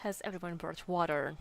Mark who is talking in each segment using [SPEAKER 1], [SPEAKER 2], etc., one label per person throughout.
[SPEAKER 1] Has everyone brought water?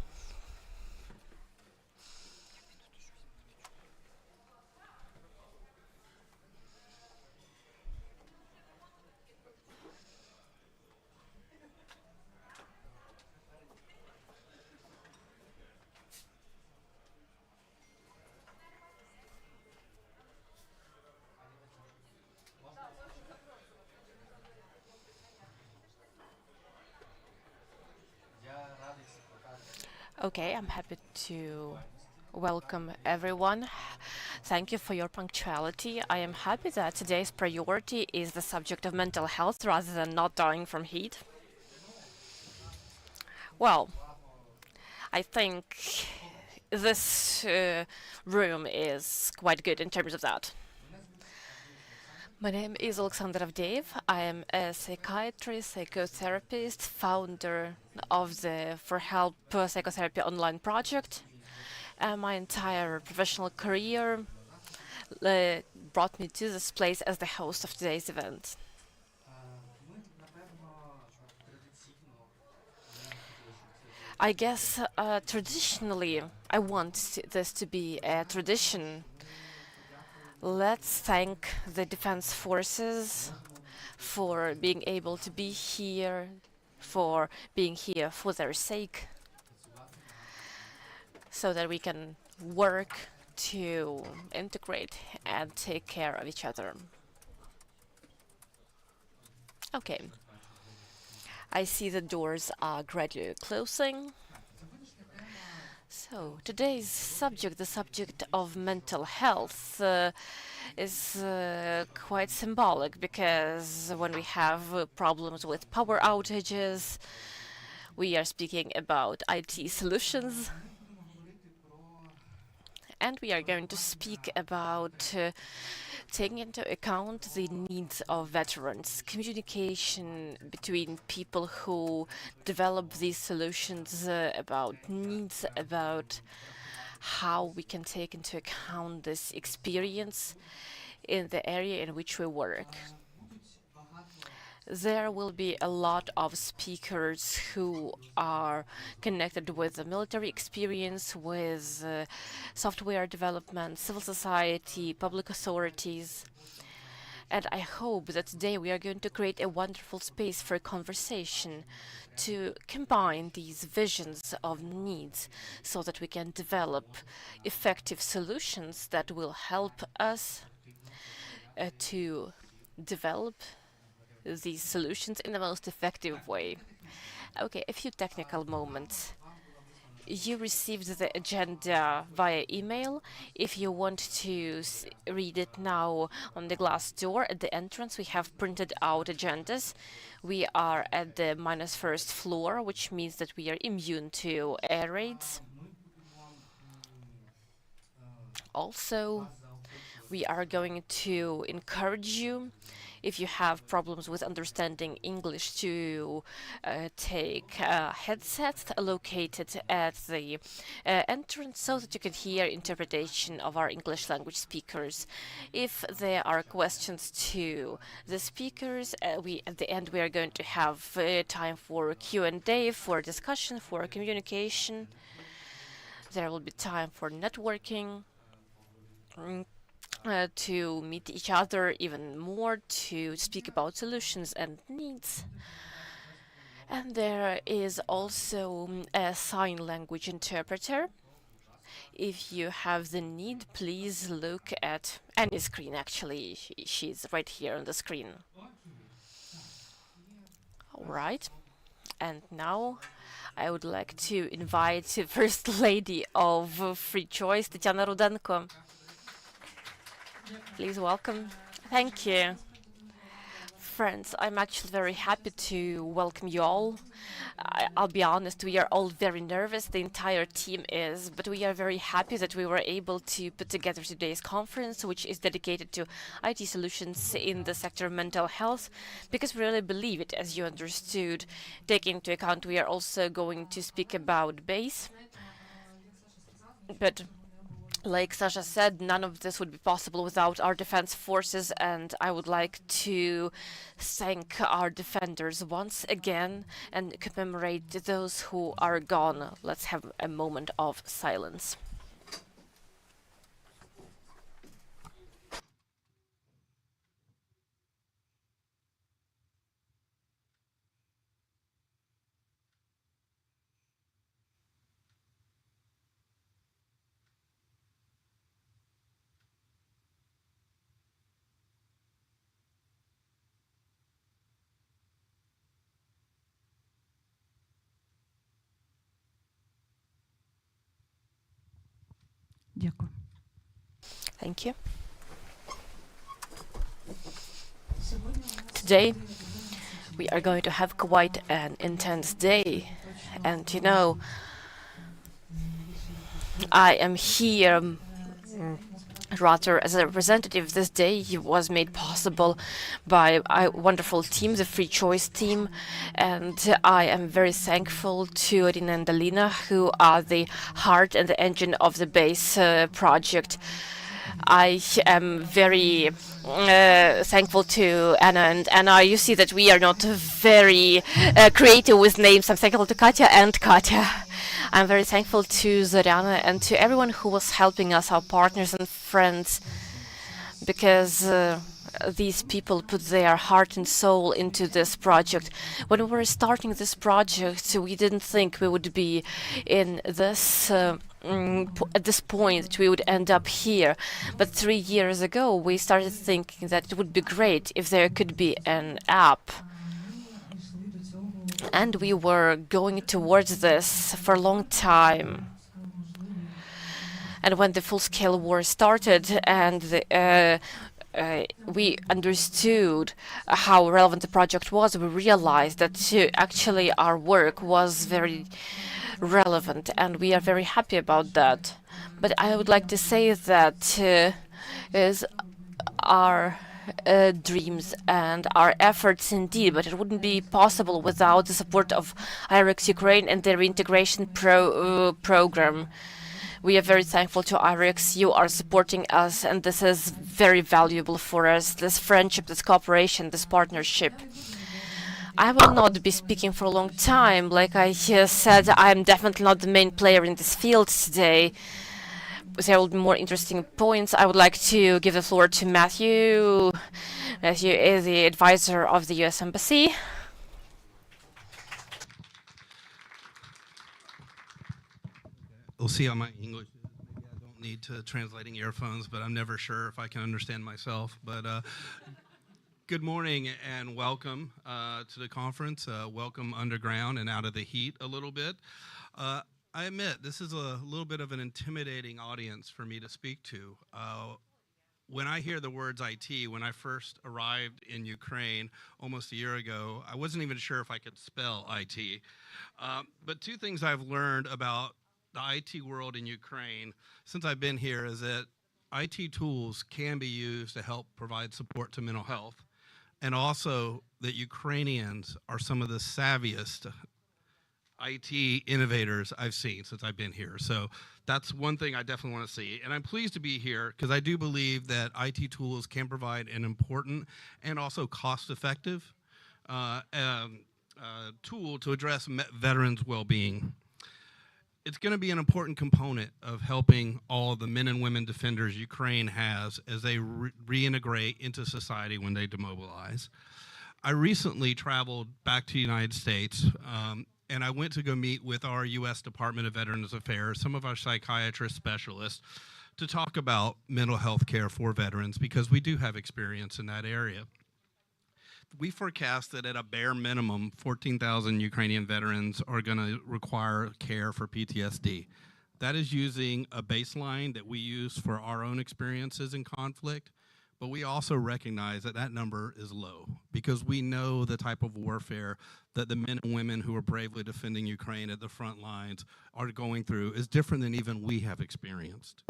[SPEAKER 1] Okay, I'm happy to welcome everyone. Thank you for your punctuality. I am happy that today's priority is the subject of mental health rather than not dying from heat. Well, I think this room is quite good in terms of that. My name is Alexander Avdeyev. I am a psychiatrist, psychotherapist, founder of the For Help Psychotherapy online project. And my entire professional career brought me to this place as the host of today's event. I guess traditionally, I want this to be a tradition. Let's thank the Defense Forces for being able to be here, for being here for their sake, so that we can work to integrate and take care of each other. Okay, I see the doors are gradually closing. So today's subject, the subject of mental health, is quite symbolic because when we have problems with power outages, we are speaking about IT solutions. And we are going to speak about taking into account the needs of veterans, communication between people who develop these solutions, about needs, about how we can take into account this experience in the area in which we work. There will be a lot of speakers who are connected with the military experience, with software development, civil society, public authorities. And I hope that today we are going to create a wonderful space for conversation to combine these visions of needs so that we can develop effective solutions that will help us to develop these solutions in the most effective way. Okay, a few technical moments. You received the agenda via email. If you want to read it now on the glass door at the entrance, we have printed out agendas. We are at the -1st floor, which means that we are immune to air raids. Also, we are going to encourage you, if you have problems with understanding English, to take headsets located at the entrance so that you can hear interpretation of our English language speakers. If there are questions to the speakers, at the end we are going to have time for Q&A, for discussion, for communication. There will be time for networking. To meet each other even more, to speak about solutions and needs. And there is also a sign language interpreter. If you have the need, please look at any screen. Actually, she's right here on the screen. All right. And now I would like to invite the First Lady of Free Choice, Tatiana Rudenko. Please welcome. Thank you. Friends, I'm actually very happy to welcome you all. I'll be honest, we are all very nervous, the entire team is, but we are very happy that we were able to put together today's conference, which is dedicated to IT solutions in the sector of mental health, because we really believe it, as you understood. Taking into account, we are also going to speak about BASE, but Like Sasha said, none of this would be possible without our defense forces, and I would like to thank our defenders once again and commemorate those who are gone. Let's have a moment of silence.
[SPEAKER 2] Дякую.
[SPEAKER 1] Thank you. Today, we are going to have quite an intense day. And you know, I am here rather as a representative. This day was made possible by a wonderful team, the Free Choice team, and I am very thankful to Irina and Alina, who are the heart and the engine of the base project. I am very thankful to Anna and Anna. You see that we are not very creative with names. I'm thankful to Katya and Katya. I'm very thankful to Zoriana and to everyone who was helping us, our partners and friends, because these people put their heart and soul into this project. When we were starting this project, we didn't think we would be in this at this point that we would end up here. But 3 years ago, we started thinking that it would be great if there could be an app. And we were going towards this for a long time. And when the full-scale war started and we understood how relevant the project was, we realized that actually our work was very relevant, and we are very happy about that. But I would like to say that is our dreams and our efforts indeed, but it wouldn't be possible without the support of IREX Ukraine and their reintegration program. We are very thankful to IREX. You are supporting us, and this is very valuable for us, this friendship, this cooperation, this partnership. I will not be speaking for a long time. Like I said, I'm definitely not the main player in this field today. There will be more interesting points. I would like to give the floor to Matthew. Matthew is the advisor of the U.S. Embassy.
[SPEAKER 3] We'll see how my English is. Maybe I don't need to translating earphones, but I'm never sure if I can understand myself. But good morning and welcome to the conference. Welcome underground and out of the heat a little bit. I admit this is a little bit of an intimidating audience for me to speak to. When I hear the words IT, when I first arrived in Ukraine almost a year ago, I wasn't even sure if I could spell IT. But two things I've learned about the IT world in Ukraine since I've been here is that IT tools can be used to help provide support to mental health, and also that Ukrainians are some of the savviest IT innovators I've seen since I've been here. So that's one thing I definitely want to see. And I'm pleased to be here because I do believe that IT tools can provide an important and also cost-effective tool to address veterans' well-being. It's going to be an important component of helping all the men and women defenders Ukraine has as they reintegrate into society when they demobilize. I recently traveled back to the United States, and I went to go meet with our U.S. Department of Veterans Affairs, some of our psychiatrist specialists, to talk about mental health care for veterans because we do have experience in that area. We forecast that at a bare minimum, 14,000 Ukrainian veterans are going to require care for PTSD. That is using a baseline that we use for our own experiences in conflict, but we also recognize that that number is low because we know the type of warfare that the men and women who are bravely defending Ukraine at the front lines are going through is different than even we have experienced.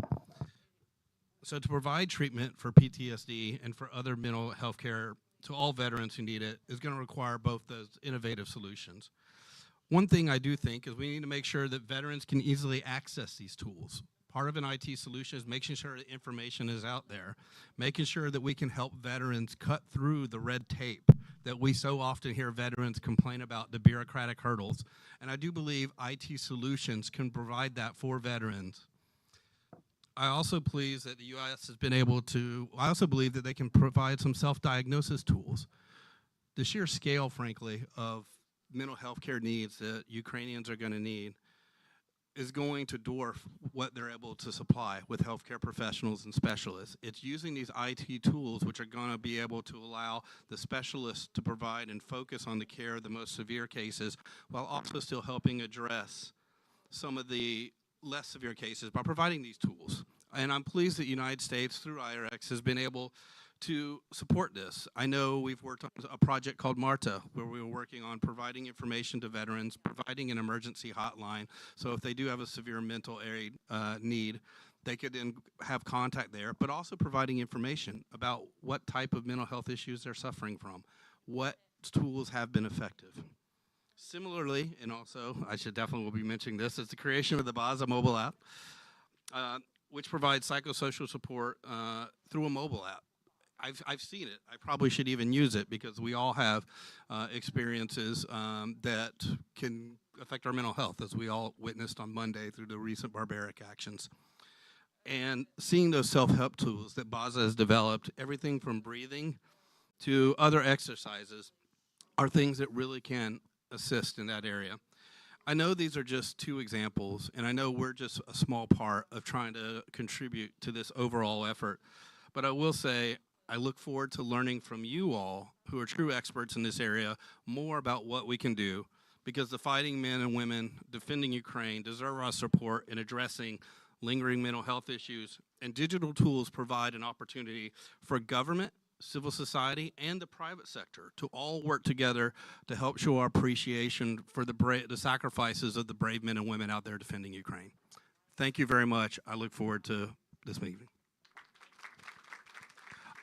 [SPEAKER 3] So to provide treatment for PTSD and for other mental health care to all veterans who need it is going to require both those innovative solutions. One thing I do think is we need to make sure that veterans can easily access these tools. Part of an IT solution is making sure that information is out there, making sure that we can help veterans cut through the red tape that we so often hear veterans complain about, the bureaucratic hurdles. And I do believe IT solutions can provide that for veterans. I also believe that the U.S. has been able to, I also believe that they can provide some self-diagnosis tools. The sheer scale, frankly, of mental health care needs that Ukrainians are going to need is going to dwarf what they're able to supply with healthcare professionals and specialists. It's using these IT tools which are going to be able to allow the specialists to provide and focus on the care of the most severe cases while also still helping address some of the less severe cases by providing these tools. And I'm pleased that the United States, through IREX, has been able to support this. I know we've worked on a project called MARTA, where we were working on providing information to veterans, providing an emergency hotline, so if they do have a severe mental aid need, they could then have contact there, but also providing information about what type of mental health issues they're suffering from, what tools have been effective. Similarly, and also, I should definitely will be mentioning this, is the creation of the BAZA mobile app, which provides psychosocial support through a mobile app. I've seen it. I probably should even use it because we all have experiences that can affect our mental health, as we all witnessed on Monday through the recent barbaric actions. And seeing those self-help tools that BAZA has developed, everything from breathing to other exercises, are things that really can assist in that area. I know these are just two examples, and I know we're just a small part of trying to contribute to this overall effort, but I will say I look forward to learning from you all, who are true experts in this area, more about what we can do, because the fighting men and women defending Ukraine deserve our support in addressing lingering mental health issues, and digital tools provide an opportunity for government, civil society, and the private sector to all work together to help show our appreciation for the sacrifices of the brave men and women out there defending Ukraine. Thank you very much. I look forward to this meeting.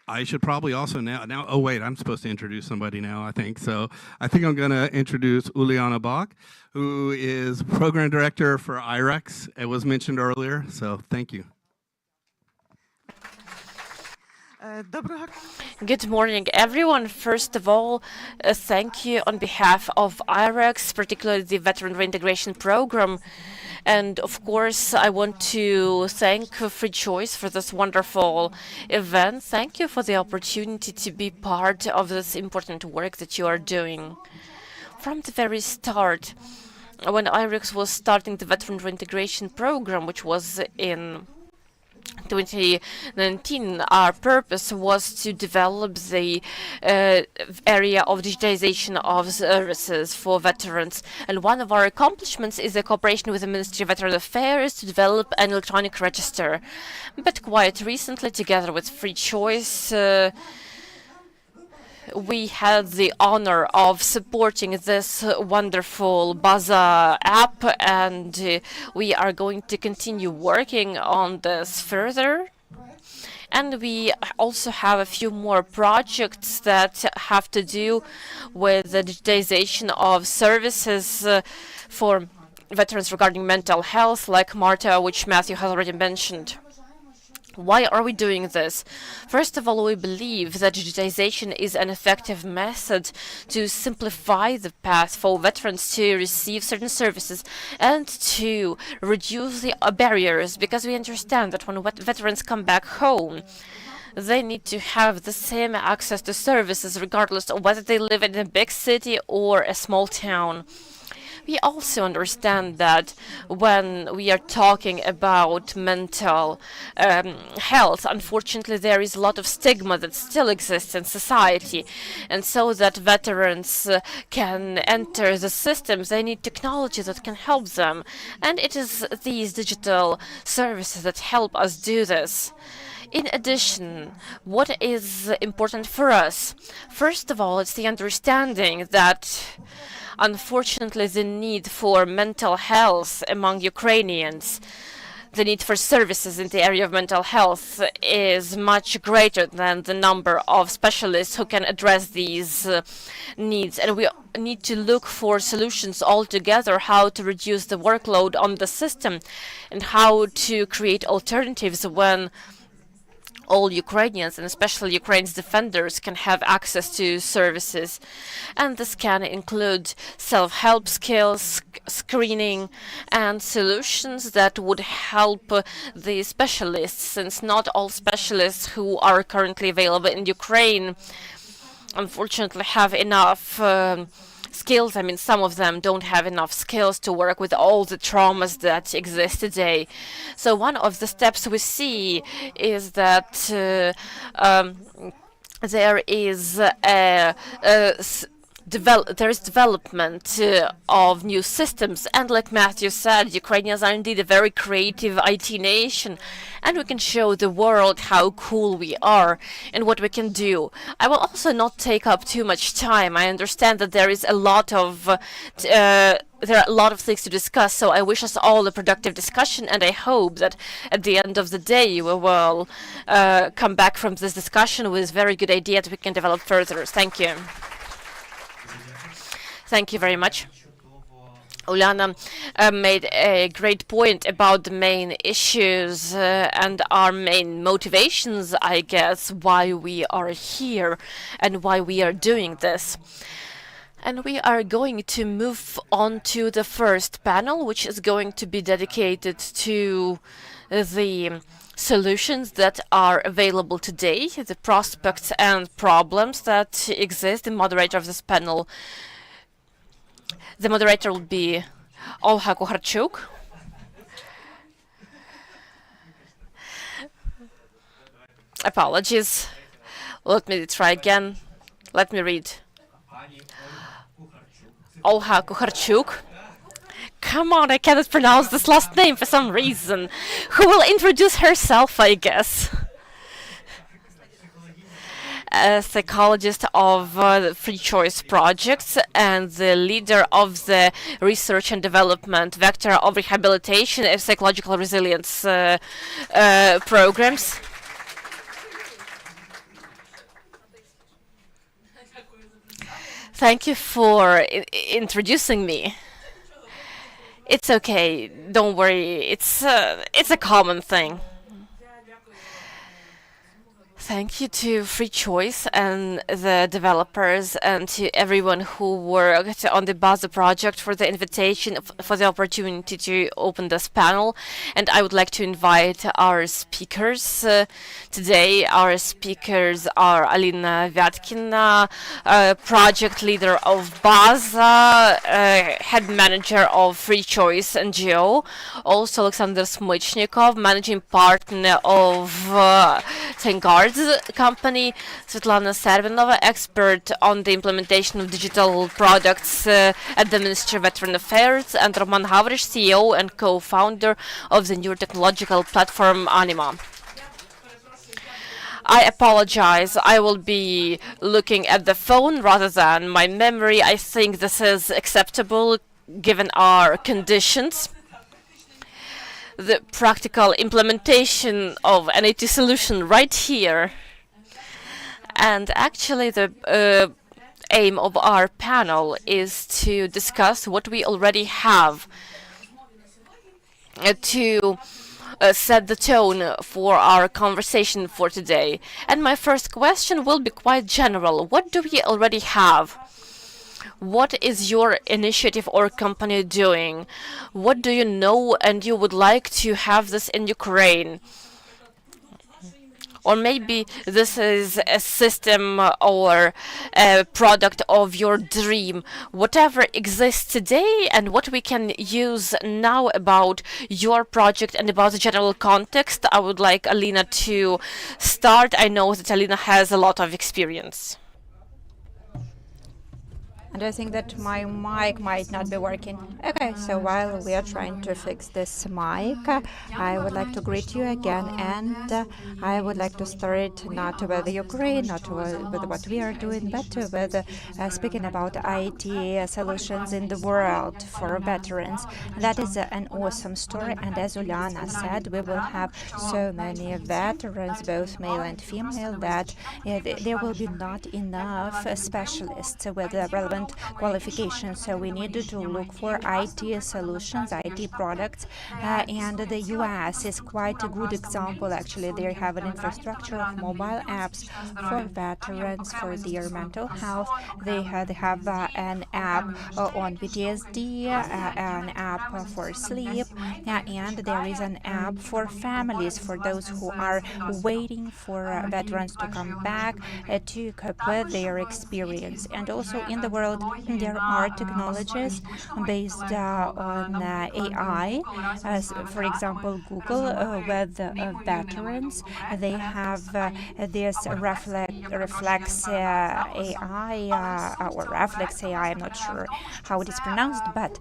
[SPEAKER 3] I should probably also now, oh wait, I'm supposed to introduce somebody now, I think. So I think I'm gonna introduce Uliana Bach, who is Program Director for IREX. It was mentioned earlier, so thank you.
[SPEAKER 1] Good morning, everyone. First of all, thank you on behalf of IREX, particularly the Veteran Reintegration Program. And of course, I want to thank Free Choice for this wonderful event. Thank you for the opportunity to be part of this important work that you are doing. From the very start, when IREX was starting the Veteran Reintegration Program, which was in 2019, our purpose was to develop the area of digitization of services for veterans. And one of our accomplishments is the cooperation with the Ministry of Veteran Affairs to develop an electronic register. But quite recently, together with Free Choice, we had the honor of supporting this wonderful BAZA app, and we are going to continue working on this further. And we also have a few more projects that have to do with the digitization of services for veterans regarding mental health, like MARTA, which Matthew has already mentioned. Why are we doing this? First of all, we believe that digitization is an effective method to simplify the path for veterans to receive certain services and to reduce the barriers, because we understand that when veterans come back home, they need to have the same access to services regardless of whether they live in a big city or a small town. We also understand that when we are talking about mental health, unfortunately, there is a lot of stigma that still exists in society. And so that veterans can enter the systems, they need technology that can help them. And it is these digital services that help us do this. In addition, what is important for us? First of all, it's the understanding that unfortunately, the need for mental health among Ukrainians, the need for services in the area of mental health is much greater than the number of specialists who can address these needs. And we need to look for solutions altogether, how to reduce the workload on the system and how to create alternatives when all Ukrainians, and especially Ukraine's defenders, can have access to services. And this can include self-help skills, screening, and solutions that would help the specialists, since not all specialists who are currently available in Ukraine unfortunately have enough skills. I mean, some of them don't have enough skills to work with all the traumas that exist today. So one of the steps we see is that there is there is development of new systems, and like Matthew said, Ukrainians are indeed a very creative IT nation, and we can show the world how cool we are and what we can do. I will also not take up too much time. I understand that there is a lot of there are a lot of things to discuss, so I wish us all a productive discussion, and I hope that at the end of the day we will come back from this discussion with very good ideas we can develop further. Thank you. Thank you very much. Uliana made a great point about the main issues and our main motivations, I guess, why we are here and why we are doing this. And we are going to move on to the first panel, which is going to be dedicated to the solutions that are available today, the prospects and problems that exist. The moderator of this panel, the moderator will be Olha Kucharchuk. Apologies. Let me try again. Let me read. Olha Kucharchuk. Come on, I cannot pronounce this last name for some reason. Who will introduce herself, I guess? A psychologist of the Free Choice Projects and the leader of the Research and Development Vector of Rehabilitation and Psychological Resilience programs. Thank you for introducing me. It's okay, don't worry, it's a common thing. Thank you to Free Choice and the developers and to everyone who worked on the Baza project for the invitation, for the opportunity to open this panel. And I would like to invite our speakers today. Our speakers are Alina Vyatkina, project leader of Baza, head manager of Free Choice NGO. Also Alexander Smychnikov, managing partner of Thank God company, Svetlana Servinova, expert on the implementation of digital products at the Ministry of Veteran Affairs, and Roman Havrish, CEO and co-founder of the new technological platform Anima. I apologize, I will be looking at the phone rather than my memory. I think this is acceptable given our conditions. The practical implementation of an IT solution right here. And actually the aim of our panel is to discuss what we already have to set the tone for our conversation for today. And my first question will be quite general. What do we already have? What is your initiative or company doing? What do you know and you would like to have this in Ukraine? Or maybe this is a system or a product of your dream. Whatever exists today and what we can use now about your project and about the general context, I would like Alina to start. I know that Alina has a lot of experience.
[SPEAKER 2] And I think that my mic might not be working. Okay, so while we are trying to fix this mic, I would like to greet you again, and I would like to start not with Ukraine, not with what we are doing, but with speaking about IT solutions in the world for veterans. That is an awesome story, and as Uliana said, we will have so many veterans, both male and female, that there will be not enough specialists with the relevant qualifications. So we needed to look for IT solutions, IT products, and the US is quite a good example. Actually, they have an infrastructure of mobile apps for veterans for their mental health. They have an app on PTSD, an app for sleep, and there is an app for families, for those who are waiting for veterans to come back to cope with their experience. And also in the world, there are technologies based on AI. As, for example, Google with veterans, they have this reflex AI or reflex AI. I'm not sure how it is pronounced, but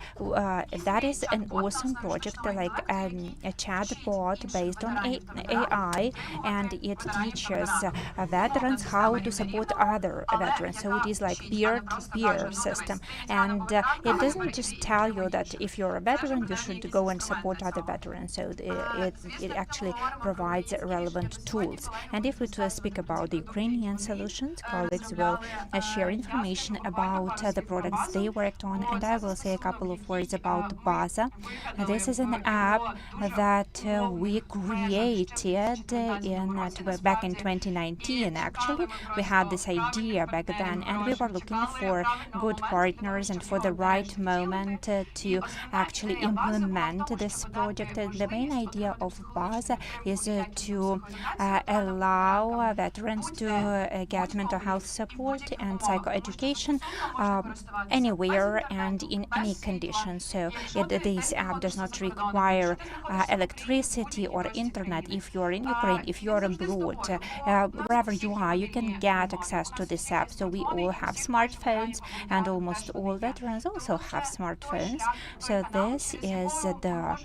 [SPEAKER 2] that is an awesome project, like a chatbot based on AI, and it teaches veterans how to support other veterans. So it is like peer-to-peer system, and it doesn't just tell you that if you're a veteran, you should go and support other veterans. So it actually provides relevant tools. And if we speak about the Ukrainian solutions, colleagues will share information about the products they worked on, and I will say a couple of words about Baza. This is an app that we created back in 2019. Actually, we had this idea back then, and we were looking for good partners and for the right moment to actually implement this project. The main idea of Baza is to allow veterans to get mental health support and psychoeducation anywhere and in any condition. So this app does not require electricity or internet. If you're in Ukraine, if you're abroad, wherever you are, you can get access to this app. So we all have smartphones, and almost all veterans also have smartphones. So this is the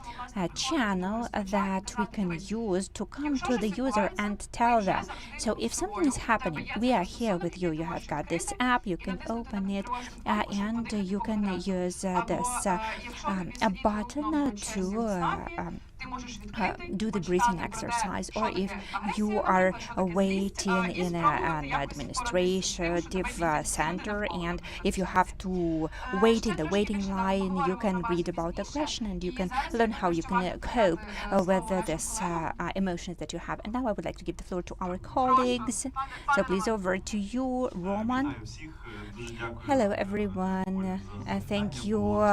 [SPEAKER 2] channel that we can use to come to the user and tell them. So if something is happening, we are here with you. You have got this app, you can open it, and you can use this a button to do the breathing exercise, or if you are waiting in an administrative center, and if you have to wait in the waiting line, you can read about aggression and you can learn how you can cope with this emotions that you have. And now I would like to give the floor to our colleagues. So please, over to you, Roman. Hello, everyone. Thank you,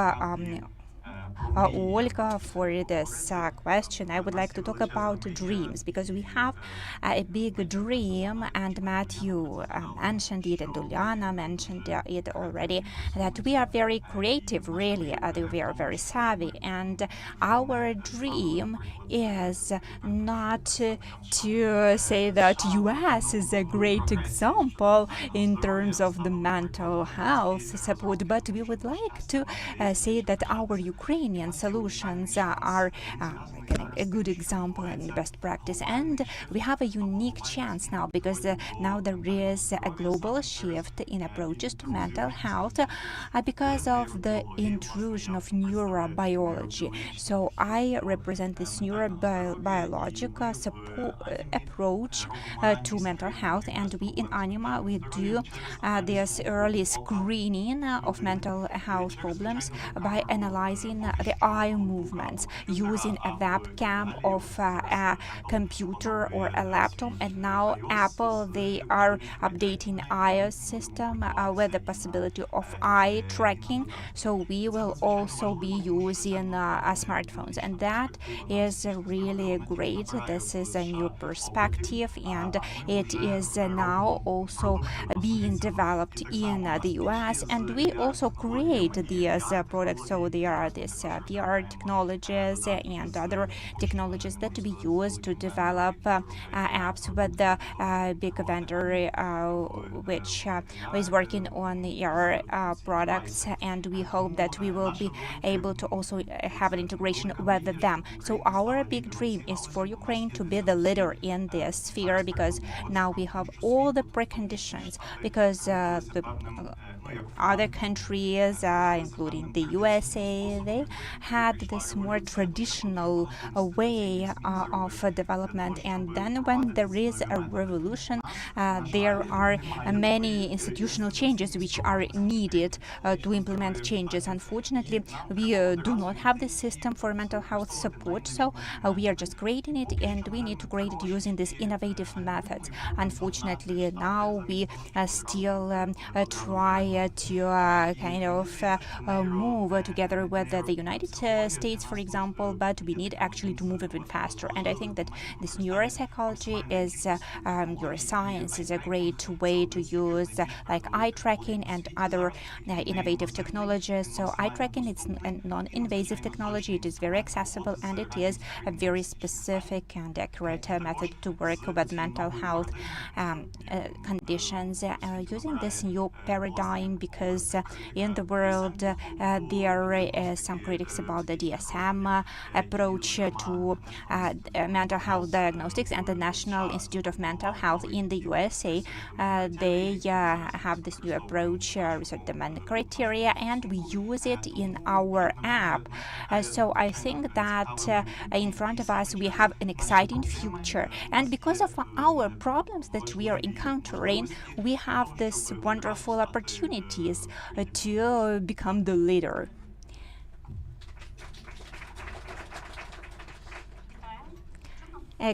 [SPEAKER 2] Olga, for this question. I would like to talk about dreams, because we have a big dream, and Matthew mentioned it, and Uliana mentioned it already, that we are very creative, really. We are very savvy, and our dream is not to say that US is a great example in terms of the mental health support, but we would like to say that our Ukrainian solutions are like a good example and best practice. And we have a unique chance now, because now there is a global shift in approaches to mental health because of the intrusion of neurobiology. So I represent this neurobiological approach to mental health, and we in Anima, we do this early screening of mental health problems by analyzing the eye movements using a webcam of a computer or a laptop. And now Apple, they are updating iOS system with the possibility of eye tracking, so we will also be using smartphones, and that is really great. This is a new perspective, and it is now also being developed in the US, and we also create these products. So there are these VR technologies and other technologies that we use to develop apps with the big vendor which is working on our products, and we hope that we will be able to also have an integration with them. So our big dream is for Ukraine to be the leader in this sphere, because now we have all the preconditions, because the other countries, including the USA, they had this more traditional way of development. And then when there is a revolution, there are many institutional changes which are needed to implement changes. Unfortunately, we do not have the system for mental health support, so we are just creating it, and we need to create it using these innovative methods. Unfortunately, now we still try to kind of move together with the United States, for example, but we need actually to move even faster. And I think that this neuropsychology is neuroscience is a great way to use like eye tracking and other innovative technologies. So eye tracking, it's a non-invasive technology. It is very accessible, and it is a very specific and accurate method to work with mental health conditions using this new paradigm, because in the world there is some critics about the DSM approach to mental health diagnostics, and the National Institute of Mental Health in the USA, they have this new approach, research demand criteria, and we use it in our app. So I think that in front of us we have an exciting future, and because of our problems that we are encountering, we have this wonderful opportunities to become the leader.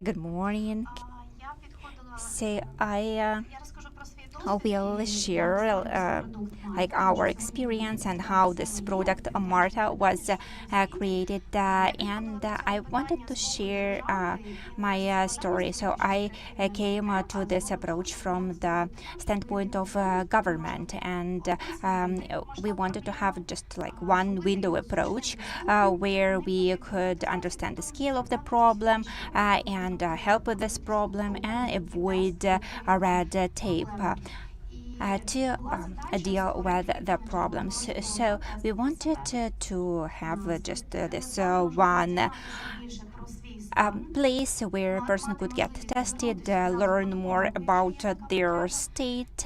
[SPEAKER 2] Good morning. So I will share like our experience and how this product Marta was created, and I wanted to share my story. So I came to this approach from the standpoint of government, and we wanted to have just like one window approach where we could understand the scale of the problem and help with this problem and avoid red tape to deal with the problems. So we wanted to have just this one place where a person could get tested, learn more about their state,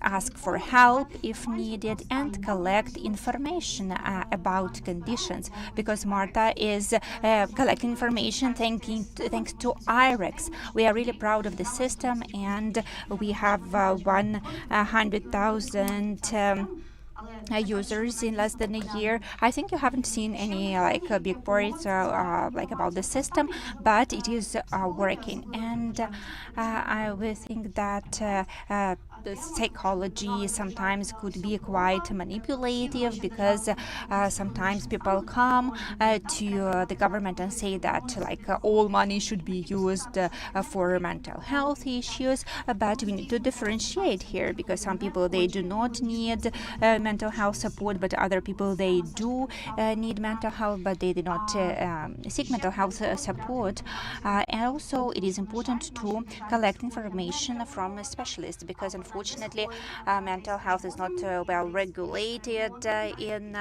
[SPEAKER 2] ask for help if needed, and collect information about conditions. Because Marta is collecting information thanks to IREX. We are really proud of the system, and we have 100,000 users in less than a year. I think you haven't seen any like big reports like about the system, but it is working, and I would think that the psychology sometimes could be quite manipulative, because sometimes people come to the government and say that like all money should be used for mental health issues, but we need to differentiate here, because some people, they do not need mental health support, but other people, they do need mental health, but they do not seek mental health support. And also it is important to collect information from specialists, because unfortunately mental health is not well regulated in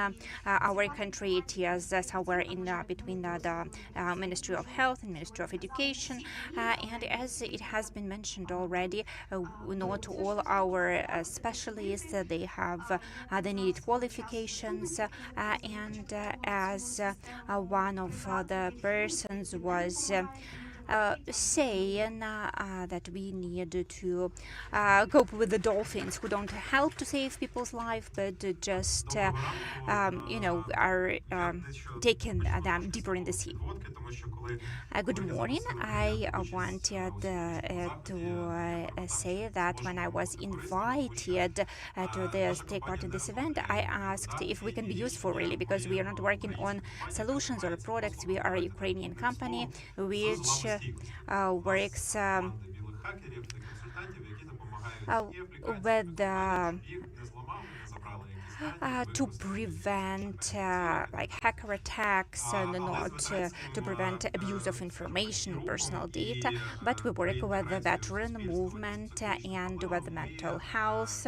[SPEAKER 2] our country. It is somewhere in between the Ministry of Health and Ministry of Education, and as it has been mentioned already, not all our specialists, they have the needed qualifications, and as one of the persons was saying that we need to cope with the dolphins who don't help to save people's life, but just are taking them deeper in the sea. Good morning. I wanted to say that when I was invited to take part in this event, I asked if we can be useful, really, because we are not working on solutions or products. We are a Ukrainian company which works with to prevent like hacker attacks and not to prevent abuse of information, personal data, but we work with the veteran movement and with mental health,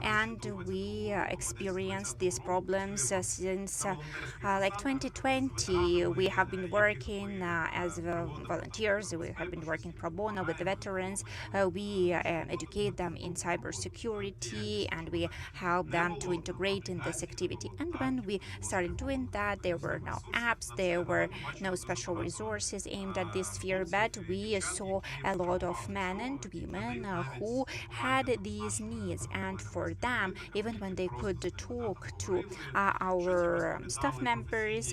[SPEAKER 2] and we experienced these problems since like 2020. We have been working as volunteers. We have been working pro bono with the veterans. We educate them in cybersecurity, and we help them to integrate in this activity. And when we started doing that, there were no apps, there were no special resources aimed at this sphere, but we saw a lot of men and women who had these needs, and for them, even when they could talk to our staff members,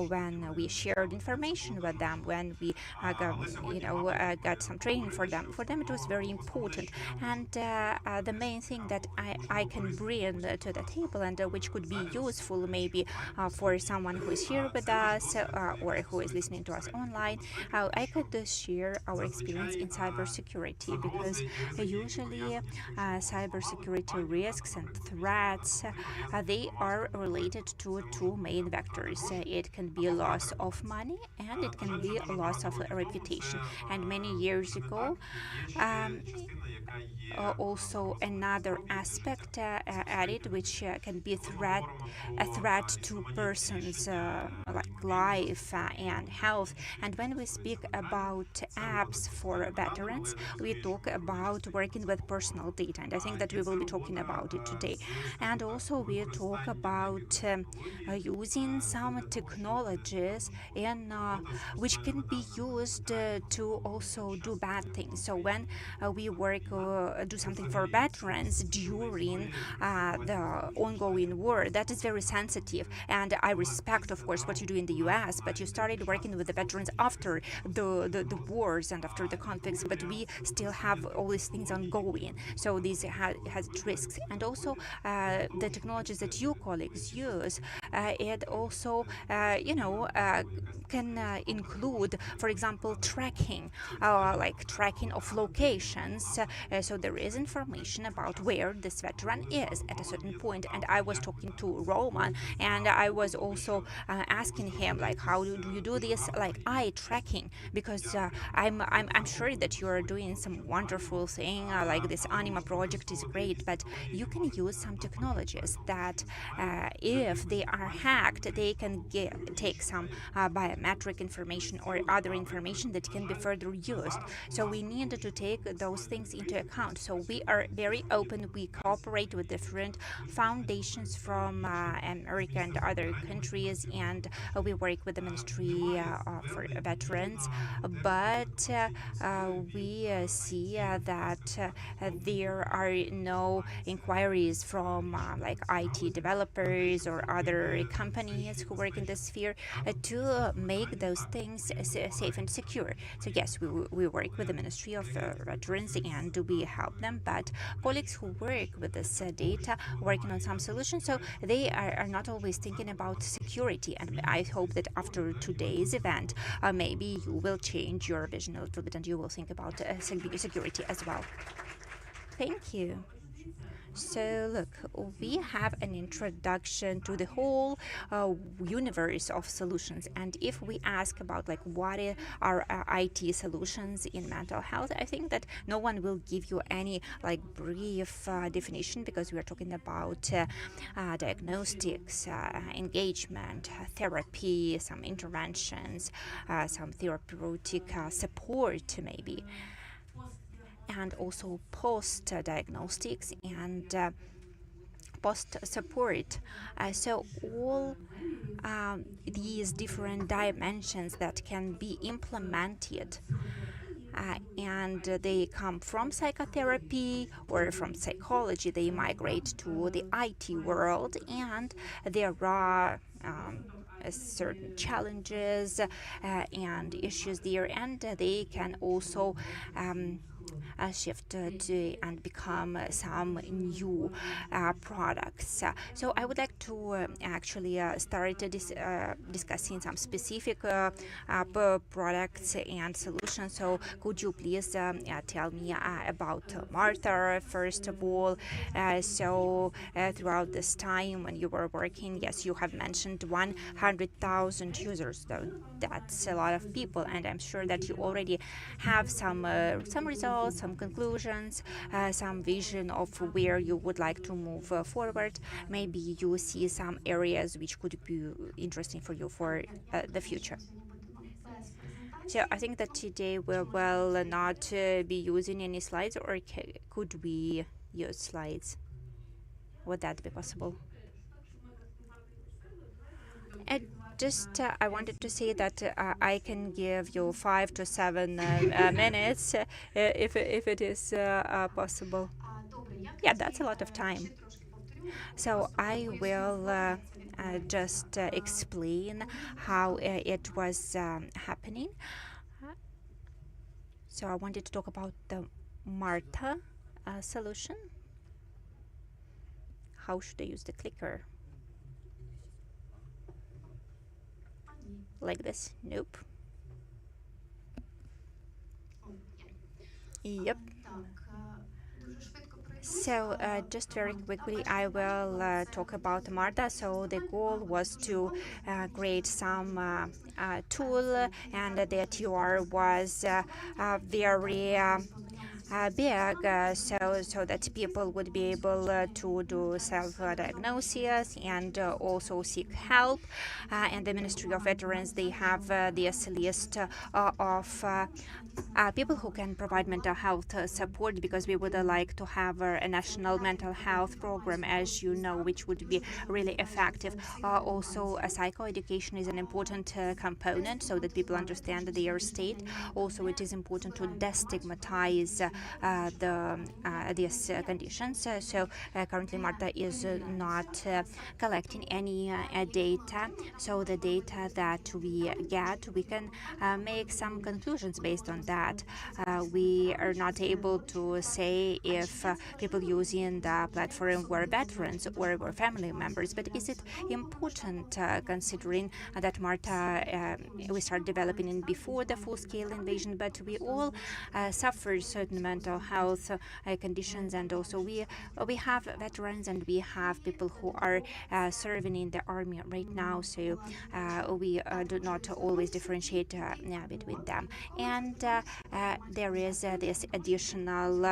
[SPEAKER 2] when we shared information with them, when we got some training for them it was very important. And the main thing that I can bring to the table, and which could be useful maybe for someone who is here with us or who is listening to us online, I could share our experience in cybersecurity, because usually cybersecurity risks and threats, they are related to two main vectors. It can be a loss of money, and it can be a loss of reputation. And many years ago, also another aspect added, which can be a threat to persons like life and health. And when we speak about apps for veterans, we talk about working with personal data, and I think that we will be talking about it today. And also we talk about using some technologies in which can be used to also do bad things. So when we work do something for veterans during the ongoing war, that is very sensitive. And I respect, of course, what you do in the US, but you started working with the veterans after the wars and after the conflicts, but we still have all these things ongoing. So this has risks. And also the technologies that you colleagues use, it also, can include, for example, tracking, like tracking of locations. So there is information about where this veteran is at a certain point. And I was talking to Roman, and I was also asking him, like, how do you do this, like eye tracking? Because I'm sure that you are doing some wonderful thing, like this Anima project is great, but you can use some technologies that, if they are hacked, they can take some biometric information or other information that can be further used. So we need to take those things into account. So we are very open. We cooperate with different foundations from America and other countries, and we work with the Ministry for Veterans. But we see that there are no inquiries from like IT developers or other companies who work in this sphere to make those things safe and secure. So yes, we work with the Ministry of Veterans and we help them, but colleagues who work with this data, working on some solutions, so they are not always thinking about security. And I hope that after today's event, maybe you will change your vision a little bit and you will think about security as well. Thank you. So look, we have an introduction to the whole universe of solutions, and if we ask about like what are IT solutions in mental health, I think that no one will give you any like brief definition, because we are talking about diagnostics, engagement, therapy, some interventions, some therapeutic support maybe, and also post-diagnostics and post-support. So all these different dimensions that can be implemented, and they come from psychotherapy or from psychology, they migrate to the IT world, and there are certain challenges and issues there, and they can also shift and become some new products. So I would like to actually start discussing some specific products and solutions. So could you please tell me about Martha first of all? Throughout this time when you were working, yes, you have mentioned 100,000 users, though that's a lot of people, and I'm sure that you already have some results, some conclusions, some vision of where you would like to move forward. Maybe you see some areas which could be interesting for you for the future. So I think that today we will not be using any slides, or could we use slides? Would that be possible? And just I wanted to say that I can give you 5 to 7 minutes if it is possible. Yeah, that's a lot of time. So I will just explain how it was happening. So I wanted to talk about the Marta solution. How should I use the clicker? Like this? Nope. Yep. So just very quickly, I will talk about Marta. So the goal was to create some tool, and the TR was very big, so that people would be able to do self-diagnosis and also seek help. And the Ministry of Veterans, they have this list of people who can provide mental health support, because we would like to have a national mental health program, as you know, which would be really effective. Also, psychoeducation is an important component, so that people understand their state. Also, it is important to destigmatize these conditions. Currently, Marta is not collecting any data. So the data that we get, we can make some conclusions based on that. We are not able to say if people using the platform were veterans or were family members, but is it important considering that Marta we started developing it before the full-scale invasion, but we all suffer certain mental health conditions, and also we have veterans and we have people who are serving in the army right now, so we do not always differentiate between them. And there is this additional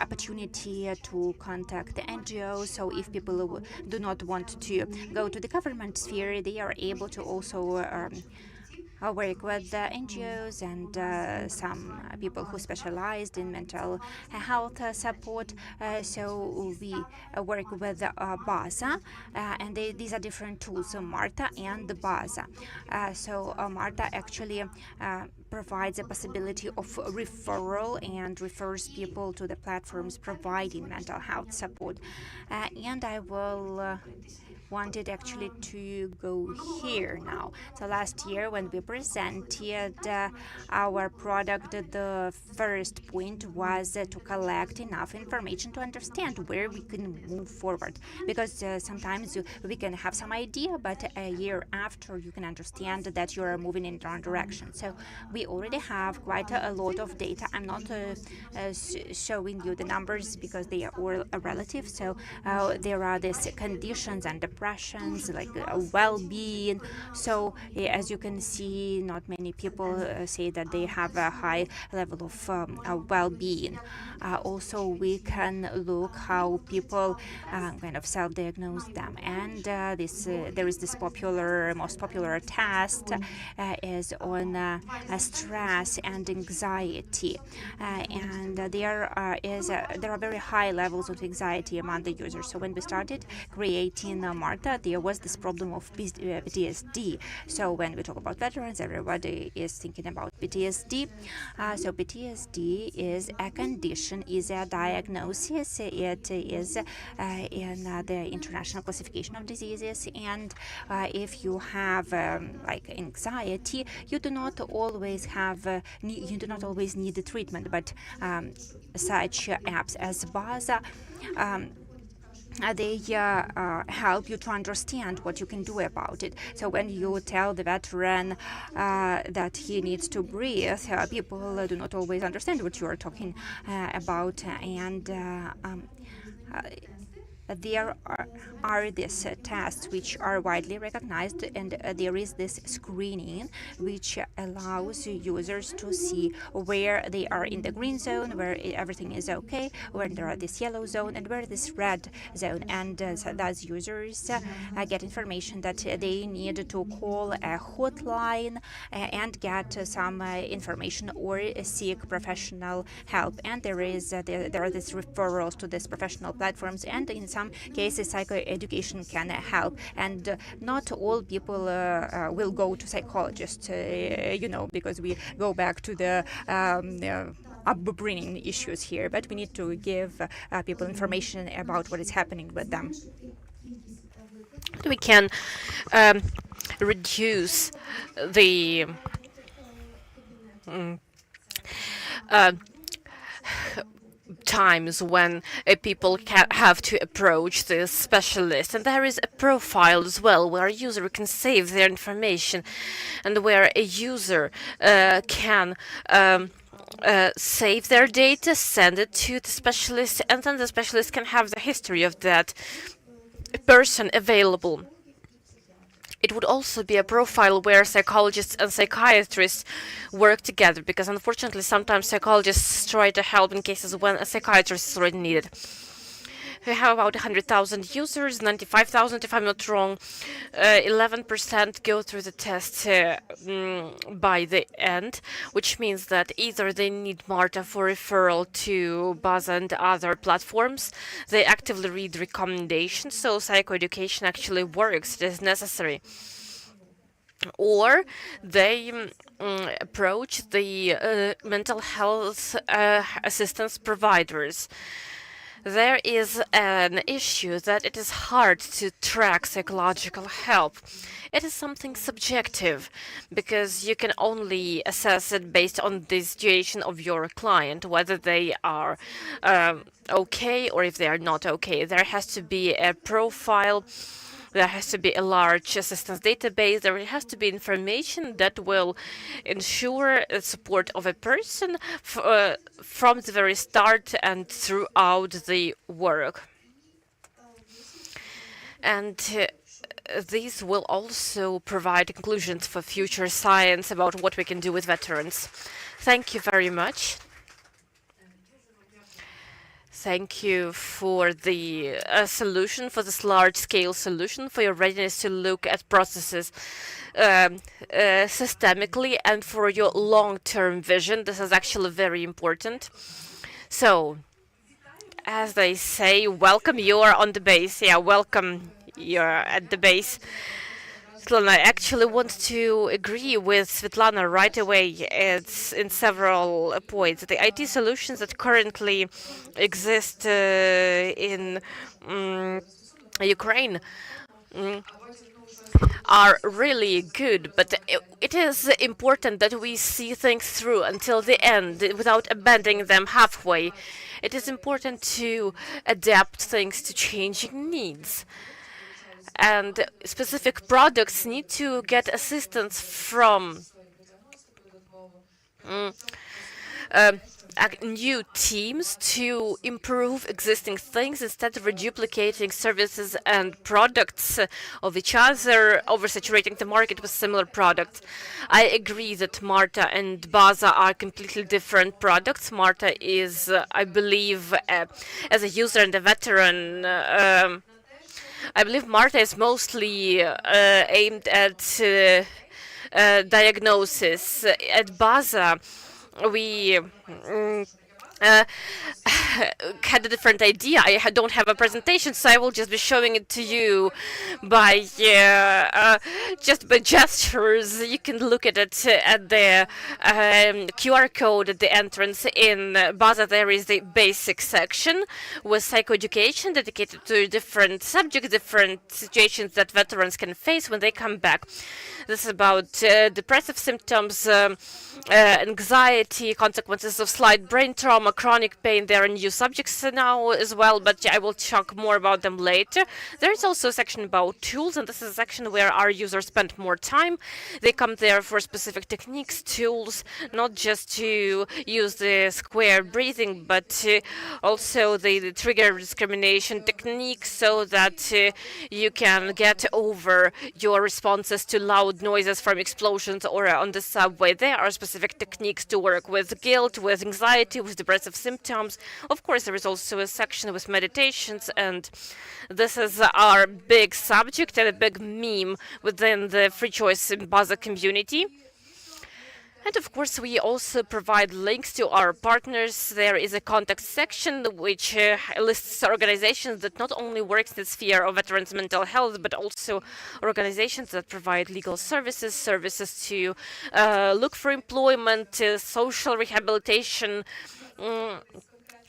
[SPEAKER 2] opportunity to contact the NGOs. So if people do not want to go to the government sphere, they are able to also work with the NGOs and some people who specialized in mental health support. So we work with BASA, and these are different tools, so Marta and the BASA. Marta actually provides a possibility of referral and refers people to the platforms providing mental health support. And I will wanted actually to go here now. So last year when we presented our product, the first point was to collect enough information to understand where we can move forward, because sometimes we can have some idea, but a year after you can understand that you are moving in the wrong direction. So we already have quite a lot of data. I'm not showing you the numbers because they are all relative. So there are these conditions and depressions like well-being. So as you can see, not many people say that they have a high level of well-being. Also, we can look how people kind of self-diagnose them, and there is this most popular test is on stress and anxiety, and there are very high levels of anxiety among the users. So when we started creating Marta, Marta, there was this problem of PTSD. So when we talk about veterans, everybody is thinking about PTSD. So PTSD is a condition, is a diagnosis. It is in the International Classification of Diseases. And if you have like anxiety, you do not always have you do not always need the treatment, but such apps as Baza they help you to understand what you can do about it. So when you tell the veteran that he needs to breathe, people do not always understand what you are talking about, and there are these tests which are widely recognized, and there is this screening which allows users to see where they are in the green zone, where everything is okay, where there are this yellow zone, and where this red zone. And so those users get information that they need to call a hotline and get some information or seek professional help. And there are these referrals to these professional platforms, and in some cases psychoeducation can help. And not all people will go to psychologists, because we go back to the upbringing issues here, but we need to give people information about what is happening with them.
[SPEAKER 1] We can reduce the times when people have to approach the specialist, and there is a profile as well where a user can save their information, and where a user can save their data, send it to the specialist, and then the specialist can have the history of that person available. It would also be a profile where psychologists and psychiatrists work together, because unfortunately sometimes psychologists try to help in cases when a psychiatrist is already needed. We have about 100,000 users, 95,000 if I'm not wrong. 11% go through the test by the end, which means that either they need Marta for referral to Baza and other platforms, they actively read recommendations, so psychoeducation actually works, it is necessary. Or they approach the mental health assistance providers. There is an issue that it is hard to track psychological help. It is something subjective, because you can only assess it based on the situation of your client, whether they are okay or if they are not okay. There has to be a profile. There has to be a large assistance database. There has to be information that will ensure the support of a person from the very start and throughout the work. And these will also provide conclusions for future science about what we can do with veterans. Thank you very much. Thank you for the solution, for this large-scale solution, for your readiness to look at processes systemically, and for your long-term vision. This is actually very important. So, as they say, welcome, you're on the base. Yeah, welcome, you're at the base. Svetlana, I actually want to agree with Svetlana right away. It's in several points. The IT solutions that currently exist in Ukraine are really good, but it is important that we see things through until the end without abandoning them halfway. It is important to adapt things to changing needs. And specific products need to get assistance from new teams to improve existing things instead of reduplicating services and products of each other, oversaturating the market with similar products. I agree that Marta and Baza are completely different products. Marta is, I believe, as a user and a veteran, I believe Marta is mostly aimed at diagnosis. At Baza, we uh, had a different idea. Don't have a presentation, so I will just be showing it to you by just by gestures. You can look at it at the QR code at the entrance. In Baza, there is the basic section with psychoeducation dedicated to different subjects, different situations that veterans can face when they come back. This is about depressive symptoms, anxiety, consequences of slight brain trauma, chronic pain. There are new subjects now as well, but I will talk more about them later. There is also a section about tools, and this is a section where our users spend more time. They come there for specific techniques, tools, not just to use the square breathing, but also the trigger discrimination techniques, so that you can get over your responses to loud noises from explosions or on the subway. There are specific techniques to work with guilt, with anxiety, with depressive symptoms. Of course, there is also a section with meditations, and this is our big subject and a big meme within the free choice in Baza community. And of course, we also provide links to our partners. There is a contact section which lists organizations that not only work in the sphere of veterans' mental health, but also organizations that provide legal services, services to look for employment, social rehabilitation.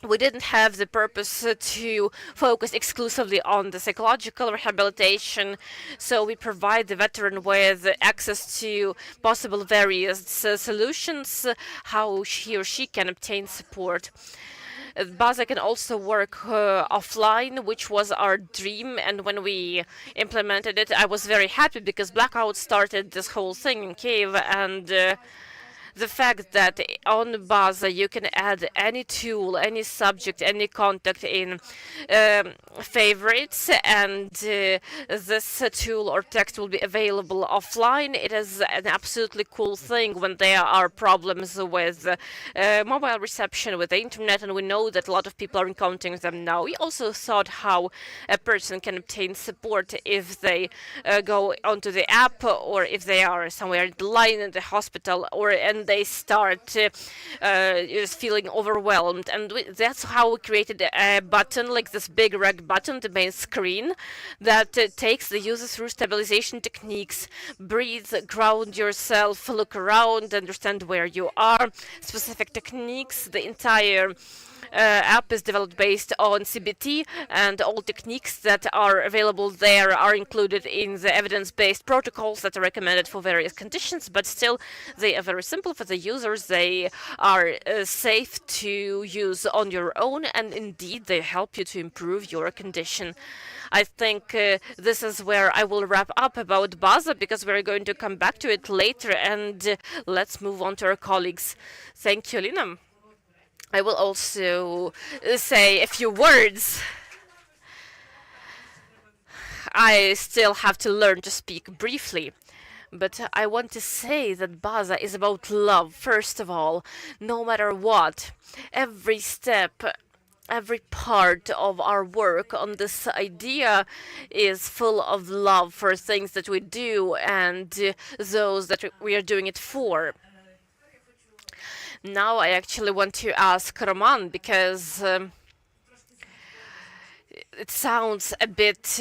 [SPEAKER 1] We didn't have the purpose to focus exclusively on the psychological rehabilitation, so we provide the veteran with access to possible various solutions, how he or she can obtain support. Baza can also work offline, which was our dream, and when we implemented it, I was very happy because Blackout started this whole thing in Kiev, and the fact that on Baza you can add any tool, any subject, any contact in favorites, and this tool or text will be available offline. It is an absolutely cool thing when there are problems with mobile reception, with the internet, and we know that a lot of people are encountering them now. We also thought how a person can obtain support if they go onto the app, or if they are somewhere in the line in the hospital, and they start feeling overwhelmed. And that's how we created a button, like this big red button, the main screen, that takes the user through stabilization techniques. Breathe, ground yourself, look around, understand where you are, specific techniques. The entire app is developed based on CBT, and all techniques that are available there are included in the evidence-based protocols that are recommended for various conditions, but still they are very simple for the users. They are safe to use on your own, and indeed they help you to improve your condition. I think this is where I will wrap up about Baza, because we're going to come back to it later, and let's move on to our colleagues. Thank you, Lina. I will also say a few words. I still have to learn to speak briefly, but I want to say that Baza is about love, first of all, no matter what. Every step, every part of our work on this idea is full of love for things that we do and those that we are doing it for. Now I actually want to ask Roman, because it sounds a bit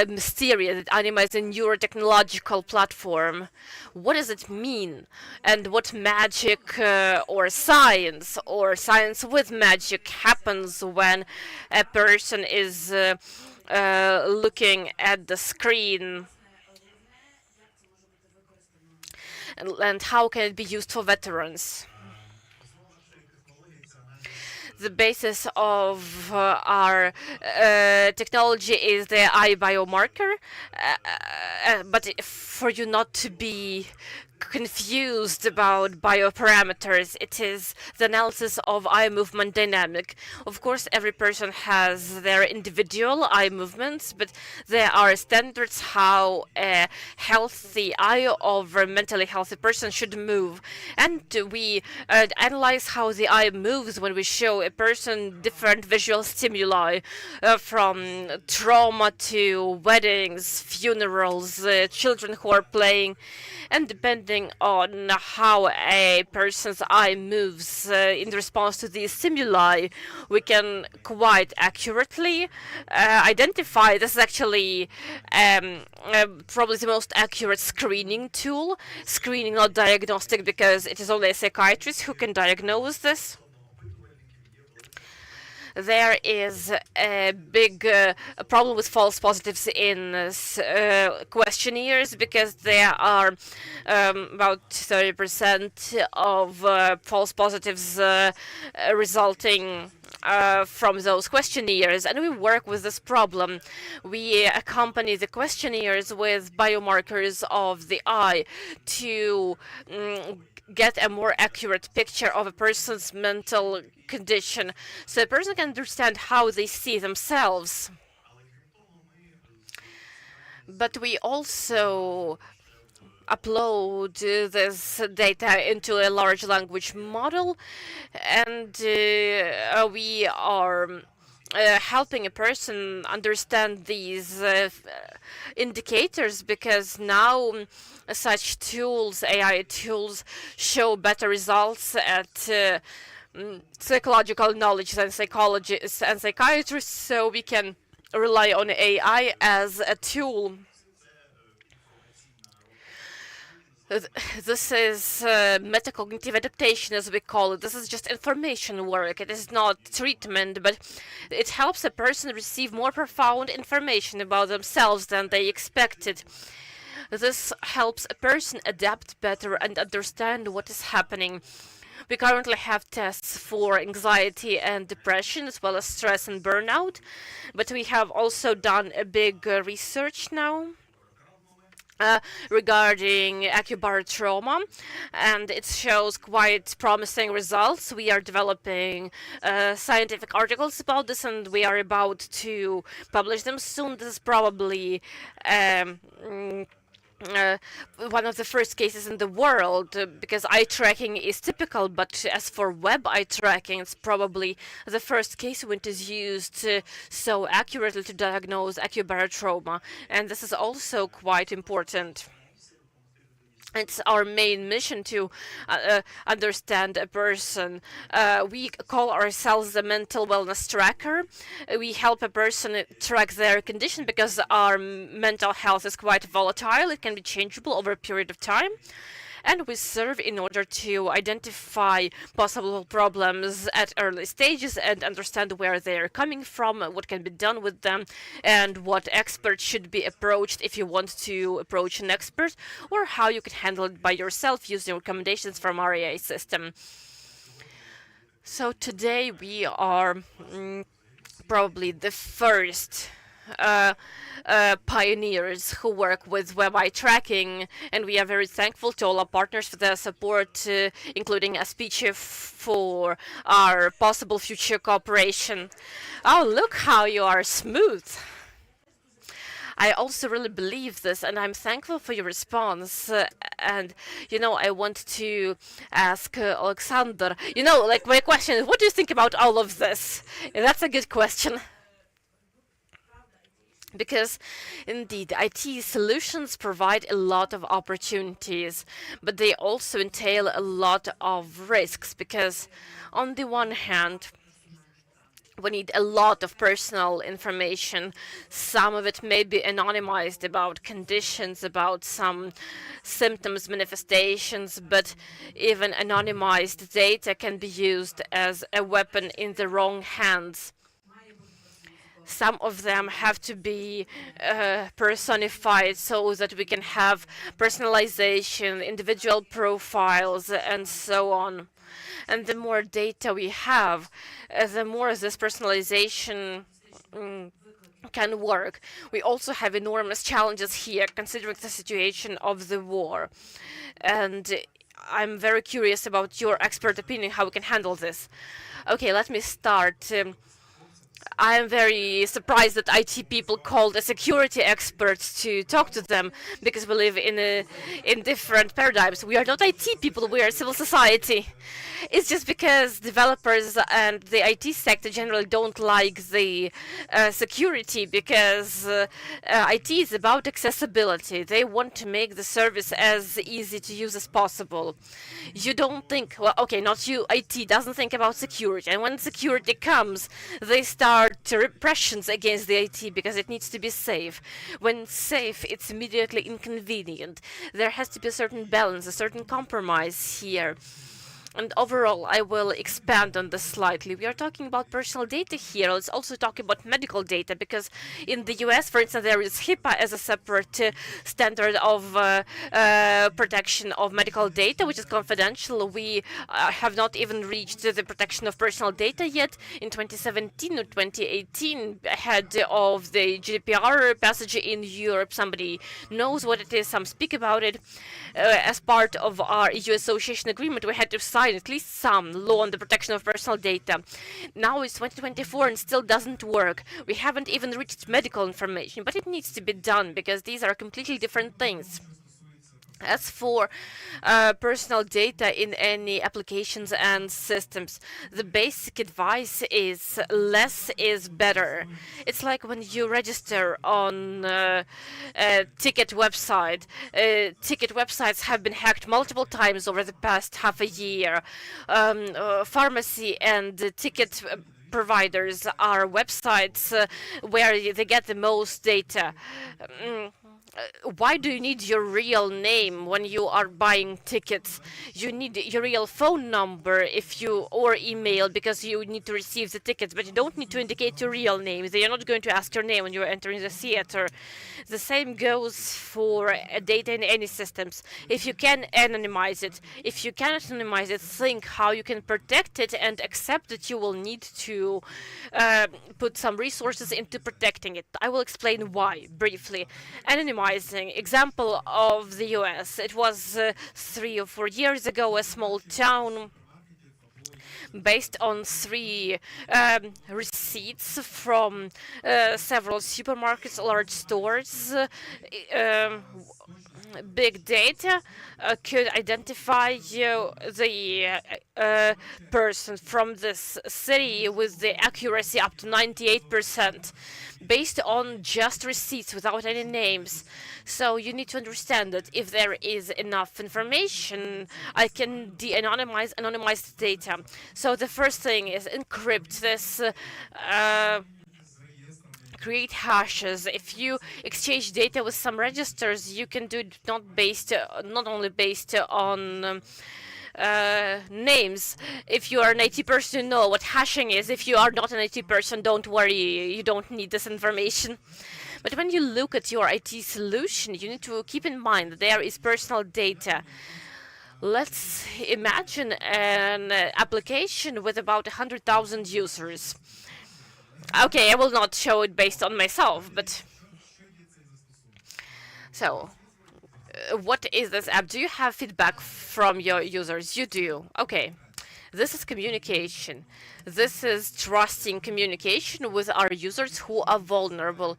[SPEAKER 1] mysterious. Anima is a neurotechnological platform. What does it mean? And what magic or science with magic happens when a person is looking at the screen? And how can it be used for veterans? The basis of our technology is the eye biomarker, but for you not to be confused about bioparameters, it is the analysis of eye movement dynamic. Of course, every person has their individual eye movements, but there are standards how a healthy eye of a mentally healthy person should move. And we analyze how the eye moves when we show a person different visual stimuli, from trauma to weddings, funerals, children who are playing, and depending depending on how a person's eye moves in response to these stimuli, we can quite accurately identify. This is actually probably the most accurate screening tool. Screening, not diagnostic, because it is only a psychiatrist who can diagnose this. There is a big problem with false positives in questionnaires, because there are about 30% of false positives resulting from those questionnaires, and we work with this problem. We accompany the questionnaires with biomarkers of the eye to get a more accurate picture of a person's mental condition, so a person can understand how they see themselves. But we also upload this data into a large language model, and we are helping a person understand these indicators, because now such tools, AI tools, show better results at psychological knowledge than psychologists and psychiatrists, so we can rely on AI as a tool. This is metacognitive adaptation, as we call it. This is just information work. It is not treatment, but it helps a person receive more profound information about themselves than they expected. This helps a person adapt better and understand what is happening. We currently have tests for anxiety and depression, as well as stress and burnout, but we have also done a big research now regarding acubar and it shows quite promising results. We are developing scientific articles about this, and we are about to publish them soon. This is probably one of the first cases in the world, because eye tracking is typical, but as for web eye tracking, it's probably the first case when it is used so accurately to diagnose acubarotrauma, and this is also quite important. It's our main mission to understand a person. We call ourselves the mental wellness tracker. We help a person track their condition, because our mental health is quite volatile. It can be changeable over a period of time. And we serve in order to identify possible problems at early stages and understand where they're coming from, what can be done with them, and what experts should be approached if you want to approach an expert, or how you can handle it by yourself using recommendations from our AI system. So today we are probably the first pioneers who work with web eye tracking, and we are very thankful to all our partners for their support, including SPCHIF for our possible future cooperation. Oh, look how you are smooth. I also really believe this, and I'm thankful for your response. And, I want to ask Alexander, like my question is, what do you think about all of this? That's a good question. Because, indeed, IT solutions provide a lot of opportunities, but they also entail a lot of risks, because, on the one hand, we need a lot of personal information. Some of it may be anonymized about conditions, about some symptoms, manifestations, but even anonymized data can be used as a weapon in the wrong hands. Some of them have to be personified so that we can have personalization, individual profiles, and so on. And the more data we have, the more this personalization can work. We also have enormous challenges here, considering the situation of the war. And I'm very curious about your expert opinion, how we can handle this. Okay, let me start. I'm very surprised that IT people called a security experts to talk to them, because we live in different paradigms. We are not IT people, we are civil society. It's just because developers and the IT sector generally don't like the security, because IT is about accessibility. They want to make the service as easy to use as possible. You don't think, well, okay, not you, IT doesn't think about security. And when security comes, they start repressions against the IT because it needs to be safe. When safe, it's immediately inconvenient. There has to be a certain balance, a certain compromise here. And overall, I will expand on this slightly. We are talking about personal data here. Let's also talk about medical data, because in the US, for instance, there is HIPAA as a separate standard of protection of medical data, which is confidential. We have not even reached the protection of personal data yet. In 2017 or 2018, ahead of the GDPR passage in Europe, somebody knows what it is, some speak about it. As part of our EU association agreement, we had to sign at least some law on the protection of personal data. Now it's 2024 and still doesn't work. We haven't even reached medical information, but it needs to be done because these are completely different things. As for personal data in any applications and systems, the basic advice is less is better. It's like when you register on a ticket website. Ticket websites have been hacked multiple times over the past half a year. Pharmacy and ticket providers are websites where they get the most data. Why do you need your real name when you are buying tickets? You need your real phone number or email, because you need to receive the tickets, but you don't need to indicate your real name. They are not going to ask your name when you are entering the theater. The same goes for data in any systems. If you can anonymize it, if you cannot anonymize it, think how you can protect it and accept that you will need to put some resources into protecting it. I will explain why briefly. Anonymizing, example of the US. It was 3 or 4 years ago, a small town based on 3 receipts from several supermarkets, large stores. Big data could identify the person from this city with the accuracy up to 98%, based on just receipts without any names. So you need to understand that if there is enough information, I can de-anonymize anonymized data. So the first thing is encrypt this. Create hashes. If you exchange data with some registers, you can do it not only based on names. If you are an IT person, you know what hashing is. If you are not an IT person, don't worry, you don't need this information. But when you look at your IT solution, you need to keep in mind that there is personal data. Let's imagine an application with about 100,000 users. Okay, I will not show it based on myself, but... So, what is this app? Do you have feedback from your users? You do. Okay. This is communication. This is trusting communication with our users who are vulnerable.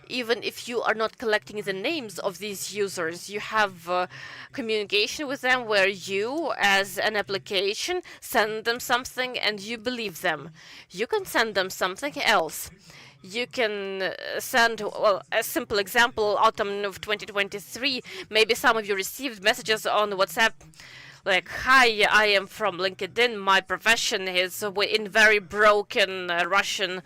[SPEAKER 1] Even if you are not collecting the names of these users, you have communication with them where you, as an application, send them something and you believe them. You can send them something else. You can send, well, a simple example, autumn of 2023, maybe some of you received messages on WhatsApp like, hi, I am from LinkedIn. My profession is in very broken Russian.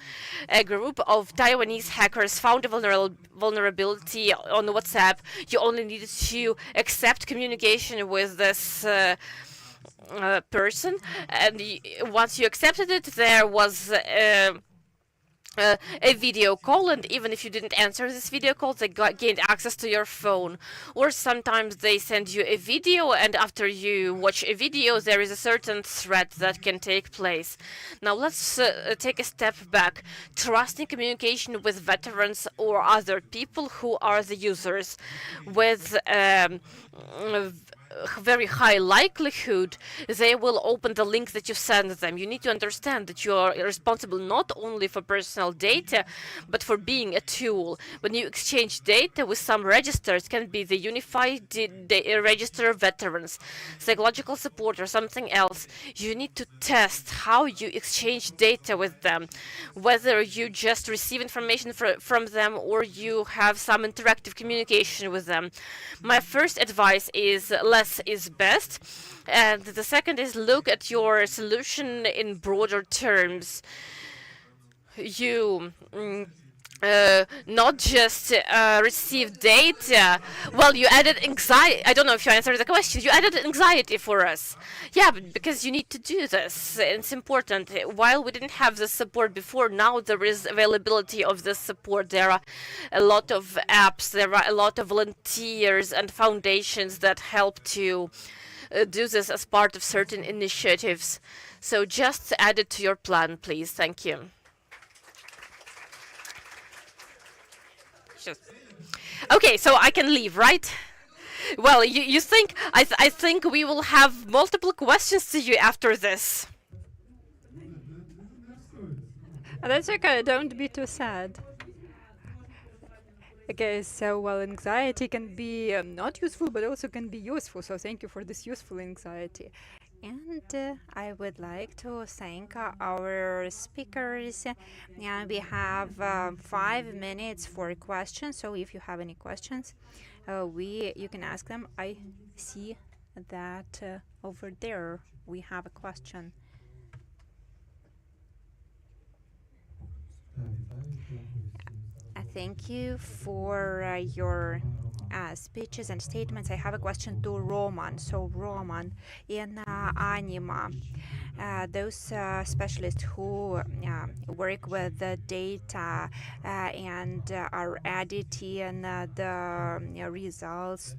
[SPEAKER 1] A group of Taiwanese hackers found a vulnerability on WhatsApp. You only needed to accept communication with this person. And once you accepted it, there was a video call, and even if you didn't answer this video call, they gained access to your phone. Or sometimes they send you a video, and after you watch a video, there is a certain threat that can take place. Now let's take a step back. Trusting communication with veterans or other people who are the users with very high likelihood they will open the link that you send them. You need to understand that you are responsible not only for personal data, but for being a tool. When you exchange data with some register, it can be the Unified Register of Veterans, psychological support, or something else. You need to test how you exchange data with them, whether you just receive information from them or you have some interactive communication with them. My first advice is less is best. And the second is look at your solution in broader terms. You not just receive data. Well, you added anxiety. I don't know if you answered the question. You added anxiety for us. Yeah, but because you need to do this. It's important. While we didn't have the support before, now there is availability of this support. There are a lot of apps. There are a lot of volunteers and foundations that help to do this as part of certain initiatives. So just add it to your plan, please. Thank you. Okay, so I can leave, right? Well, you think I think we will have multiple questions to you after this.
[SPEAKER 2] That's okay, don't be too sad. Okay, so well, anxiety can be not useful, but also can be useful. So thank you for this useful anxiety. And I would like to thank our speakers. We have 5 minutes for questions. So if you have any questions, you can ask them. I see that over there we have a question. Thank you for your speeches and statements. I have a question to Roman. So Roman, in Anima, those specialists who work with the data and are editing the results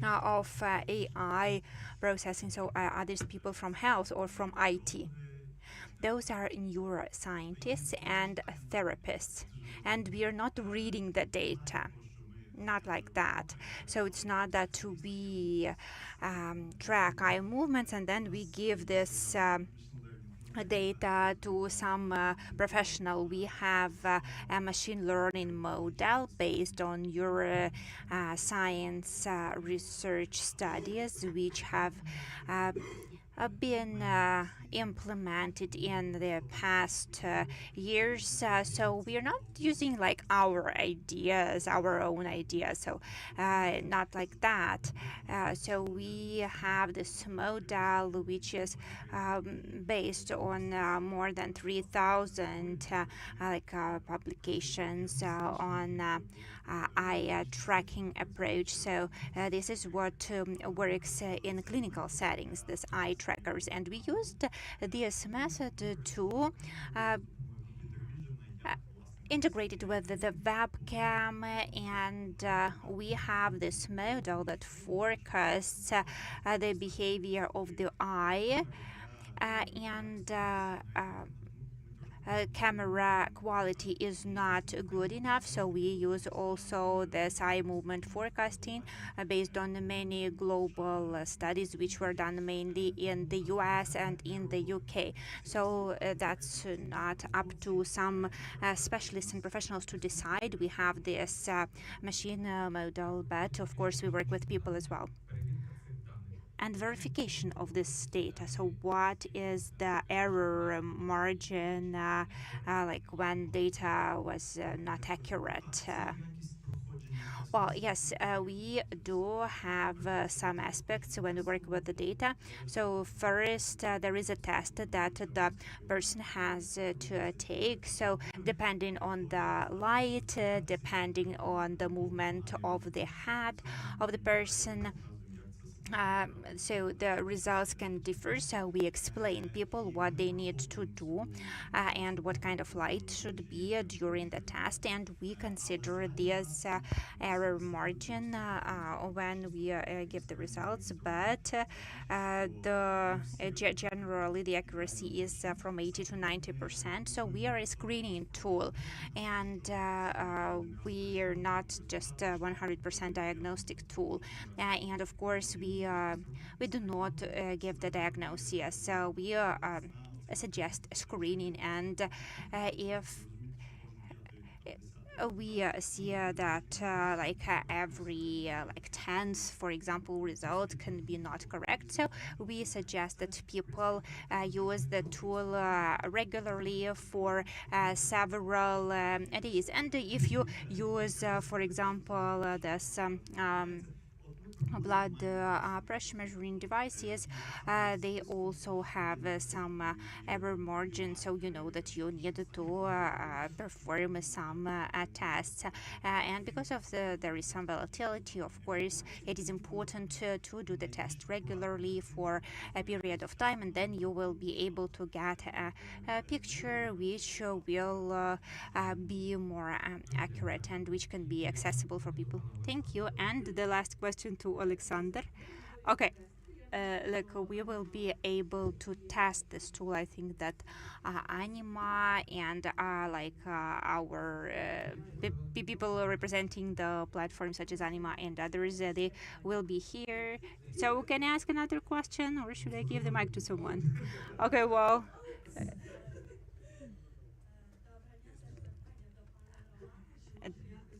[SPEAKER 2] of AI processing, so are these people from health or from IT? Those are neuroscientists and therapists, and we are not reading the data, not like that. So it's not that we track eye movements and then we give this data to some professional. We have a machine learning model based on neuroscience research studies which have been implemented in the past years. So we are not using like our own ideas, so not like that. So we have this model which is based on more than 3,000 publications on eye tracking approach. So this is what works in clinical settings, this eye trackers, and we used this method to integrate it with the webcam, and we have this model that forecasts the behavior of the eye, and camera quality is not good enough, so we use also this eye movement forecasting based on many global studies which were done mainly in the US and in the UK. So that's not up to some specialists and professionals to decide. We have this machine model, but of course we work with people as well. And verification of this data. So what is the error margin, like when data was not accurate? Well, yes, we do have some aspects when we work with the data. So first, there is a test that the person has to take. So depending on the light, depending on the movement of the head of the person, so the results can differ. So we explain people what they need to do and what kind of light should be during the test, and we consider this error margin when we give the results. But generally the accuracy is from 80 to 90%. So we are a screening tool, and we are not just a 100% diagnostic tool. And of course we we do not give the diagnosis. So we suggest screening, and if we see that every like 10th, for example, result can be not correct. So we suggest that people use the tool regularly for several days. And if you use, for example, this blood pressure measuring devices, they also have some error margin, so you know that you need to perform some tests, and because of there is some volatility, of course it is important to do the test regularly for a period of time, and then you will be able to get a picture which will be more accurate and which can be accessible for people. Thank you. And the last question to Alexander. Okay. We will be able to test this tool. I think that Anima and our people representing the platform such as Anima and others, they will be here. So can I ask another question, or should I give the mic to someone? Okay, well,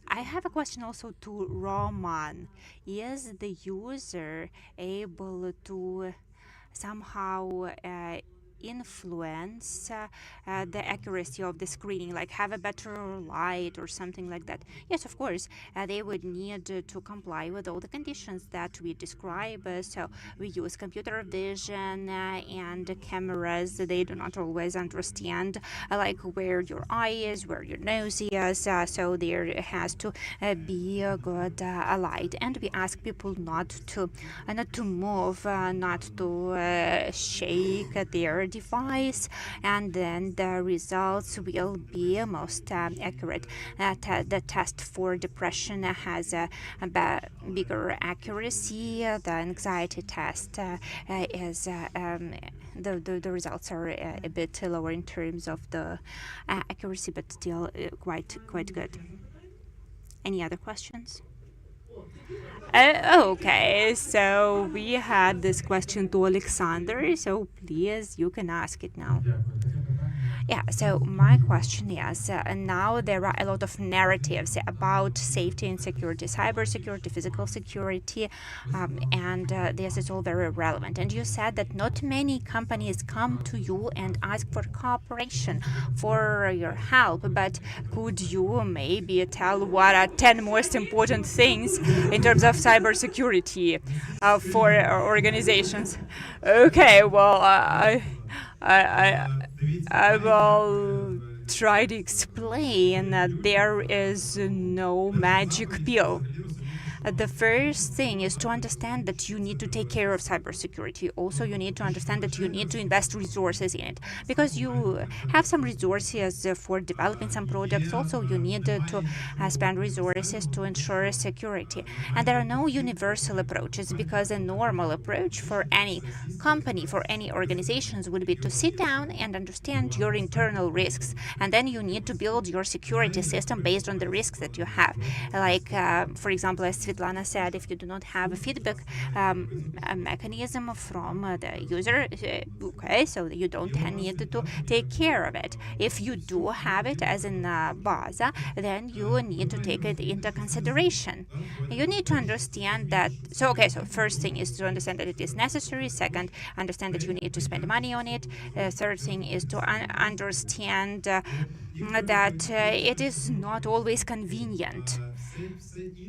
[SPEAKER 2] I have a question also to Roman. Is the user able to somehow influence the accuracy of the screening, like have a better light or something like that? Yes, of course, they would need to comply with all the conditions that we describe. So we use computer vision and cameras. They do not always understand like where your eye is, where your nose is. So there has to be a good light, and we ask people not to move, not to shake their device, and then the results will be most accurate. The test for depression has a bigger accuracy. The anxiety test is the results are a bit lower in terms of the accuracy, but still quite good. Any other questions? Okay, so we had this question to Alexander, so please, you can ask it now. Yeah, so my question is, now there are a lot of narratives about safety and security, cybersecurity, physical security, and this is all very relevant. And you said that not many companies come to you and ask for cooperation, for your help, but could you maybe tell what are 10 most important things in terms of cybersecurity for organizations? Okay, well, I will try to explain that there is no magic pill. The first thing is to understand that you need to take care of cybersecurity. Also, you need to understand that you need to invest resources in it, because you have some resources for developing some projects. Also, you need to spend resources to ensure security. And there are no universal approaches, because a normal approach for any company, for any organizations, would be to sit down and understand your internal risks, and then you need to build your security system based on the risks that you have. Like, for example, as Svetlana said, if you do not have a feedback mechanism from the user, okay, so you don't need to take care of it. If you do have it as in BASA, then you need to take it into consideration. You need to understand that. So first thing is to understand that it is necessary. Second, understand that you need to spend money on it. Third thing is to understand that it is not always convenient.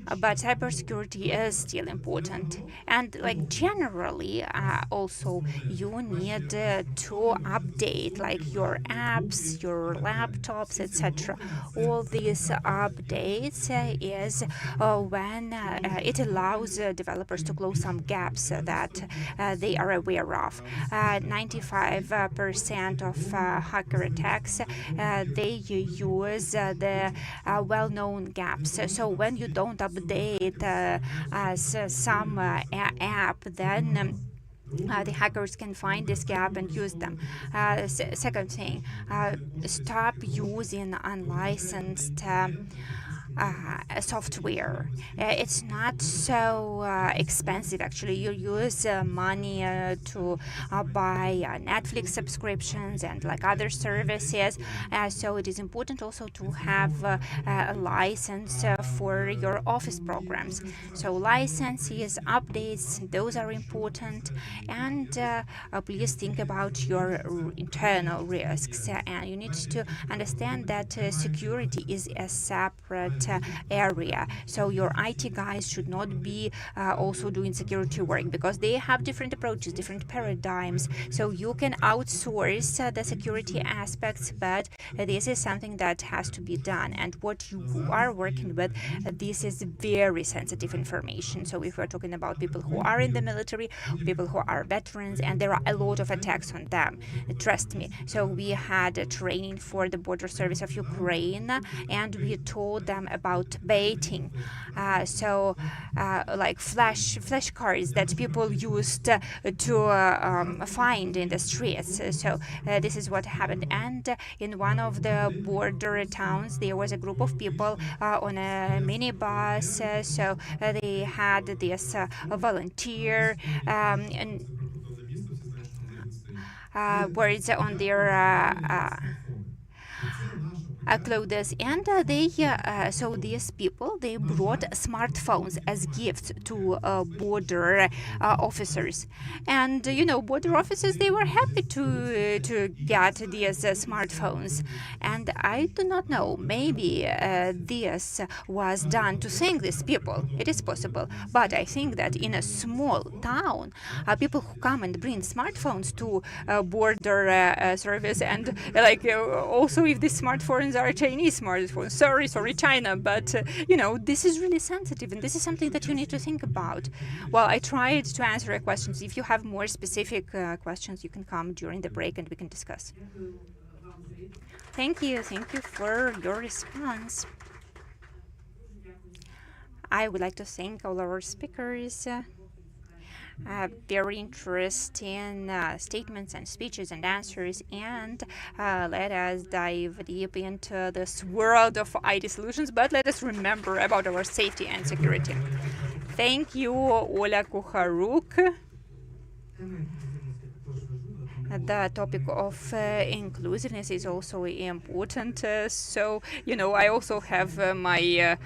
[SPEAKER 2] But cybersecurity is still important, and like generally also you need to update like your apps, your laptops, etc. All these updates is when it allows developers to close some gaps that they are aware of. 95% of hacker attacks they use the well-known gaps. So when you don't update some app, then the hackers can find this gap and use them. Second thing, stop using unlicensed software. It's not so expensive actually. You use money to buy Netflix subscriptions and like other services. So it is important also to have a license for your office programs. So licenses, updates, those are important. And please think about your internal risks. And you need to understand that security is a separate area. So your IT guys should not be also doing security work because they have different approaches, different paradigms. So you can outsource the security aspects, but this is something that has to be done. And what you are working with, this is very sensitive information. So if we're talking about people who are in the military, people who are veterans, and there are a lot of attacks on them, trust me. So we had a training for the border service of Ukraine, and we told them about baiting. Like flashcards that people used to find in the streets. So this is what happened. And in one of the border towns, there was a group of people on a minibus. They had this volunteer and words on their clothes, and so these people, they brought smartphones as gifts to border officers. And border officers, they were happy to get these smartphones. And I do not know, maybe this was done to thank these people. It is possible, but I think that in a small town, people who come and bring smartphones to border service, and also if these smartphones are Chinese smartphones. Sorry, China, but this is really sensitive, and this is something that you need to think about. Well, I tried to answer your questions. If you have more specific questions, you can come during the break and we can discuss. Thank you for your response. I would like to thank all our speakers. Very interesting statements and speeches and answers, and let us dive deep into this world of IT solutions, but let us remember about our safety and security. Thank you, Ola Kucharuk. The topic of inclusiveness is also important. I also have my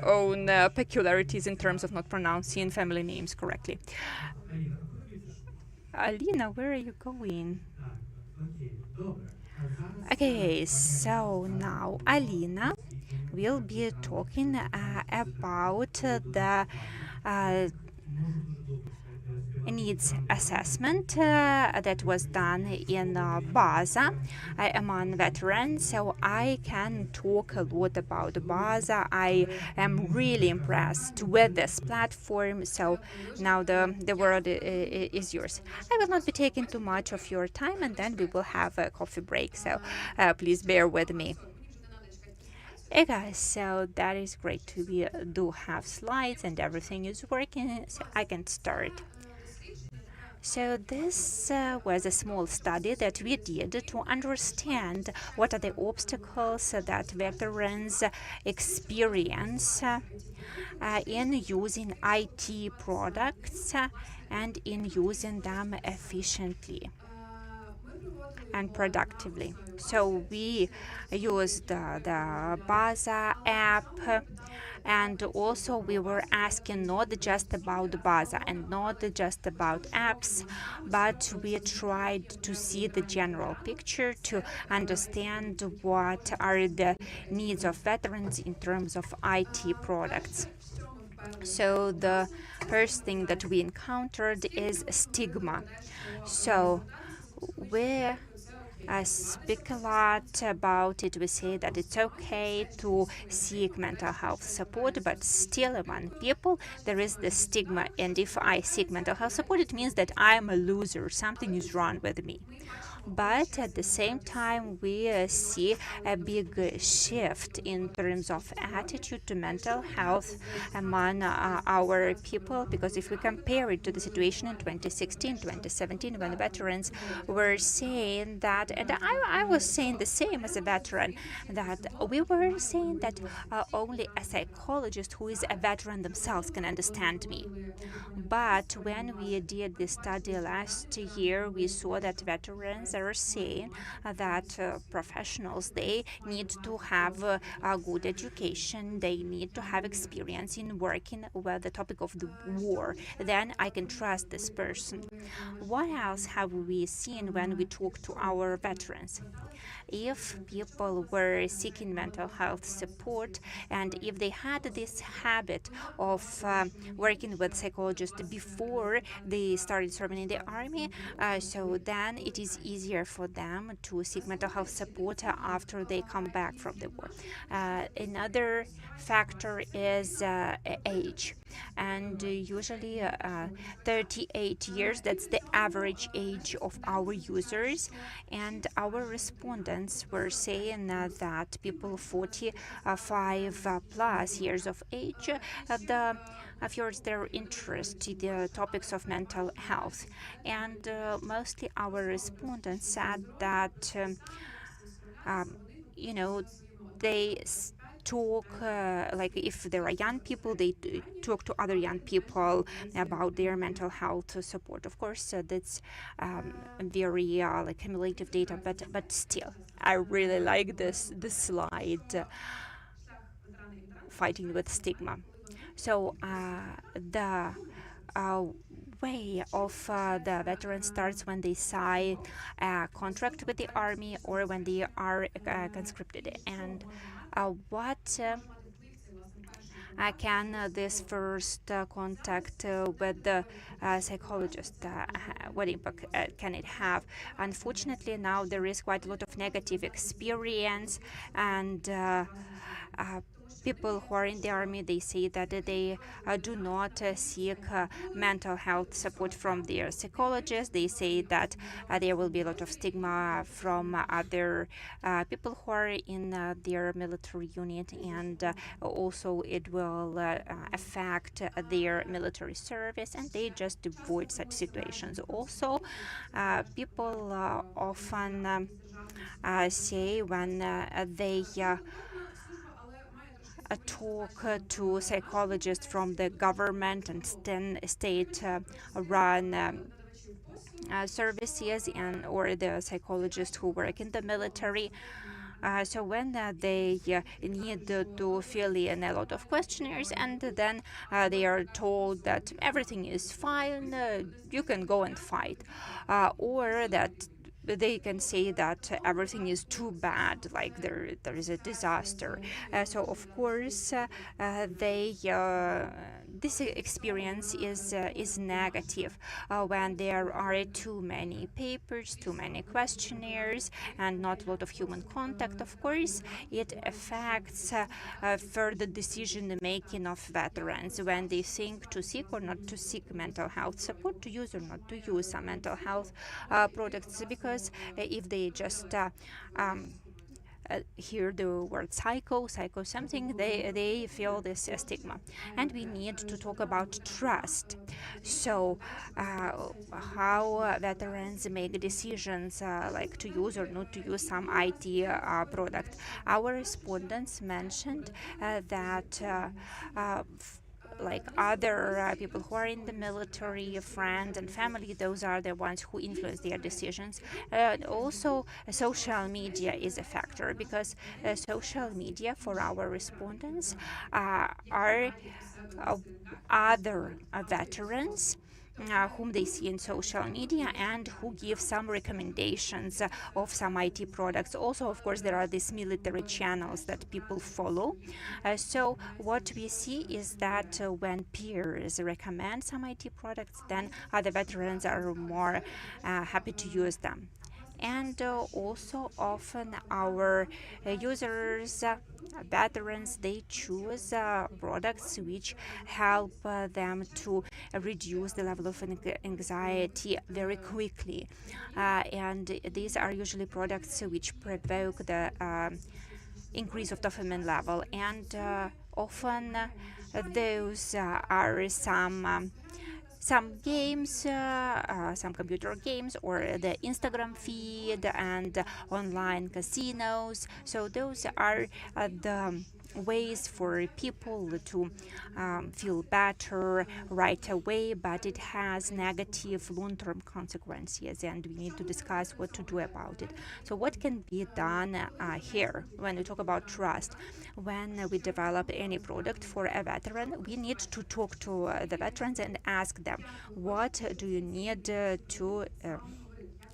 [SPEAKER 2] own peculiarities in terms of not pronouncing family names correctly. Alina, where are you going? Okay, so now Alina will be talking about the needs assessment that was done in Baza among veterans. So I can talk a lot about Baza. I am really impressed with this platform. So now the word is yours. I will not be taking too much of your time, and then we will have a coffee break. So please bear with me. Hey guys, so that is great to do have slides and everything is working, so I can start. So this was a small study that we did to understand what are the obstacles that veterans experience in using IT products and in using them efficiently and productively. So we used the Baza app, and also we were asking not just about Baza and not just about apps, but we tried to see the general picture to understand what are the needs of veterans in terms of IT products. So the first thing that we encountered is stigma. So we speak a lot about it. We say that it's okay to seek mental health support, but still among people there is the stigma, and if I seek mental health support, it means that I'm a loser, something is wrong with me. But at the same time, we see a big shift in terms of attitude to mental health among our people, because if we compare it to the situation in 2016, 2017, when veterans were saying that, and I was saying the same as a veteran, that we were saying that only a psychologist who is a veteran themselves can understand me. But when we did this study last year, we saw that veterans are saying that professionals, they need to have a good education, they need to have experience in working with the topic of the war. Then I can trust this person. What else have we seen when we talk to our veterans? If people were seeking mental health support and if they had this habit of working with psychologists before they started serving in the army, so then it is easier for them to seek mental health support after they come back from the war. Another factor is age, and usually 38 years, that's the average age of our users, and our respondents were saying that people 45 plus years of age, feels their interest in the topics of mental health, and mostly our respondents said that you know they talk, like if there are young people, they talk to other young people about their mental health support. Of course, that's very like cumulative data, but still, I really like this slide, fighting with stigma. So the uh, way of the veteran starts when they sign a contract with the army or when they are conscripted. And what can this first contact with the psychologist, what impact can it have? Unfortunately, now there is quite a lot of negative experience, and people who are in the army, they say that they do not seek mental health support from their psychologist. They say that there will be a lot of stigma from other people who are in their military unit, and also it will affect their military service, and they just avoid such situations. Also, people often say when they talk to psychologists from the government and state run services, and or the psychologists who work in the military. So when they need to fill in a lot of questionnaires, and then they are told that everything is fine, you can go and fight, or that they can say that everything is too bad, like there is a disaster. So of course, they this experience is negative when there are too many papers, too many questionnaires, and not a lot of human contact. Of course, it affects further decision making of veterans when they think to seek or not to seek mental health support, to use or not to use some mental health products, because if they just hear the word psycho something, they feel this stigma. And we need to talk about trust. So how veterans make decisions like to use or not to use some IT product. Our respondents mentioned that like other people who are in the military, friends and family, those are the ones who influence their decisions. Also, social media is a factor, because social media for our respondents are other veterans whom they see in social media and who give some recommendations of some IT products. Also, of course, there are these military channels that people follow. So what we see is that when peers recommend some IT products, then other veterans are more happy to use them. And also often our users, veterans, they choose products which help them to reduce the level of anxiety very quickly. And these are usually products which provoke the increase of dopamine level, and often those are some games, some computer games, or the Instagram feed and online casinos. So those are the ways for people to feel better right away, but it has negative long-term consequences, and we need to discuss what to do about it. So what can be done here when we talk about trust? When we develop any product for a veteran, we need to talk to the veterans and ask them, what do you need to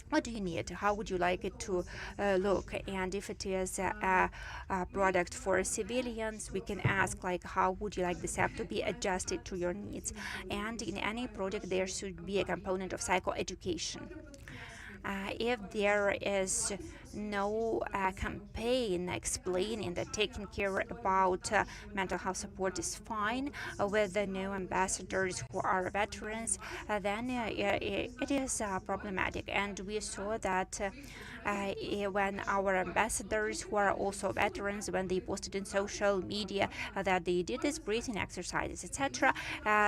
[SPEAKER 2] what do you need? How would you like it to look? And if it is a product for civilians, we can ask, like, how would you like this app to be adjusted to your needs? And in any product, there should be a component of psychoeducation. If there is no campaign explaining that taking care about mental health support is fine with the new ambassadors who are veterans, then it is problematic. And we saw that when our ambassadors who are also veterans, when they posted in social media that they did these breathing exercises, etc.,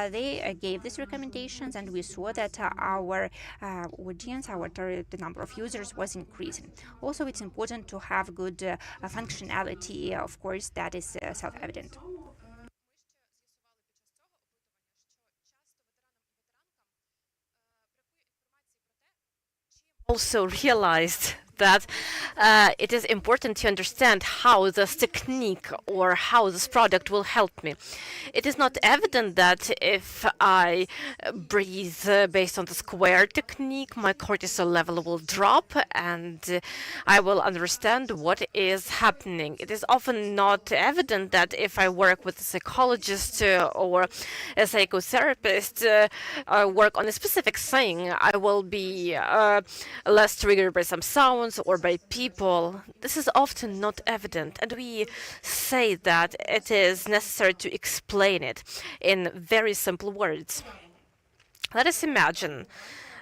[SPEAKER 2] they gave these recommendations, and we saw that our audience, the number of users was increasing. Also, it's important to have good functionality. Of course, that is self-evident.
[SPEAKER 1] Also realized that it is important to understand how this technique or how this product will help me. It is not evident that if I breathe based on the square technique, my cortisol level will drop and I will understand what is happening. It is often not evident that if I work with a psychologist or a psychotherapist, work on a specific thing, I will be less triggered by some sounds or by people. This is often not evident, and we say that it is necessary to explain it in very simple words. Let us imagine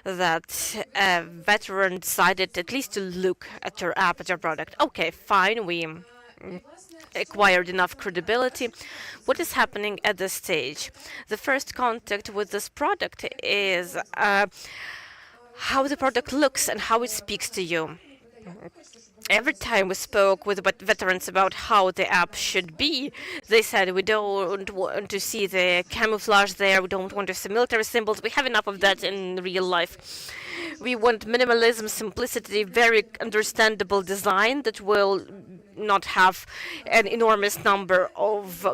[SPEAKER 1] that a veteran decided at least to look at your app, at your product. Okay, fine, we acquired enough credibility. What is happening at this stage? The first contact with this product is how the product looks and how it speaks to you. Every time we spoke with veterans about how the app should be, they said, we don't want to see the camouflage there, we don't want to see military symbols, we have enough of that in real life. We want minimalism, simplicity, very understandable design that will not have an enormous number of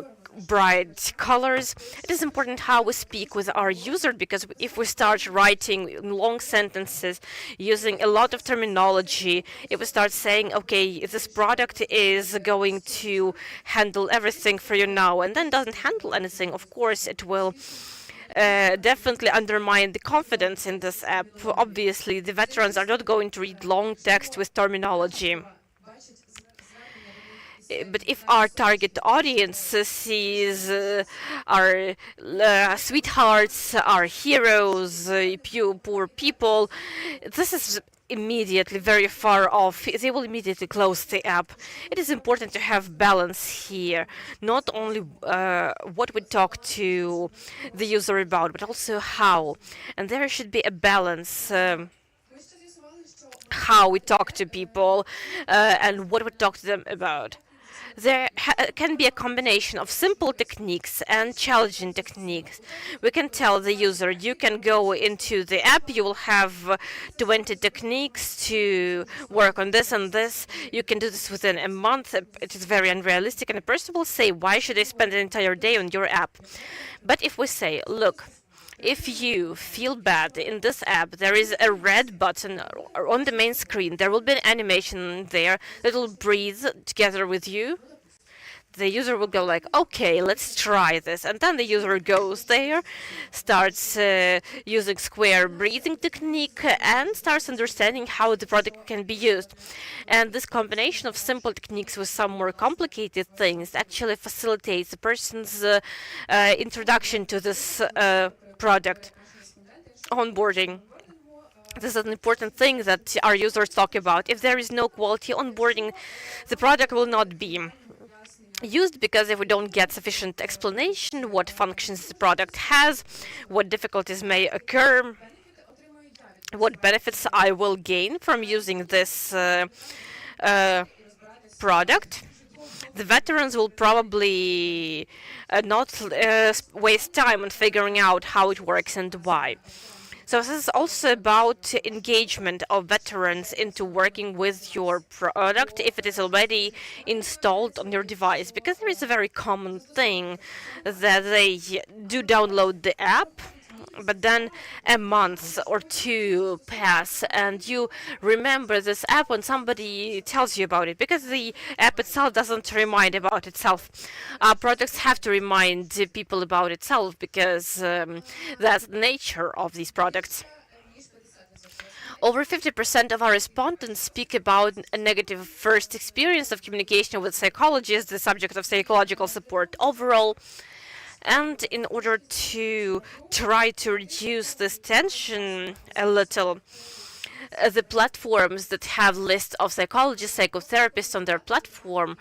[SPEAKER 1] bright colors. It is important how we speak with our user, because if we start writing long sentences using a lot of terminology, if we start saying, okay, this product is going to handle everything for you now, and then doesn't handle anything, of course it will definitely undermine the confidence in this app. Obviously, the veterans are not going to read long text with terminology. But if our target audience sees our sweethearts, our heroes, poor people, this is immediately very far off. They will immediately close the app. It is important to have balance here, not only what we talk to the user about, but also how. And there should be a balance. How we talk to people and what we talk to them about. There can be a combination of simple techniques and challenging techniques. We can tell the user, you can go into the app, you will have 20 techniques to work on this and this. You can do this within a month. It is very unrealistic, and a person will say, why should I spend an entire day on your app? But if we say, look, if you feel bad in this app, there is a red button on the main screen. There will be an animation there that will breathe together with you. the user will go like, okay, let's try this. And then the user goes there, starts using square breathing technique, and starts understanding how the product can be used. And this combination of simple techniques with some more complicated things actually facilitates the person's introduction to this product. Onboarding. This is an important thing that our users talk about. If there is no quality onboarding, the product will not be used, because if we don't get sufficient explanation what functions the product has, what difficulties may occur, what benefits I will gain from using this product, the veterans will probably not waste time on figuring out how it works and why. So this is also about engagement of veterans into working with your product if it is already installed on your device, because there is a very common thing that they do download the app, but then a month or two pass and you remember this app when somebody tells you about it, because the app itself doesn't remind about itself. Products have to remind people about itself, because that's the nature of these products. Over 50% of our respondents speak about a negative first experience of communication with psychologists, the subject of psychological support overall. And in order to try to reduce this tension a little, the platforms that have lists of psychologists, psychotherapists on their platform,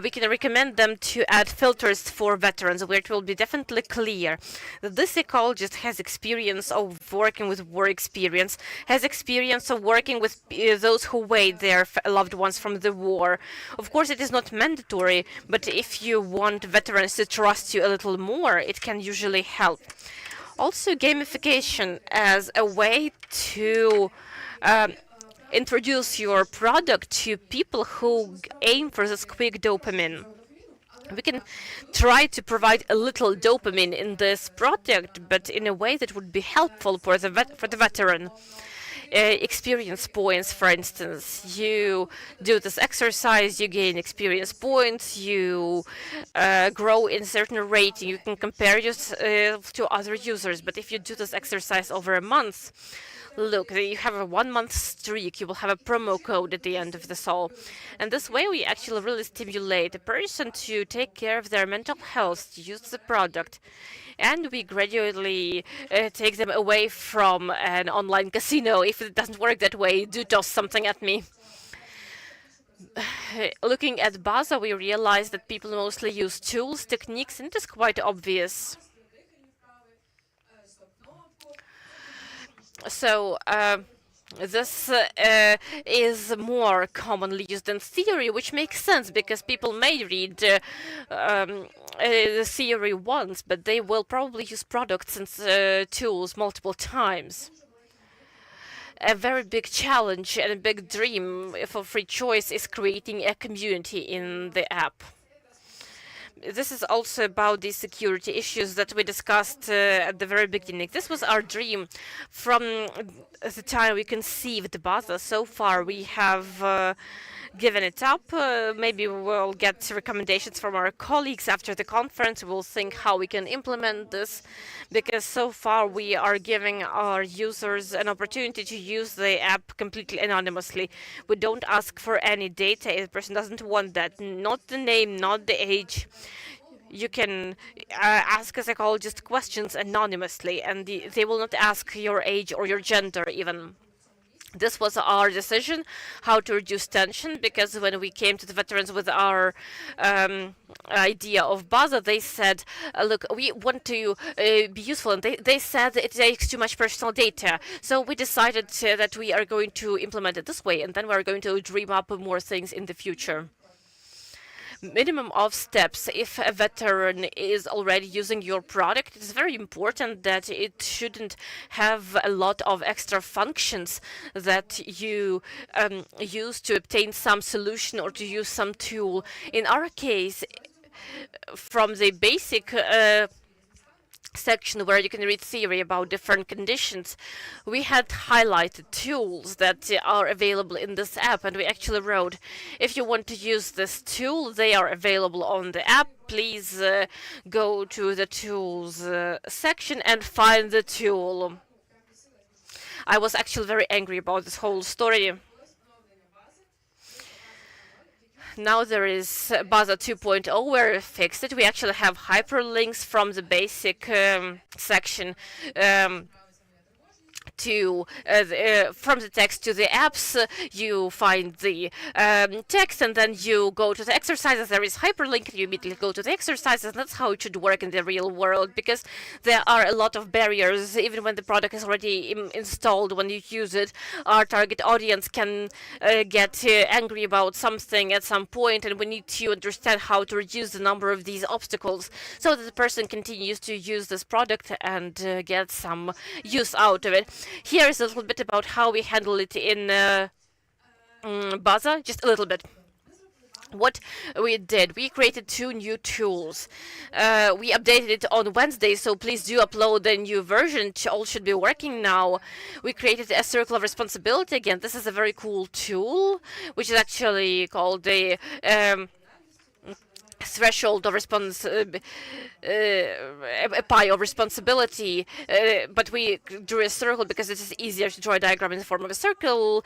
[SPEAKER 1] we can recommend them to add filters for veterans, where it will be definitely clear that this psychologist has experience of working with war experience, has experience of working with those who await their loved ones from the war. Of course, it is not mandatory, but if you want veterans to trust you a little more, it can usually help. Also, gamification as a way to introduce your product to people who aim for this quick dopamine. We can try to provide a little dopamine in this product, but in a way that would be helpful for the veteran. Experience points, for instance. You do this exercise, you gain experience points, you grow in a certain rating, you can compare yourself to other users. But if you do this exercise over a month, look, you have a 1-month streak, you will have a promo code at the end of this all. And this way we actually really stimulate a person to take care of their mental health, to use the product. And we gradually take them away from an online casino. If it doesn't work that way, do toss something at me. Looking at Baza, we realize that people mostly use tools, techniques, and it is quite obvious. So this is more commonly used in theory, which makes sense, because people may read the theory once, but they will probably use products and tools multiple times. A very big challenge and a big dream for free choice is creating a community in the app. This is also about the security issues that we discussed at the very beginning. This was our dream from the time we conceived Baza. So far, we have given it up. Maybe we'll get recommendations from our colleagues after the conference. We'll think how we can implement this, because so far we are giving our users an opportunity to use the app completely anonymously. We don't ask for any data if the person doesn't want that. Not the name, not the age. You can ask a psychologist questions anonymously, and they will not ask your age or your gender even. This was our decision, how to reduce tension, because when we came to the veterans with our idea of Baza, they said, look, we want to be useful, and they said it takes too much personal data. So we decided that we are going to implement it this way, and then we're going to dream up more things in the future. Minimum of steps. If a veteran is already using your product, it's very important that it shouldn't have a lot of extra functions that you use to obtain some solution or to use some tool. In our case, from the basic section where you can read theory about different conditions, we had highlighted tools that are available in this app, and we actually wrote, if you want to use this tool, they are available on the app. Please go to the tools section and find the tool. I was actually very angry about this whole story. Now there is Baza 2.0 where we fixed it. We actually have hyperlinks from the basic section to from the text to the apps. You find the text, and then you go to the exercises. There is hyperlink, and you immediately go to the exercises. And that's how it should work in the real world, because there are a lot of barriers even when the product is already installed. When you use it, our target audience can get angry about something at some point, and we need to understand how to reduce the number of these obstacles so that the person continues to use this product and get some use out of it. Here is a little bit about how we handle it in Baza, just a little bit. What we did, we created 2 new tools. We updated it on Wednesday, so please do upload the new version. All should be working now. We created a circle of responsibility. Again, this is a very cool tool, which is actually called the threshold of a pie of responsibility, but we drew a circle because it is easier to draw a diagram in the form of a circle.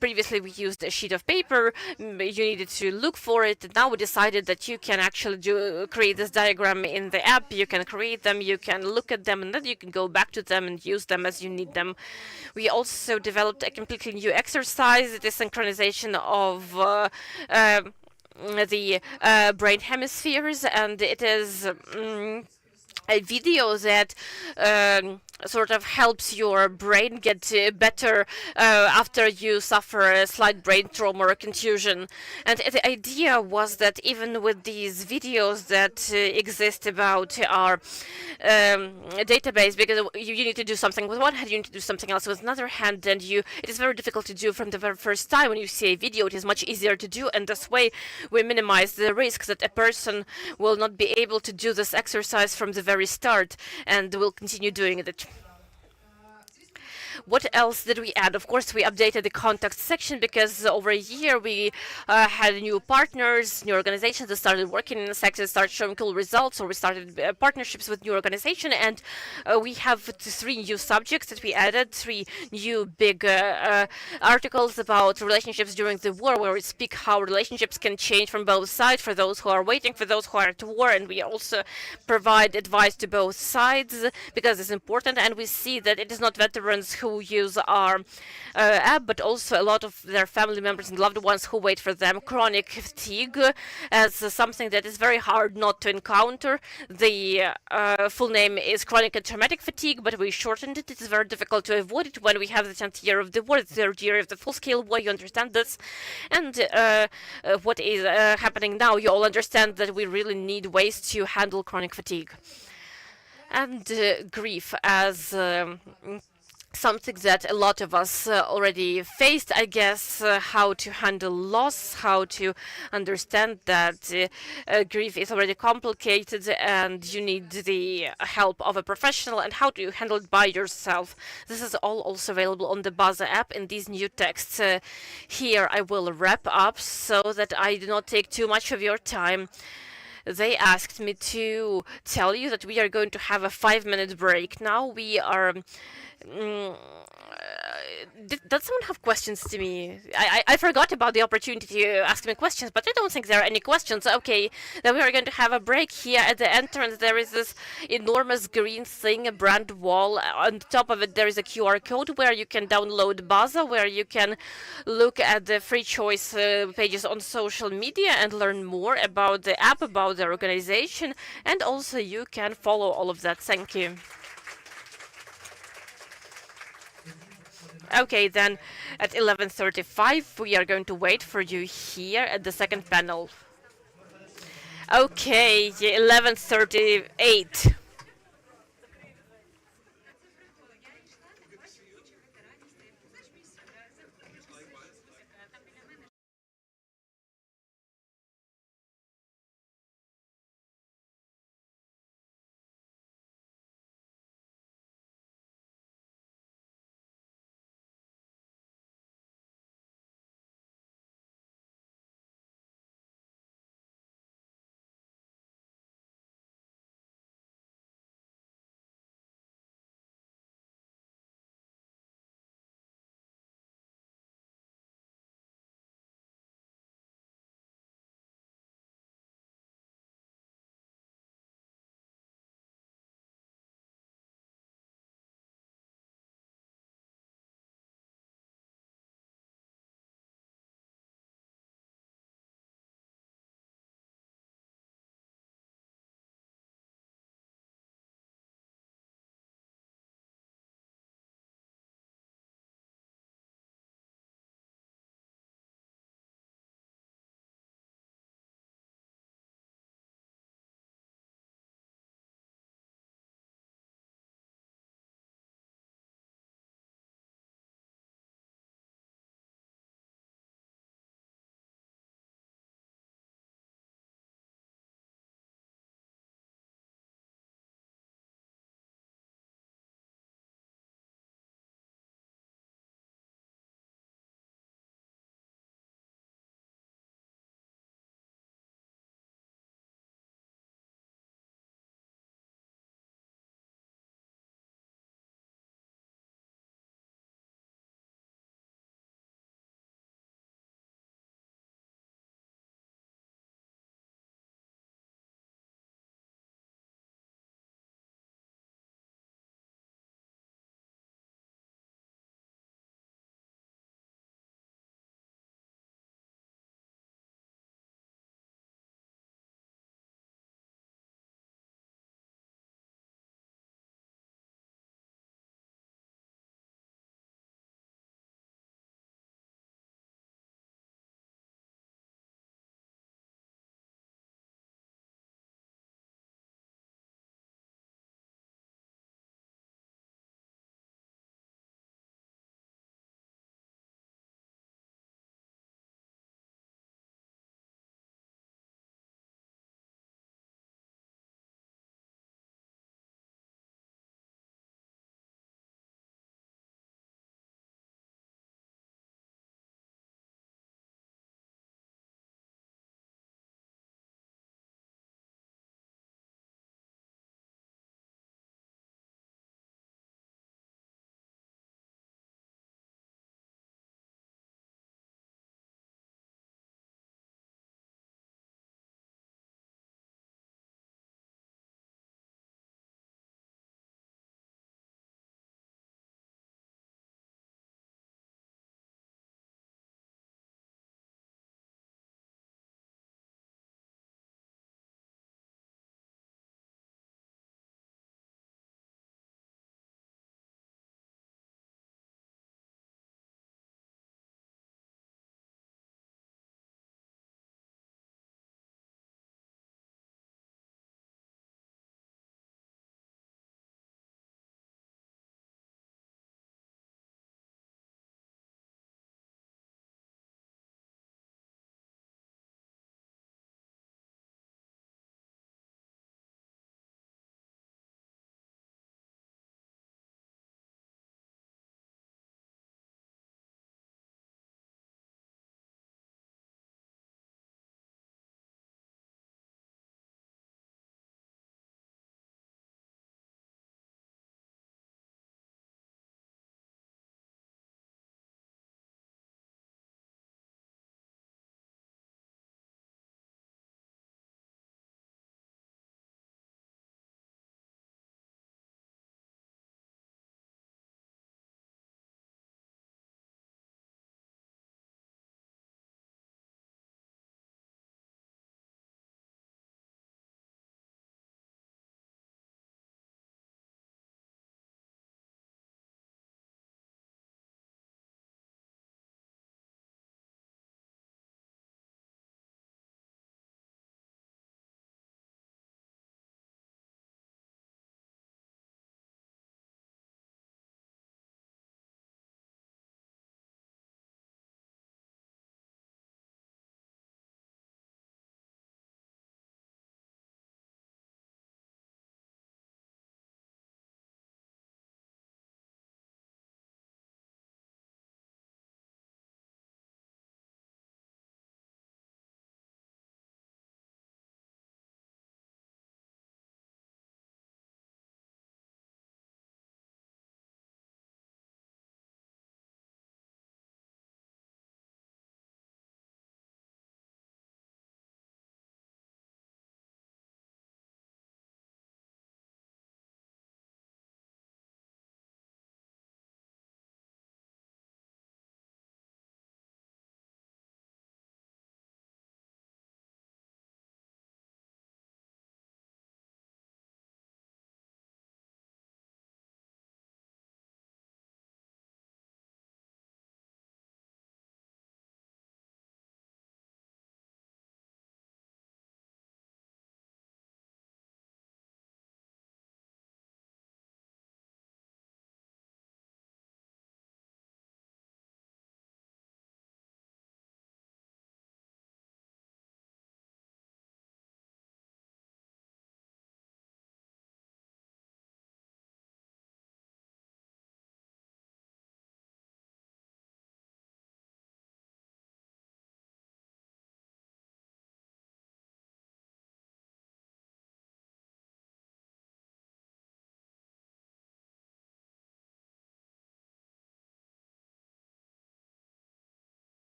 [SPEAKER 1] Previously we used a sheet of paper. You needed to look for it. Now we decided that you can actually create this diagram in the app. You can create them, you can look at them, and then you can go back to them and use them as you need them. We also developed a completely new exercise. It is synchronization of the brain hemispheres, and it is a video that sort of helps your brain get better after you suffer a slight brain trauma or contusion. And the idea was that even with these videos that exist about our database, because you need to do something with one hand, you need to do something else with another hand, and it is very difficult to do from the very first time. When you see a video, it is much easier to do, and this way we minimize the risk that a person will not be able to do this exercise from the very start and will continue doing it. What else did we add? Of course, we updated the contact section because over a year we had new partners, new organizations that started working in the sector, started showing cool results, or we started partnerships with new organizations, and we have 3 new subjects that we added, 3 new big articles about relationships during the war, where we speak how relationships can change from both sides, for those who are waiting, for those who are at war, and we also provide advice to both sides because it's important. And we see that it is not veterans who use our app, but also a lot of their family members and loved ones who wait for them. Chronic fatigue as something that is very hard not to encounter. The full name is chronic and traumatic fatigue, but we shortened it. It is very difficult to avoid it when we have the 10th year of the war, the 3rd year of the full-scale war. You understand this. And what is happening now, you all understand that we really need ways to handle chronic fatigue. And grief as something that a lot of us already faced, I guess, how to handle loss, how to understand that grief is already complicated and you need the help of a professional, and how to handle it by yourself. This is all also available on the Baza app in these new texts. Here I will wrap up so that I do not take too much of your time. They asked me to tell you that we are going to have a 5-minute break now. We are does someone have questions to me? I forgot about the opportunity to ask me questions, but I don't think there are any questions. Okay, then we are going to have a break. Here at the entrance there is this enormous green thing, a brand wall. On top of it there is a QR code where you can download Baza, where you can look at the free choice pages on social media and learn more about the app, about the organization, and also you can follow all of that. Thank you. Okay, then at 11:35 we are going to wait for you here at the second panel. Okay, 11:38.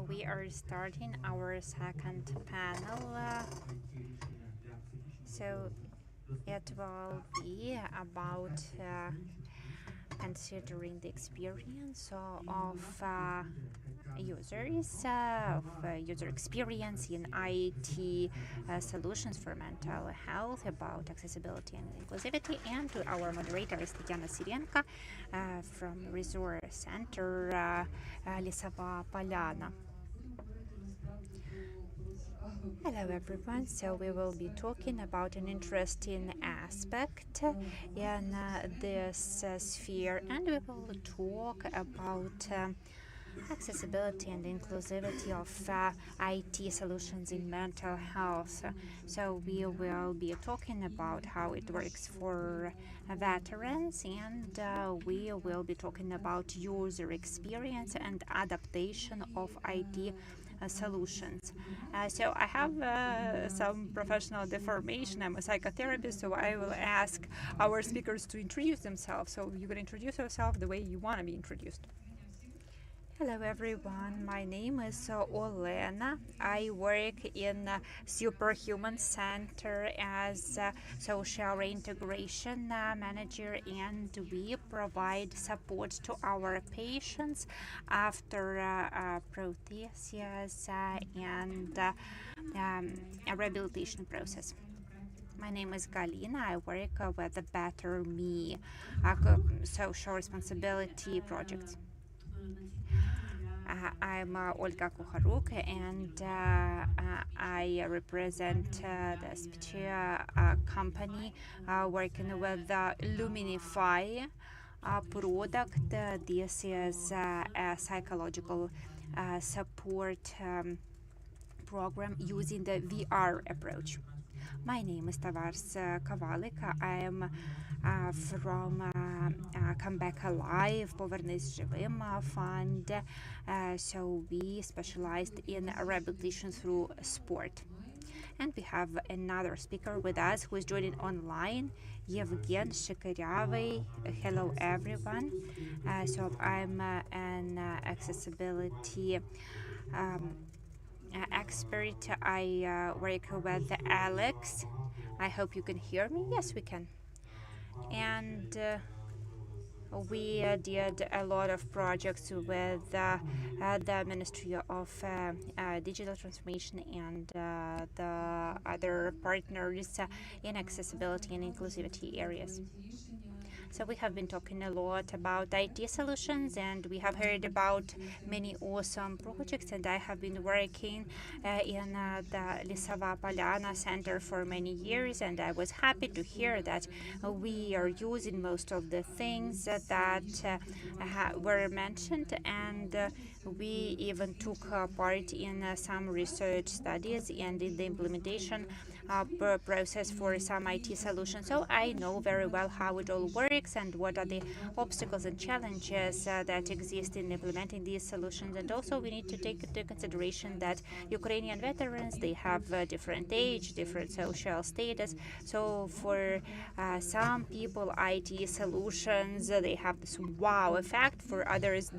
[SPEAKER 2] We are starting our second panel. So it will be about considering the experience of users, user experience in IT solutions for mental health, about accessibility and inclusivity, and to our moderators, Tatiana Sirenka from Resource Center Lisova Polyana. Hello everyone, so we will be talking about an interesting aspect in this sphere, and we will talk about accessibility and inclusivity of IT solutions in mental health. So we will be talking about how it works for veterans, and we will be talking about user experience and adaptation of IT solutions. So I have some professional deformation. I'm a psychotherapist, so I will ask our speakers to introduce themselves. So you can introduce yourself the way you want to be introduced. Hello everyone, my name is Olena. I work in Superhuman Center as social reintegration manager, and we provide support to our patients after prosthesis and a rehabilitation process. My name is Galina. I work with the Better Me social responsibility projects. I'm Olga Kukharuk, and I represent the Spitya company working with the Luminify product. This is a psychological support program using the VR approach. My name is Tavars Kavalik. I am from Come Back Alive, Poverness Живим fund. So we specialized in rehabilitation through sport. And we have another speaker with us who is joining online, Yevgen Shikaryavy. Hello, everyone. So I'm an accessibility expert. I work with IREX. I hope you can hear me. Yes, we can. And we did a lot of projects with the Ministry of Digital Transformation and the other partners in accessibility and inclusivity areas. So we have been talking a lot about IT solutions, and we have heard about many awesome projects, and I have been working in the Lisova Polyana Center for many years, and I was happy to hear that we are using most of the things that were mentioned, and we even took part in some research studies and in the implementation process for some IT solutions. So I know very well how it all works and what are the obstacles and challenges that exist in implementing these solutions. And also we need to take into consideration that Ukrainian veterans, they have different age, different social status. So for some people, IT solutions, they have this wow effect. For others,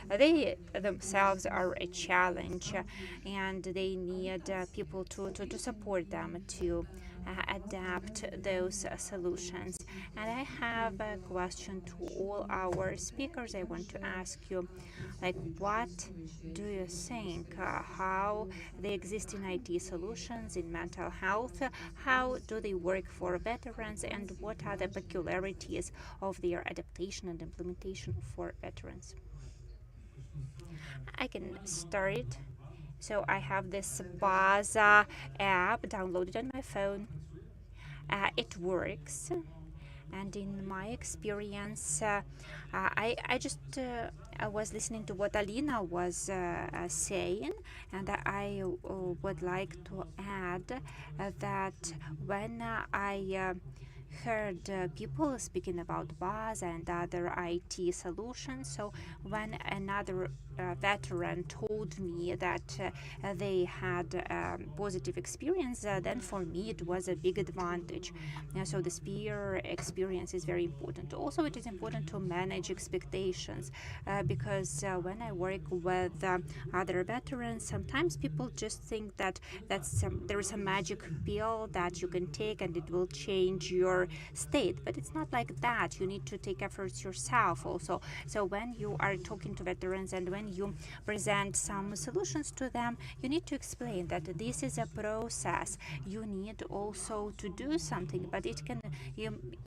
[SPEAKER 2] they themselves are a challenge, and they need people to support them to adapt those solutions. And I have a question to all our speakers. I want to ask you, like, what do you think? How the existing IT solutions in mental health, how do they work for veterans, and what are the peculiarities of their adaptation and implementation for veterans? I can start. So I have this Baza app downloaded on my phone. It works, and in my experience, I just I was listening to what Alina was saying, and I would like to add that when I heard people speaking about BAS and other IT solutions. So when another veteran told me that they had positive experience, then for me it was a big advantage. So the peer experience is very important. Also, it is important to manage expectations because when I work with other veterans, sometimes people just think that there is a magic pill that you can take and it will change your state, but it's not like that. You need to take efforts yourself also. So when you are talking to veterans and when you present some solutions to them, you need to explain that this is a process. You need also to do something, but it can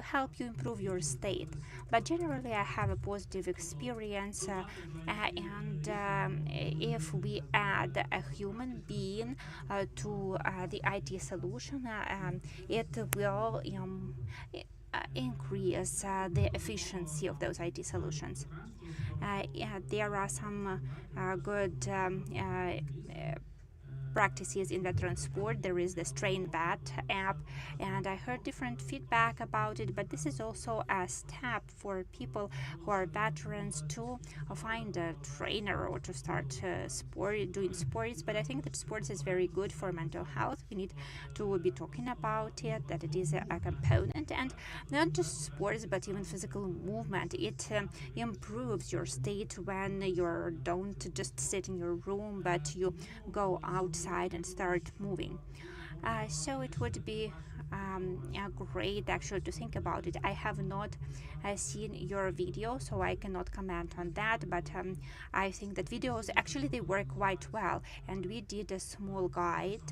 [SPEAKER 2] help you improve your state. But generally, I have a positive experience, and if we add a human being to the IT solution, it will increase the efficiency of those IT solutions. Yeah, there are some good practices in veteran sport. There is the Strain Vet app, and I heard different feedback about it, but this is also a step for people who are veterans to find a trainer or to start doing sports. But I think that sports is very good for mental health. We need to be talking about it, that it is a component, and not just sports but even physical movement. It improves your state when you don't just sit in your room but you go outside and start moving. So it would be great actually to think about it. I have not seen your video, so I cannot comment on that, but I think that videos actually they work quite well, and we did a small guide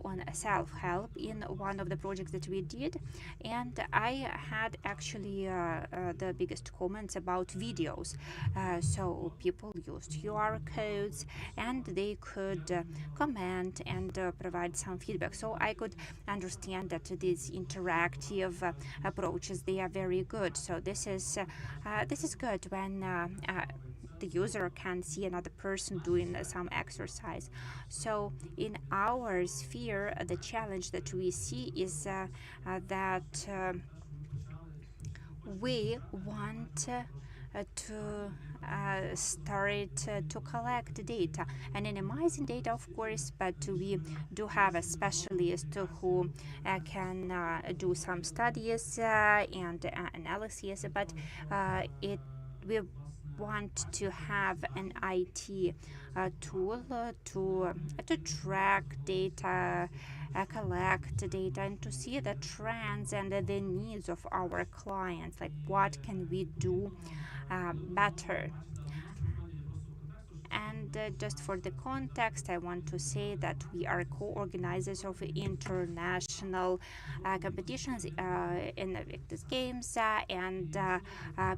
[SPEAKER 2] on self-help in one of the projects that we did, and I had actually the biggest comments about videos. So people used QR codes and they could comment and provide some feedback, so I could understand that these interactive approaches, they are very good. So this is good when the user can see another person doing some exercise. So in our sphere, the challenge that we see is that we want to start to collect data and anonymizing data, of course, but we do have a specialist who can do some studies and analysis, but we want to have an IT tool to track data, collect data, and to see the trends and the needs of our clients, like what can we do better. And just for the context, I want to say that we are co-organizers of international competitions in Victus Games, and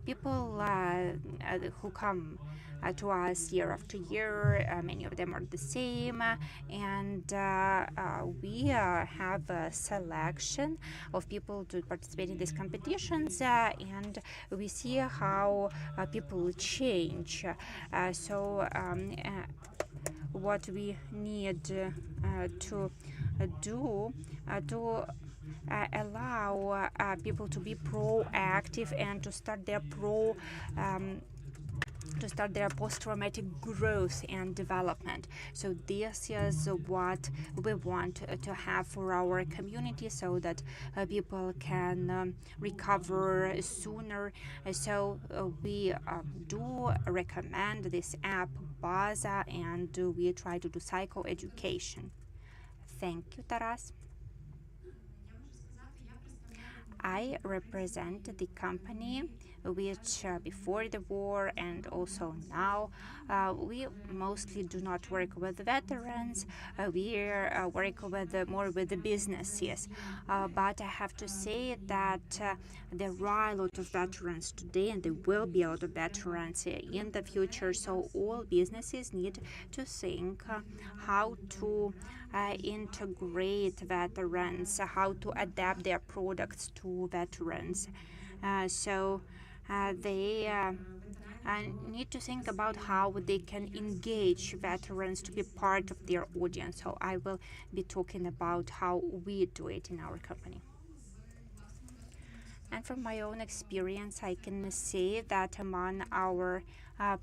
[SPEAKER 2] people who come to us year after year, many of them are the same, and we have a selection of people to participate in these competitions, and we see how people change. What we need to do to allow people to be proactive and to start their post-traumatic growth and development. So this is what we want to have for our community, so that people can recover sooner. So we do recommend this app, Baza, and we try to do psychoeducation. Thank you, Taras. I represent the company which before the war and also now we mostly do not work with veterans. We work with more with the businesses, but I have to say that there are a lot of veterans today, and there will be a lot of veterans in the future. So all businesses need to think how to integrate veterans, how to adapt their products to veterans. They need to think about how they can engage veterans to be part of their audience. So I will be talking about how we do it in our company. And from my own experience, I can say that among our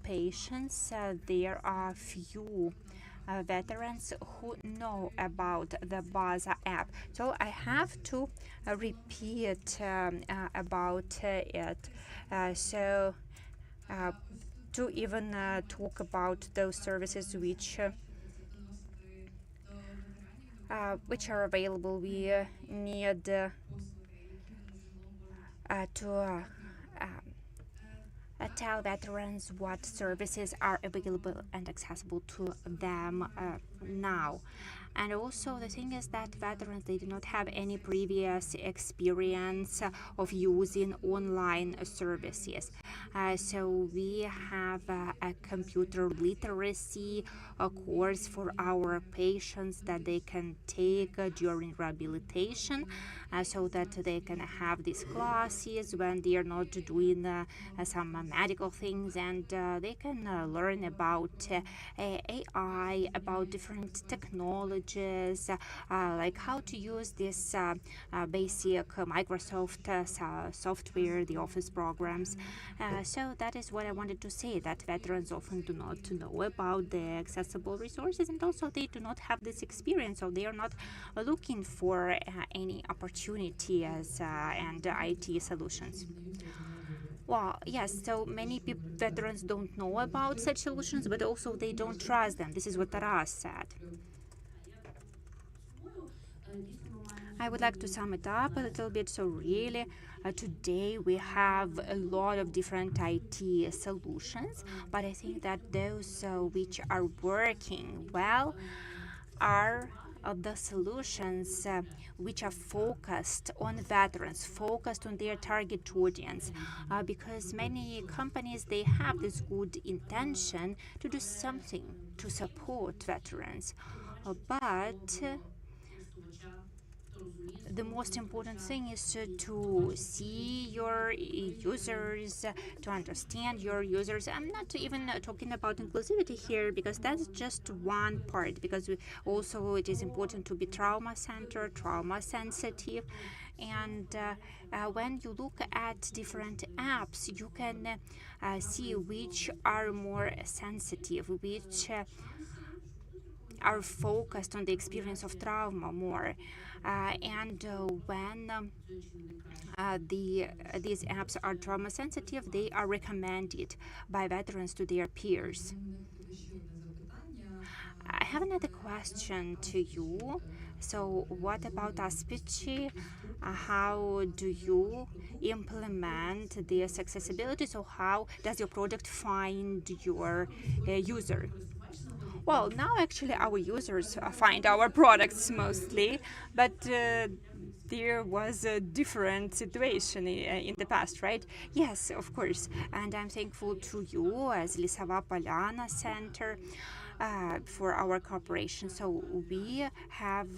[SPEAKER 2] patients, there are few veterans who know about the BAZA app. So I have to repeat about it. So to even talk about those services which are available, we need to tell veterans what services are available and accessible to them now. And also the thing is that veterans, they do not have any previous experience of using online services. So we have a computer literacy course for our patients that they can take during rehabilitation, so that they can have these classes when they are not doing some medical things, and they can learn about AI, about different technologies, like how to use this basic Microsoft software, the Office programs. So that is what I wanted to say, that veterans often do not know about the accessible resources, and also they do not have this experience, so they are not looking for any opportunities and IT solutions. Well, yes, so many veterans don't know about such solutions, but also they don't trust them. This is what Taras said. I would like to sum it up a little bit. So really, today we have a lot of different IT solutions, but I think that those which are working well are the solutions which are focused on veterans, focused on their target audience, because many companies, they have this good intention to do something to support veterans, but the most important thing is to see your users, to understand your users. I'm not even talking about inclusivity here, because that's just one part, because also it is important to be trauma-centered, trauma-sensitive. And when you look at different apps, you can see which are more sensitive, which are focused on the experience of trauma more. And when these apps are trauma sensitive, they are recommended by veterans to their peers. I have another question to you. So, what about Aspici? How do you implement this accessibility? So, how does your product find your user? Well, now actually our users find our products mostly, but there was a different situation in the past, right? Yes, of course. And I'm thankful to you as Lisava Polyana Center for our cooperation. So we have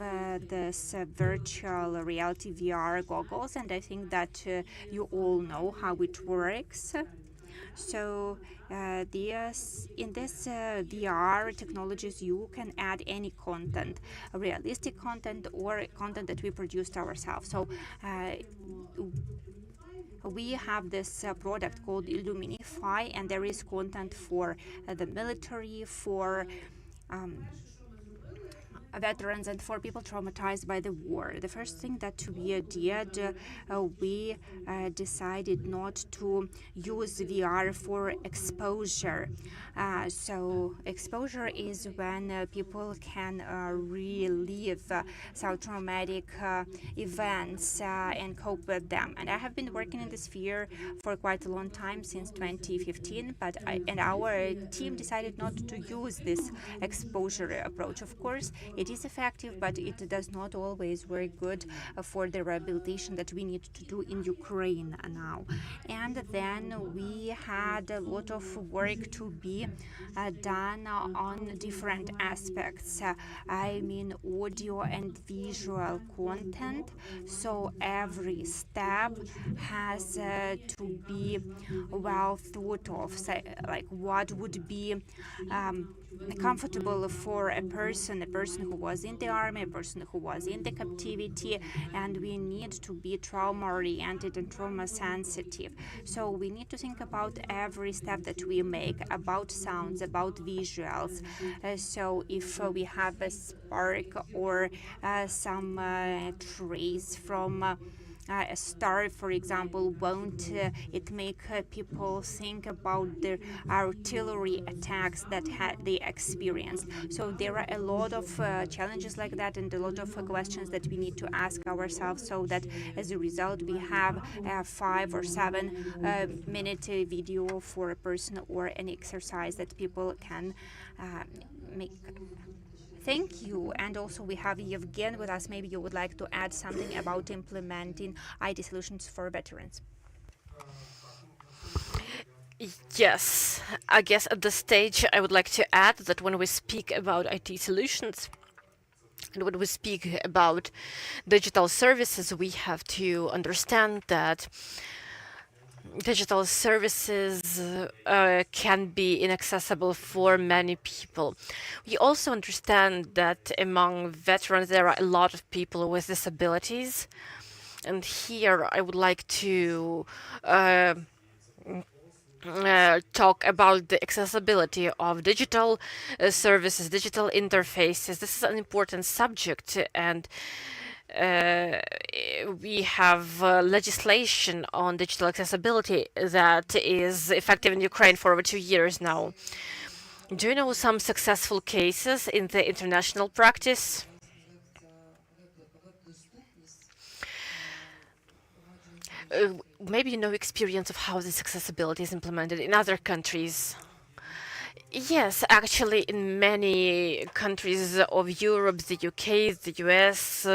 [SPEAKER 2] this virtual reality VR goggles, and I think that you all know how it works. So in this VR technologies, you can add any content, realistic content or content that we produced ourselves. So we have this product called Illuminify, and there is content for the military, for veterans, and for people traumatized by the war. The first thing that we did, we decided not to use VR for exposure. So exposure is when people can relive some traumatic events and cope with them. And I have been working in this sphere for quite a long time, since 2015, but our team decided not to use this exposure approach. Of course, it is effective, but it does not always work good for the rehabilitation that we need to do in Ukraine now. And then we had a lot of work to be done on different aspects. I mean, audio and visual content. So every step has to be well thought of. So, like, what would be comfortable for a person who who was in the army, a person who was in the captivity, and we need to be trauma-oriented and trauma-sensitive. So we need to think about every step that we make, about sounds, about visuals. So if we have a spark or some trace from a star, for example, won't it make people think about the artillery attacks that they experienced? So there are a lot of challenges like that, and a lot of questions that we need to ask ourselves, so that as a result we have a 5 or 7 minute video for a person or an exercise that people can make. Thank you. And also we have Yevgen with us. Maybe you would like to add something about implementing IT solutions for veterans.
[SPEAKER 1] Yes, I guess at this stage I would like to add that when we speak about IT solutions and when we speak about digital services, we have to understand that digital services can be inaccessible for many people. We also understand that among veterans there are a lot of people with disabilities, and here I would like to talk about the accessibility of digital services, digital interfaces. This is an important subject, and we have legislation on digital accessibility that is effective in Ukraine for over 2 years now. Do you know some successful cases in the international practice? Maybe you know experience of how this accessibility is implemented in other countries. Yes, actually, in many countries of Europe, the UK, the US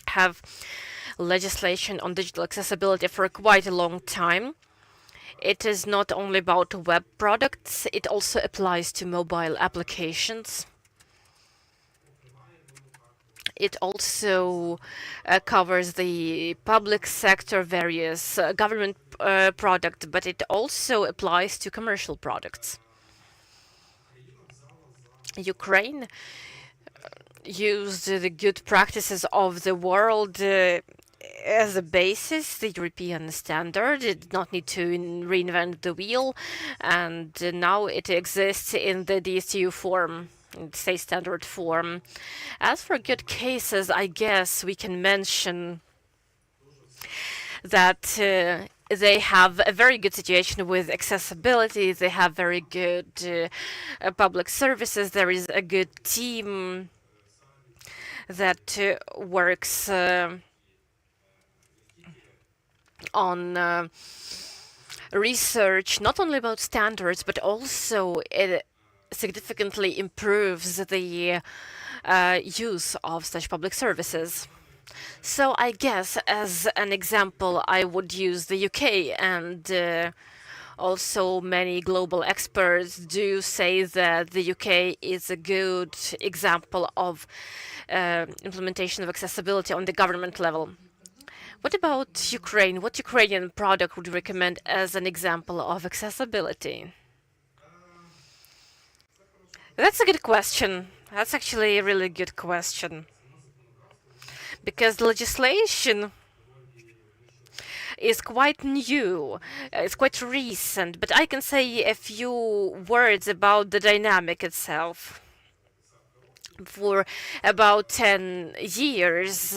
[SPEAKER 1] have legislation on digital accessibility for quite a long time. It is not only about web products, it also applies to mobile applications. It also covers the public sector, various government products, but it also applies to commercial products. Ukraine used the good practices of the world as a basis, the European standard. It did not need to reinvent the wheel, and now it exists in the DSU form, state standard form. As for good cases, I guess we can mention that they have a very good situation with accessibility. They have very good public services. There is a good team that works on research, not only about standards, but also it significantly improves the use of such public services. So I guess as an example, I would use the UK, and also many global experts do say that the UK is a good example of implementation of accessibility on the government level. What about Ukraine? What Ukrainian product would you recommend as an example of accessibility? That's a good question. That's actually a really good question. Because the legislation is quite new, it's quite recent, but I can say a few words about the dynamic itself. For about 10 years,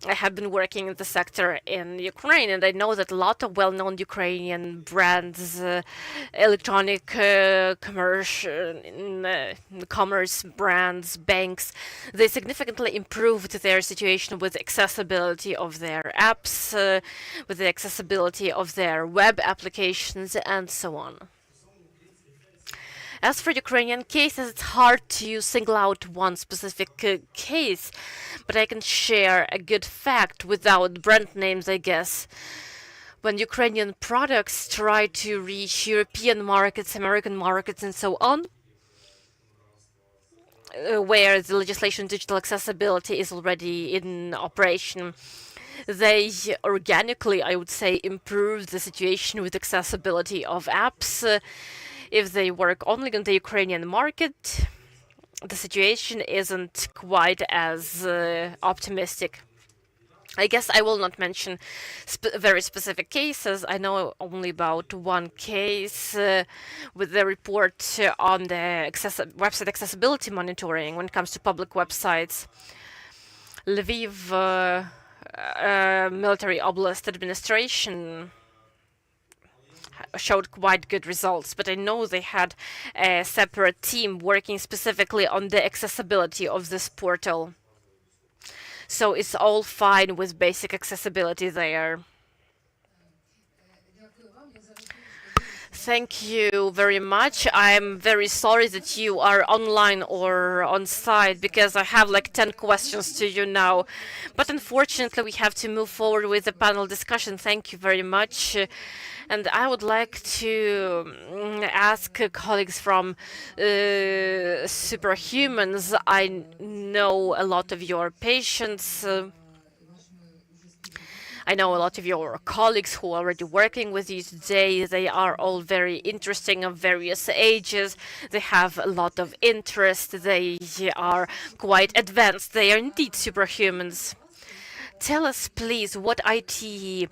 [SPEAKER 1] I have been working in the sector in Ukraine, and I know that a lot of well-known Ukrainian brands, electronic commerce brands, banks, they significantly improved their situation with accessibility of their apps, with the accessibility of their web applications, and so on. As for Ukrainian cases, it's hard to single out one specific case, but I can share a good fact without brand names, I guess. When Ukrainian products try to reach European markets, American markets, and so on, where the legislation on digital accessibility is already in operation, they organically, I would say, improve the situation with accessibility of apps. If they work only on the Ukrainian market, the situation isn't quite as optimistic. I guess I will not mention very specific cases. I know only about one case with the report on the website accessibility monitoring when it comes to public websites. Lviv Military Oblast Administration showed quite good results, but I know they had a separate team working specifically on the accessibility of this portal. So it's all fine with basic accessibility there. Thank you very much. I'm very sorry that you are online or on site because I have like 10 questions to you now. But unfortunately, we have to move forward with the panel discussion. Thank you very much. And I would like to ask colleagues from Superhumans. I know a lot of your patients. I know a lot of your colleagues who are already working with you today. They are all very interesting of various ages. They have a lot of interest. They are quite advanced. They are indeed superhumans. Tell us, please, what IT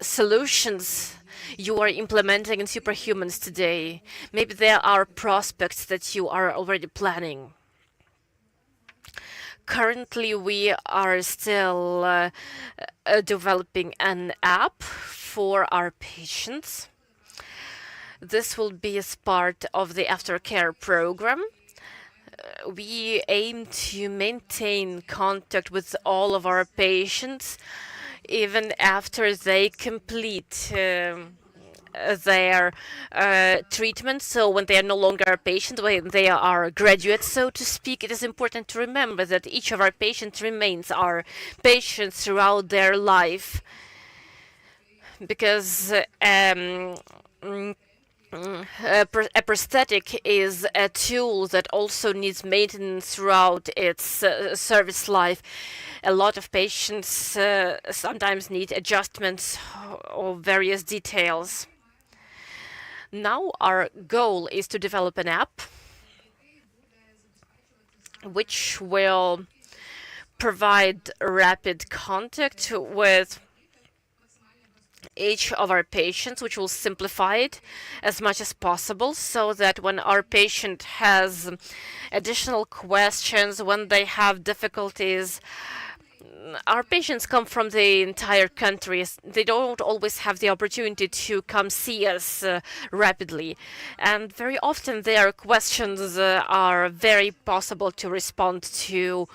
[SPEAKER 1] solutions you are implementing in Superhumans today. Maybe there are prospects that you are already planning. Currently, we are still developing an app for our patients. This will be as part of the aftercare program. We aim to maintain contact with all of our patients even after they complete their treatment. So when they are no longer a patient, when they are graduates, so to speak, it is important to remember that each of our patients remains our patient throughout their life. Because a prosthetic is a tool that also needs maintenance throughout its service life. A lot of patients sometimes need adjustments of various details. Now our goal is to develop an app which will provide rapid contact with each of our patients, which will simplify it as much as possible so that when our patient has additional questions, when they have difficulties, our patients come from the entire country. They don't always have the opportunity to come see us rapidly. And very often their questions are very possible to respond to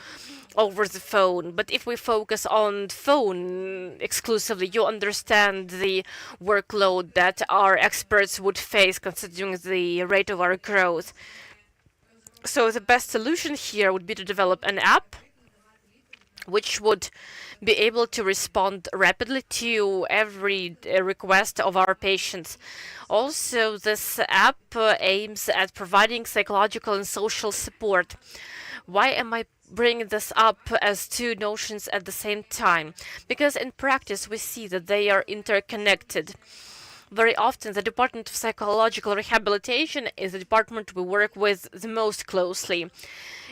[SPEAKER 1] over the phone. But if we focus on phone exclusively, you understand the workload that our experts would face considering the rate of our growth. So the best solution here would be to develop an app which would be able to respond rapidly to every request of our patients. Also, this app aims at providing psychological and social support. Why am I bringing this up as two notions at the same time? Because in practice, we see that they are interconnected. Very often, the Department of Psychological Rehabilitation is the department we work with the most closely,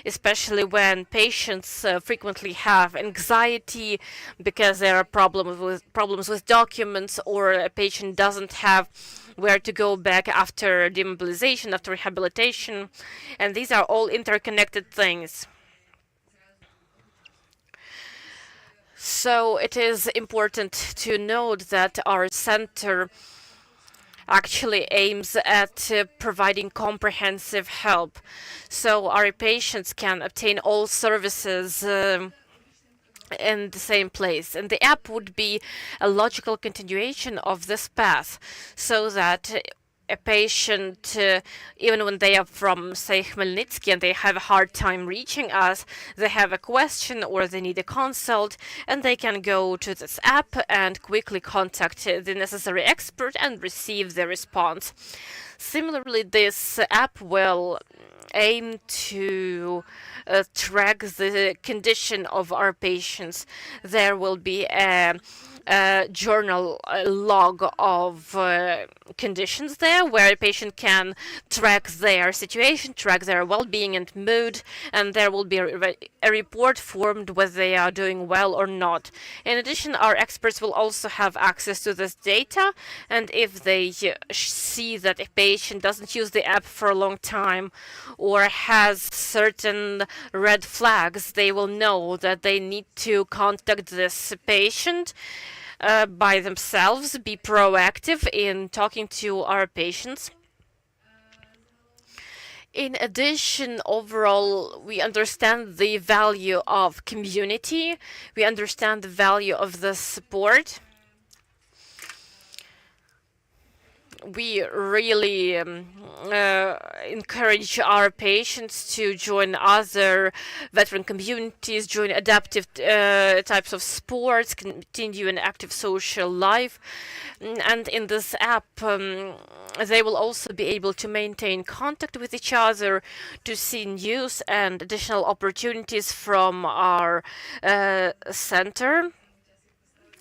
[SPEAKER 1] especially when patients frequently have anxiety because there are problems with documents, or a patient doesn't have where to go back after demobilization, after rehabilitation, and these are all interconnected things. So it is important to note that our center actually aims at providing comprehensive help, so our patients can obtain all services in the same place. And the app would be a logical continuation of this path, so that a patient, even when they are from, say, Khmelnytsky, and they have a hard time reaching us, they have a question or they need a consult, and they can go to this app and quickly contact the necessary expert and receive the response. Similarly, this app will aim to track the condition of our patients. There will be a journal log of conditions there where a patient can track their situation, track their well-being and mood, and there will be a report formed whether they are doing well or not. In addition, our experts will also have access to this data, and if they see that a patient doesn't use the app for a long time or has certain red flags, they will know that they need to contact this patient by themselves, be proactive in talking to our patients. In addition, overall, we understand the value of community. We understand the value of the support. We really encourage our patients to join other veteran communities, join adaptive types of sports, continue an active social life. And in this app, they will also be able to maintain contact with each other, to see news and additional opportunities from our center.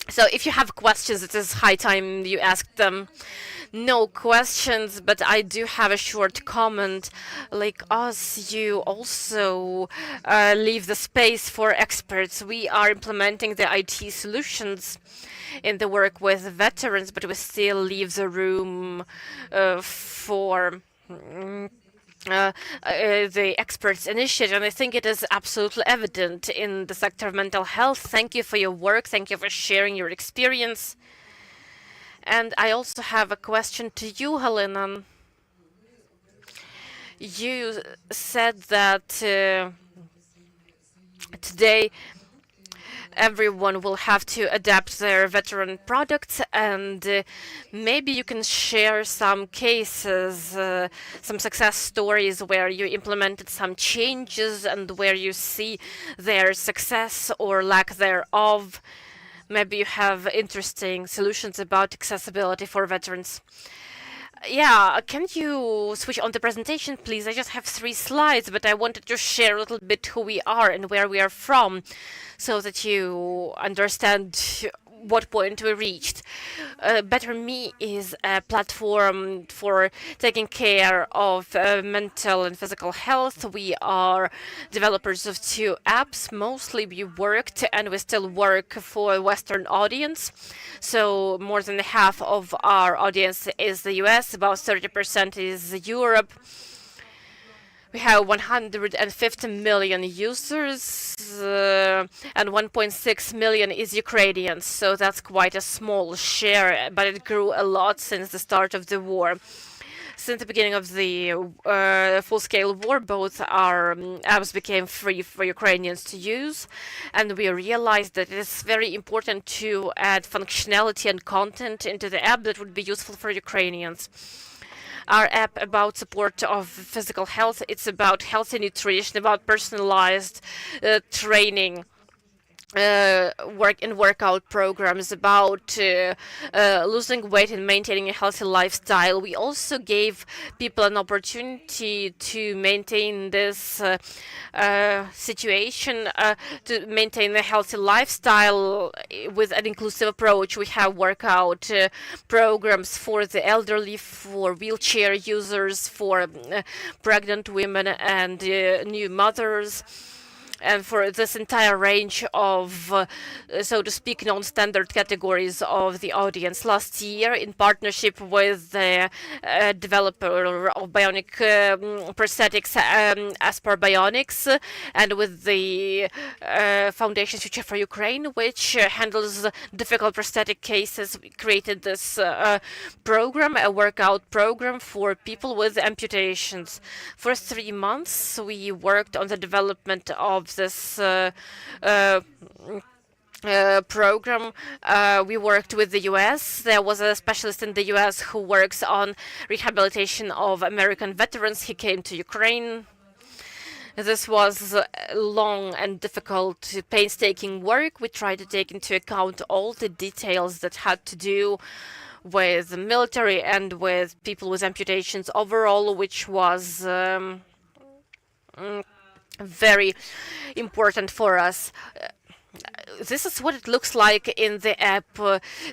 [SPEAKER 1] So if you have questions, it is high time you ask them. No questions, but I do have a short comment. Like us, you also leave the space for experts. We are implementing the IT solutions in the work with veterans, but we still leave the room for the experts initiative, and I think it is absolutely evident in the sector of mental health. Thank you for your work. Thank you for sharing your experience. And I also have a question to you, Helena. You said that today everyone will have to adapt their veteran products, and maybe you can share some cases, some success stories where you implemented some changes and where you see their success or lack thereof. Maybe you have interesting solutions about accessibility for veterans. Yeah, can you switch on the presentation, please? I just have 3 slides, but I wanted to share a little bit who we are and where we are from, so that you understand what point we reached. Better Me is a platform for taking care of mental and physical health. We are developers of 2 apps. Mostly we worked and we still work for a Western audience. So more than half of our audience is the US, about 30% is Europe. We have 150 million users, and 1.6 million is Ukrainians, so that's quite a small share, but it grew a lot since the start of the war. Since the beginning of the full-scale war, both our apps became free for Ukrainians to use, and we realized that it is very important to add functionality and content into the app that would be useful for Ukrainians. Our app about support of physical health, it's about healthy nutrition, about personalized training, workout programs, about losing weight and maintaining a healthy lifestyle. We also gave people an opportunity to maintain this situation, to maintain a healthy lifestyle with an inclusive approach. We have workout programs for the elderly, for wheelchair users, for pregnant women and new mothers, and for this entire range of, so to speak, non-standard categories of the audience. Last year, in partnership with the developer of bionic prosthetics, Aspar Bionics, and with the Foundation Future for Ukraine, which handles difficult prosthetic cases, we created this program, a workout program for people with amputations. For 3 months, we worked on the development of this program. We worked with the US. There was a specialist in the US who works on rehabilitation of American veterans. He came to Ukraine. This was long and difficult, painstaking work. We tried to take into account all the details that had to do with the military and with people with amputations overall, which was very important for us. This is what it looks like in the app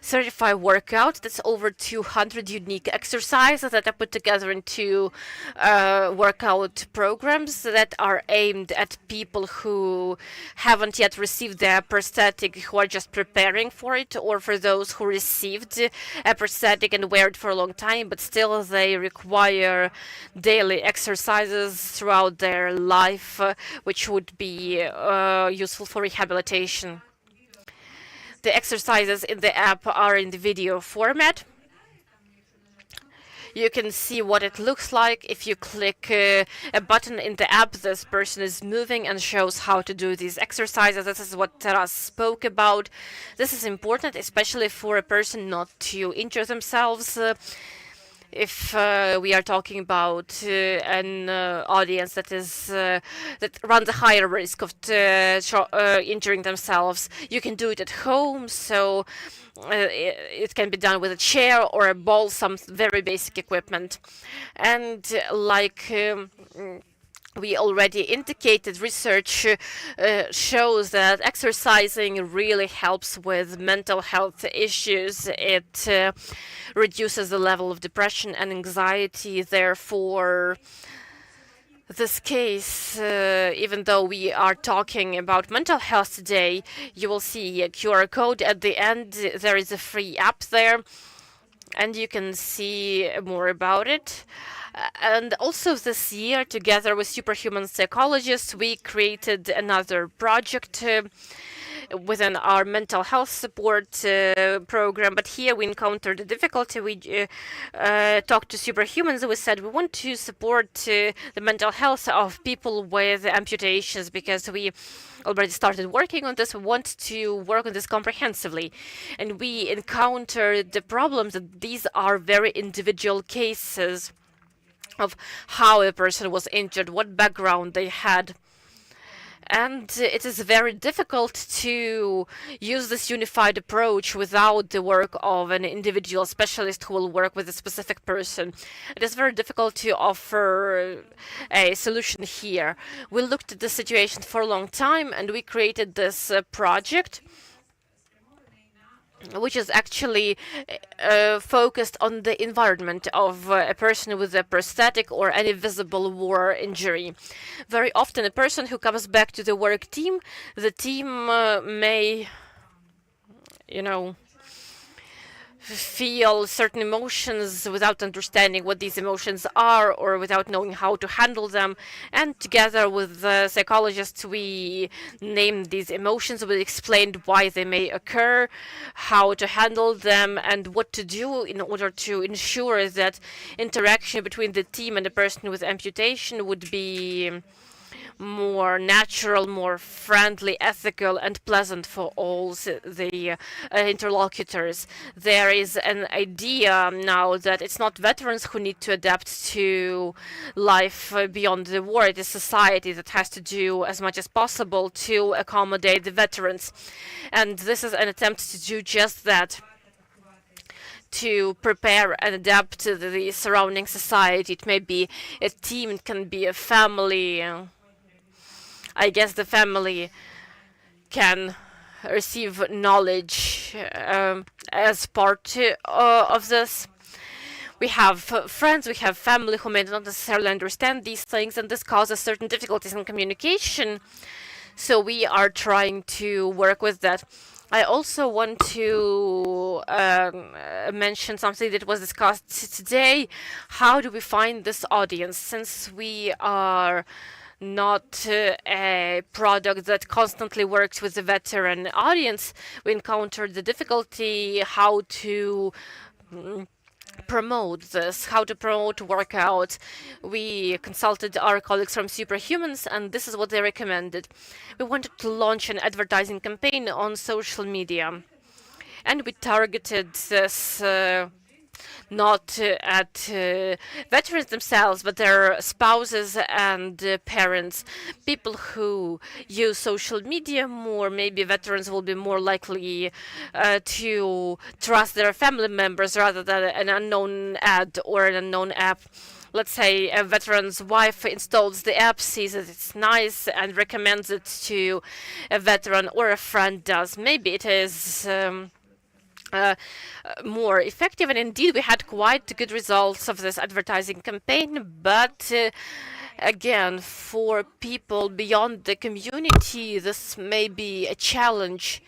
[SPEAKER 1] Certified Workout. That's over 200 unique exercises that are put together into workout programs that are aimed at people who haven't yet received their prosthetic, who are just preparing for it, or for those who received a prosthetic and wear it for a long time, but still they require daily exercises throughout their life, which would be useful for rehabilitation. The exercises in the app are in the video format. You can see what it looks like. If you click a button in the app, this person is moving and shows how to do these exercises. This is what Taras spoke about. This is important, especially for a person not to injure themselves. If we are talking about an audience that is that runs a higher risk of injuring themselves, you can do it at home. So it can be done with a chair or a ball, some very basic equipment. And like we already indicated, research shows that exercising really helps with mental health issues. It reduces the level of depression and anxiety. Therefore, this case, even though we are talking about mental health today, you will see a QR code at the end. There is a free app there, and you can see more about it. And also this year, together with superhuman psychologists, we created another project within our mental health support program. But here we encountered a difficulty. We talked to superhumans. We said we want to support the mental health of people with amputations because we already started working on this. We want to work on this comprehensively. And we encountered the problems that these are very individual cases of how a person was injured, what background they had. And it is very difficult to use this unified approach without the work of an individual specialist who will work with a specific person. It is very difficult to offer a solution here. We looked at the situation for a long time and we created this project, which is actually focused on the environment of a person with a prosthetic or any visible war injury. Very often a person who comes back to the work team, the team may, feel certain emotions without understanding what these emotions are or without knowing how to handle them. And together with the psychologists, we named these emotions. We explained why they may occur, how to handle them, and what to do in order to ensure that interaction between the team and the person with amputation would be more natural, more friendly, ethical, and pleasant for all the interlocutors. There is an idea now that it's not veterans who need to adapt to life beyond the war. It is society that has to do as much as possible to accommodate the veterans. And this is an attempt to do just that, to prepare and adapt to the surrounding society. It may be a team, it can be a family. I guess the family can receive knowledge as part of this. We have friends, we have family who may not necessarily understand these things, and this causes certain difficulties in communication. So we are trying to work with that. I also want to mention something that was discussed today. How do we find this audience? Since we are not a product that constantly works with the veteran audience, we encountered the difficulty how to promote this, how to promote workout. We consulted our colleagues from Superhumans, and this is what they recommended. We wanted to launch an advertising campaign on social media, and we targeted this not at veterans themselves, but their spouses and parents, people who use social media more. Maybe veterans will be more likely to trust their family members rather than an unknown ad or an unknown app. Let's say a veteran's wife installs the app, sees that it's nice, and recommends it to a veteran, or a friend does. Maybe it is more effective, and indeed we had quite good results of this advertising campaign. But again, for people beyond the community, this may be a challenge.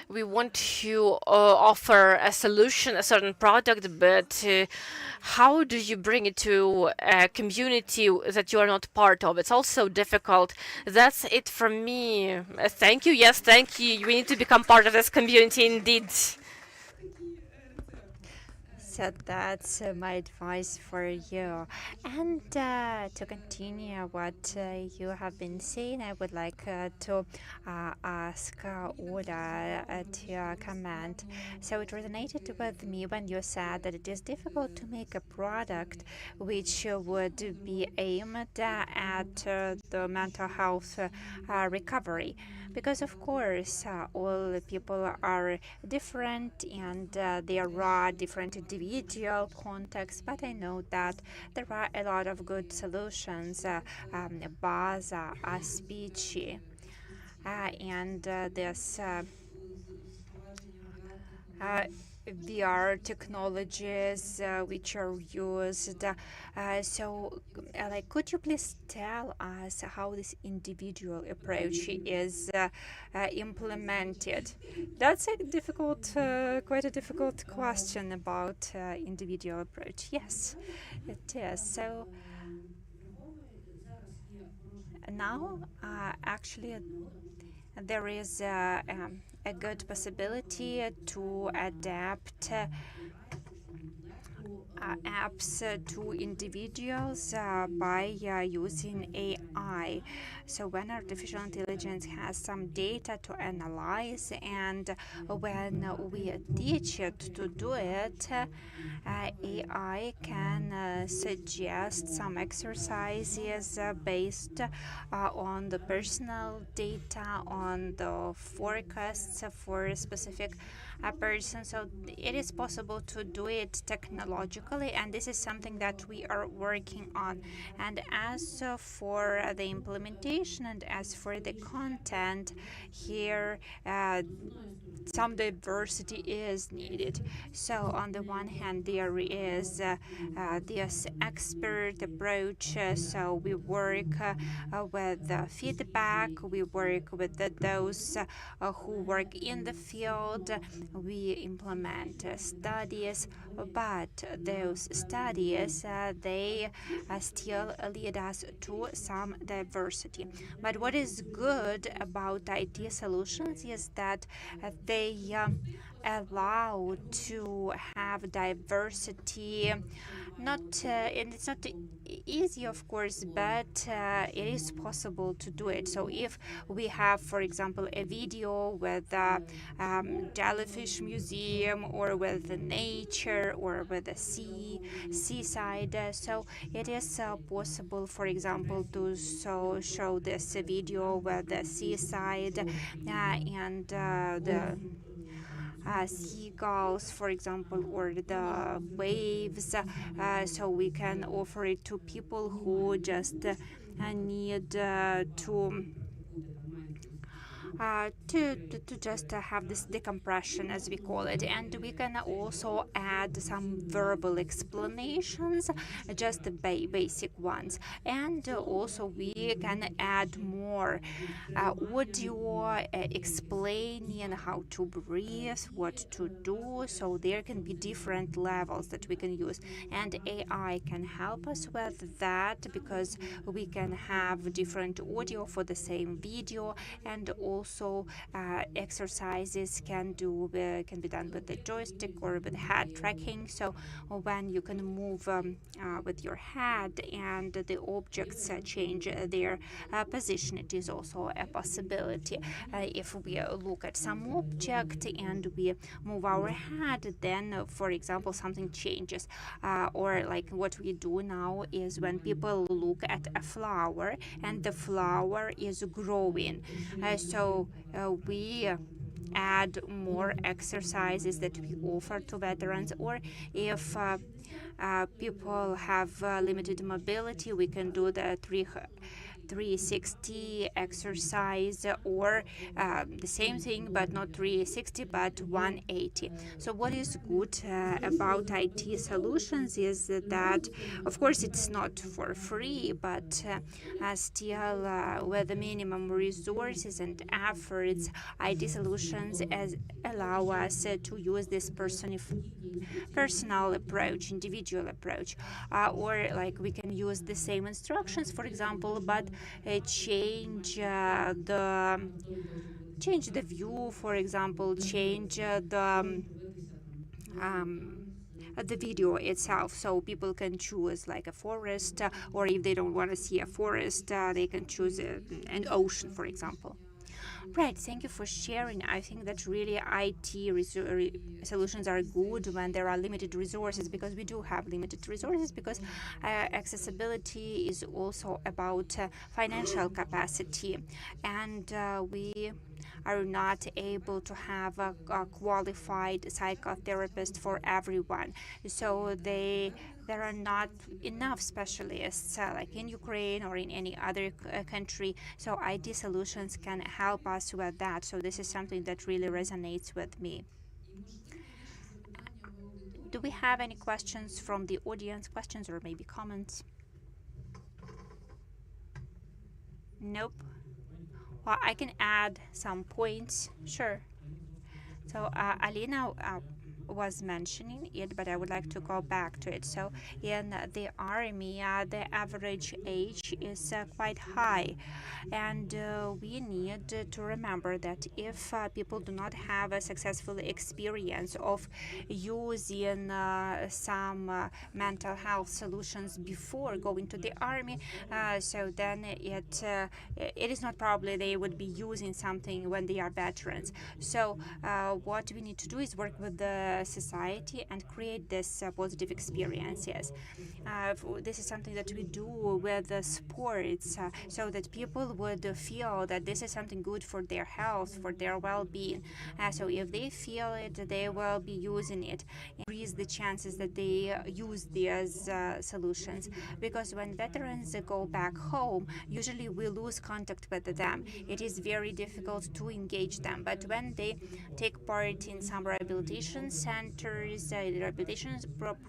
[SPEAKER 1] We want to offer a solution, a certain product, but how do you bring it to a community that you are not part of? It's also difficult. That's it from me. Thank you. Yes, thank you. We need to become part of this community indeed.
[SPEAKER 2] So that's my advice for you. And to continue what you have been saying, I would like to ask Ola to comment. So it resonated with me when you said that it is difficult to make a product which would be aimed at the mental health recovery. Because of course all people are different, and there are different individual contexts, but I know that there are a lot of good solutions, Baza, Aspici, and this VR technologies which are used. Like, could you please tell us how this individual approach is implemented? That's a difficult, quite a difficult question about individual approach. Yes, it is. So now, actually, there is a good possibility to adapt apps to individuals by using AI. So when artificial intelligence has some data to analyze, and when we teach it to do it, AI can suggest some exercises based on the personal data, on the forecasts for a specific person. So it is possible to do it technologically, and this is something that we are working on. And as for the implementation and as for the content, here some diversity is needed. So on the one hand, there is this expert approach. So we work with feedback, we work with those who work in the field, we implement studies, but those studies, they still lead us to some diversity. But what is good about IT solutions is that they allow to have diversity. Not and it's not easy, of course, but it is possible to do it. So if we have, for example, a video with a jellyfish museum, or with nature, or with a seaside, so it is possible, for example, to show this video with the seaside and the seagulls, for example, or the waves. So we can offer it to people who just need to just have this decompression, as we call it. And we can also add some verbal explanations, just the basic ones. And also we can add more audio explaining how to breathe, what to do. So there can be different levels that we can use, and AI can help us with that, because we can have different audio for the same video, and also also exercises can be done with the joystick or with head tracking. So when you can move with your head and the objects change their position, it is also a possibility. If we look at some object and we move our head, then for example something changes, or like what we do now is when people look at a flower and the flower is growing, so we add more exercises that we offer to veterans. Or if people have limited mobility, we can do the 360 exercise, or the same thing but not 360 but 180. So what is good about IT solutions is that of course it's not for free, but still with the minimum resources and efforts, IT solutions allow us to use this personal approach, individual approach, or like we can use the same instructions, for example, but change the view, for example, change the video itself, so people can choose like a forest, or if they don't want to see a forest, they can choose an ocean, for example. Right, thank you for sharing. I think that really IT solutions are good when there are limited resources, because we do have limited resources, because accessibility is also about financial capacity, and we are not able to have a qualified psychotherapist for everyone. So there are not enough specialists like in Ukraine or in any other country. So IT solutions can help us with that. So this is something that really resonates with me. Do we have any questions from the audience? Questions or maybe comments? Nope. Well, I can add some points. Sure. So Alina was mentioning it, but I would like to go back to it. So in the army, the average age is quite high, and we need to remember that if people do not have a successful experience of using some mental health solutions before going to the army, so then it is not probably they would be using something when they are veterans. So what we need to do is work with the society and create this positive experiences. This is something that we do with sports, so that people would feel that this is something good for their health, for their well-being. So if they feel it, they will be using it. Increase the chances that they use these solutions, because when veterans go back home, usually we lose contact with them. It is very difficult to engage them, but when they take part in some rehabilitation centers, rehabilitation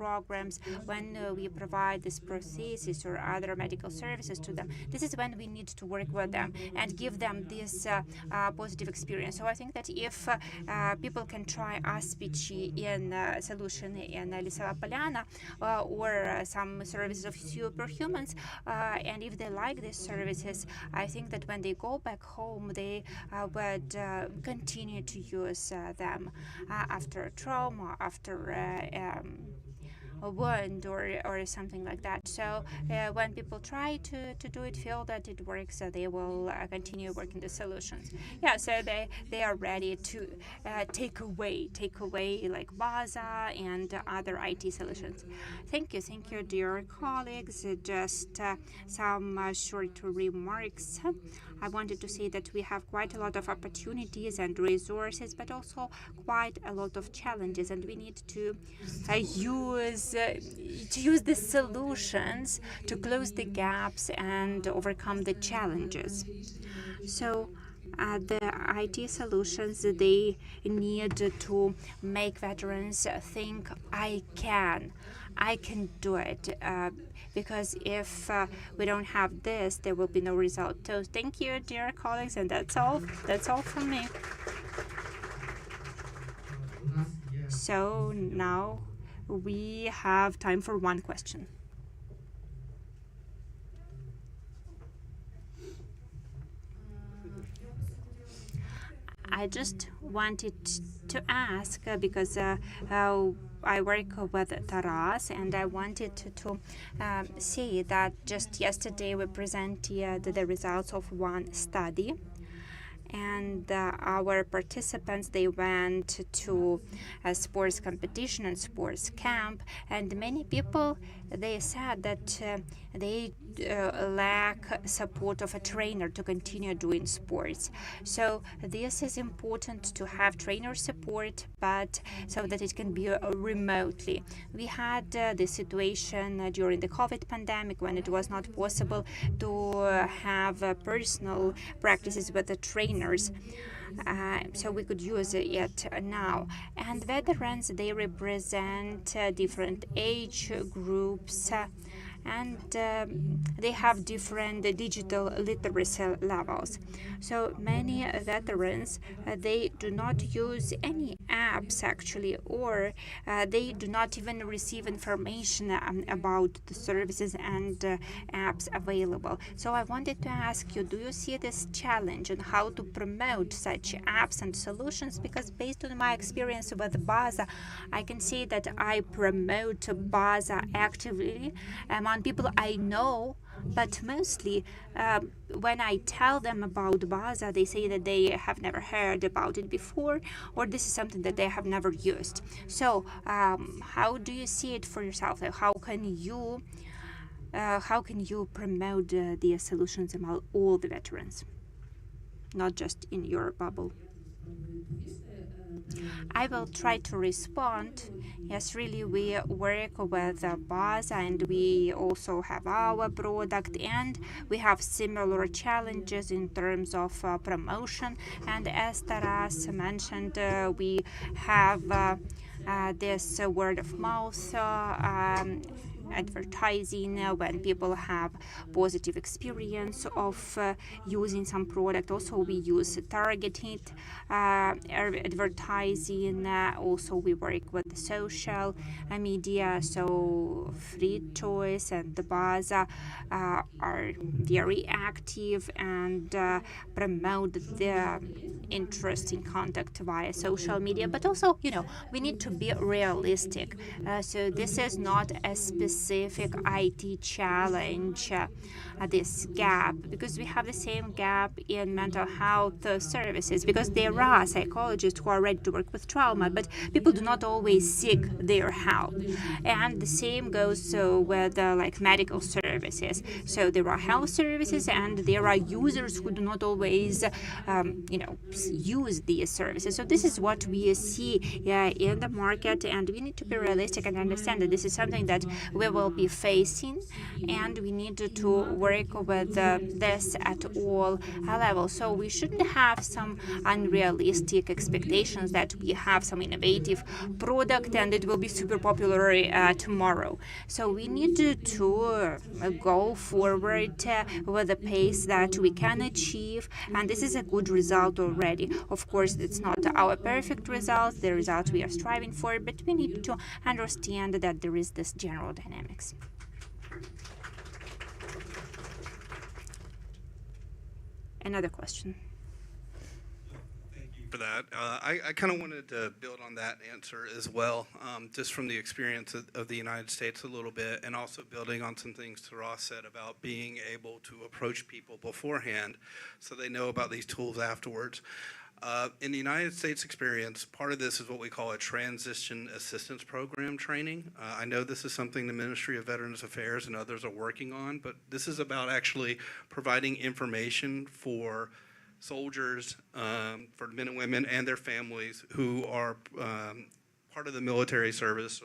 [SPEAKER 2] programs, when we provide this prosthesis or other medical services to them, this is when we need to work with them and give them this positive experience. So I think that if people can try Aspici in solution in Lisova Polyana, or some services of superhumans, and if they like these services, I think that when they go back home, they would continue to use them after trauma, after a wound or something like that. So when people try to do it, feel that it works, they will continue working the solutions. Yeah, so they are ready to take away like Baza and other IT solutions. Thank you, dear colleagues. Just some short remarks. I wanted to say that we have quite a lot of opportunities and resources, but also quite a lot of challenges, and we need to use the solutions to close the gaps and overcome the challenges. So the IT solutions, they need to make veterans think, I can do it, because if we don't have this, there will be no result. So thank you, dear colleagues, and that's all from me. So now we have time for one question. I just wanted to ask because I work with Taras, and I wanted to see that just yesterday we presented the results of one study, and our participants, they went to a sports competition and sports camp, and many people, they said that they lack support of a trainer to continue doing sports. So this is important to have trainer support, but so that it can be remotely. We had this situation during the COVID pandemic when it was not possible to have personal practices with the trainers. So we could use it now. And veterans, they represent different age groups, and they have different digital literacy levels. So many veterans, they do not use any apps actually, or they do not even receive information about the services and apps available. So I wanted to ask you, do you see this challenge and how to promote such apps and solutions? Because based on my experience with Baza, I can say that I promote Baza actively among people I know, but mostly when I tell them about Baza, they say that they have never heard about it before, or this is something that they have never used. So how do you see it for yourself? How can you promote the solutions among all the veterans, not just in your bubble? I will try to respond. Yes, really, we work with Baza, and we also have our product, and we have similar challenges in terms of promotion. And as Taras mentioned, we have this word of mouth advertising when people have positive experience of using some product. Also, we use targeted advertising. Also, we work with social media. So Free Choice and the Baza are very active and promote the interesting contact via social media. But also, we need to be realistic. So this is not a specific IT challenge, this gap, because we have the same gap in mental health services, because there are psychologists who are ready to work with trauma, but people do not always seek their help. And the same goes with like medical services. So there are health services, and there are users who do not always use these services. So this is what we see in the market, and we need to be realistic and understand that this is something that we will be facing, and we need to work with this at all levels. So we shouldn't have some unrealistic expectations that we have some innovative product and it will be super popular tomorrow. So we need to go forward with a pace that we can achieve, and this is a good result already. Of course, it's not our perfect result, the result we are striving for, but we need to understand that there is this general dynamics. Another question.
[SPEAKER 3] For that. I kind of wanted to build on that answer as well, just from the experience of the United States a little bit, and also building on some things Taras said about being able to approach people beforehand so they know about these tools afterwards. In the United States experience, part of this is what we call a transition assistance program training. I know this is something the Ministry of Veterans Affairs and others are working on, but this is about actually providing information for soldiers, for men and women and their families who are part of the military service,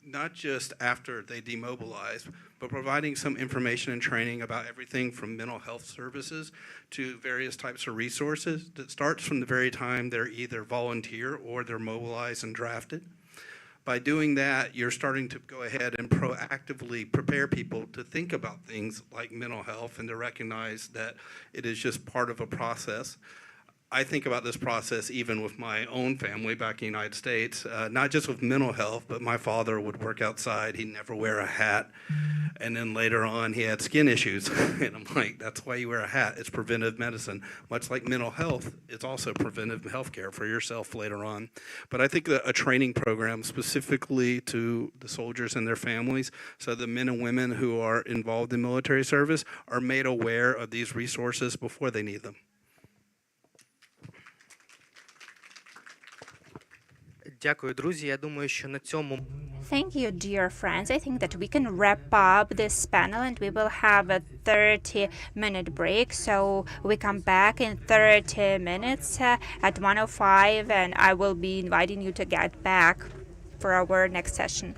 [SPEAKER 3] not just after they demobilize, but providing some information and training about everything from mental health services to various types of resources that starts from the very time they're either volunteer or they're mobilized and drafted. By doing that, you're starting to go ahead and proactively prepare people to think about things like mental health and to recognize that it is just part of a process. I think about this process even with my own family back in the United States, not just with mental health, but my father would work outside. He'd never wear a hat. And then later on, he had skin issues. And I'm like, that's why you wear a hat. It's preventive medicine. Much like mental health, it's also preventive health care for yourself later on. But I think that a training program specifically to the soldiers and their families, so the men and women who are involved in military service are made aware of these resources before they need them.
[SPEAKER 4] Дякую, друзі. Я думаю, що на цьому
[SPEAKER 2] Thank you, dear friends. I think that we can wrap up this panel and we will have a 30-minute break. So we come back in 30 minutes at 1:05, and I will be inviting you to get back for our next session.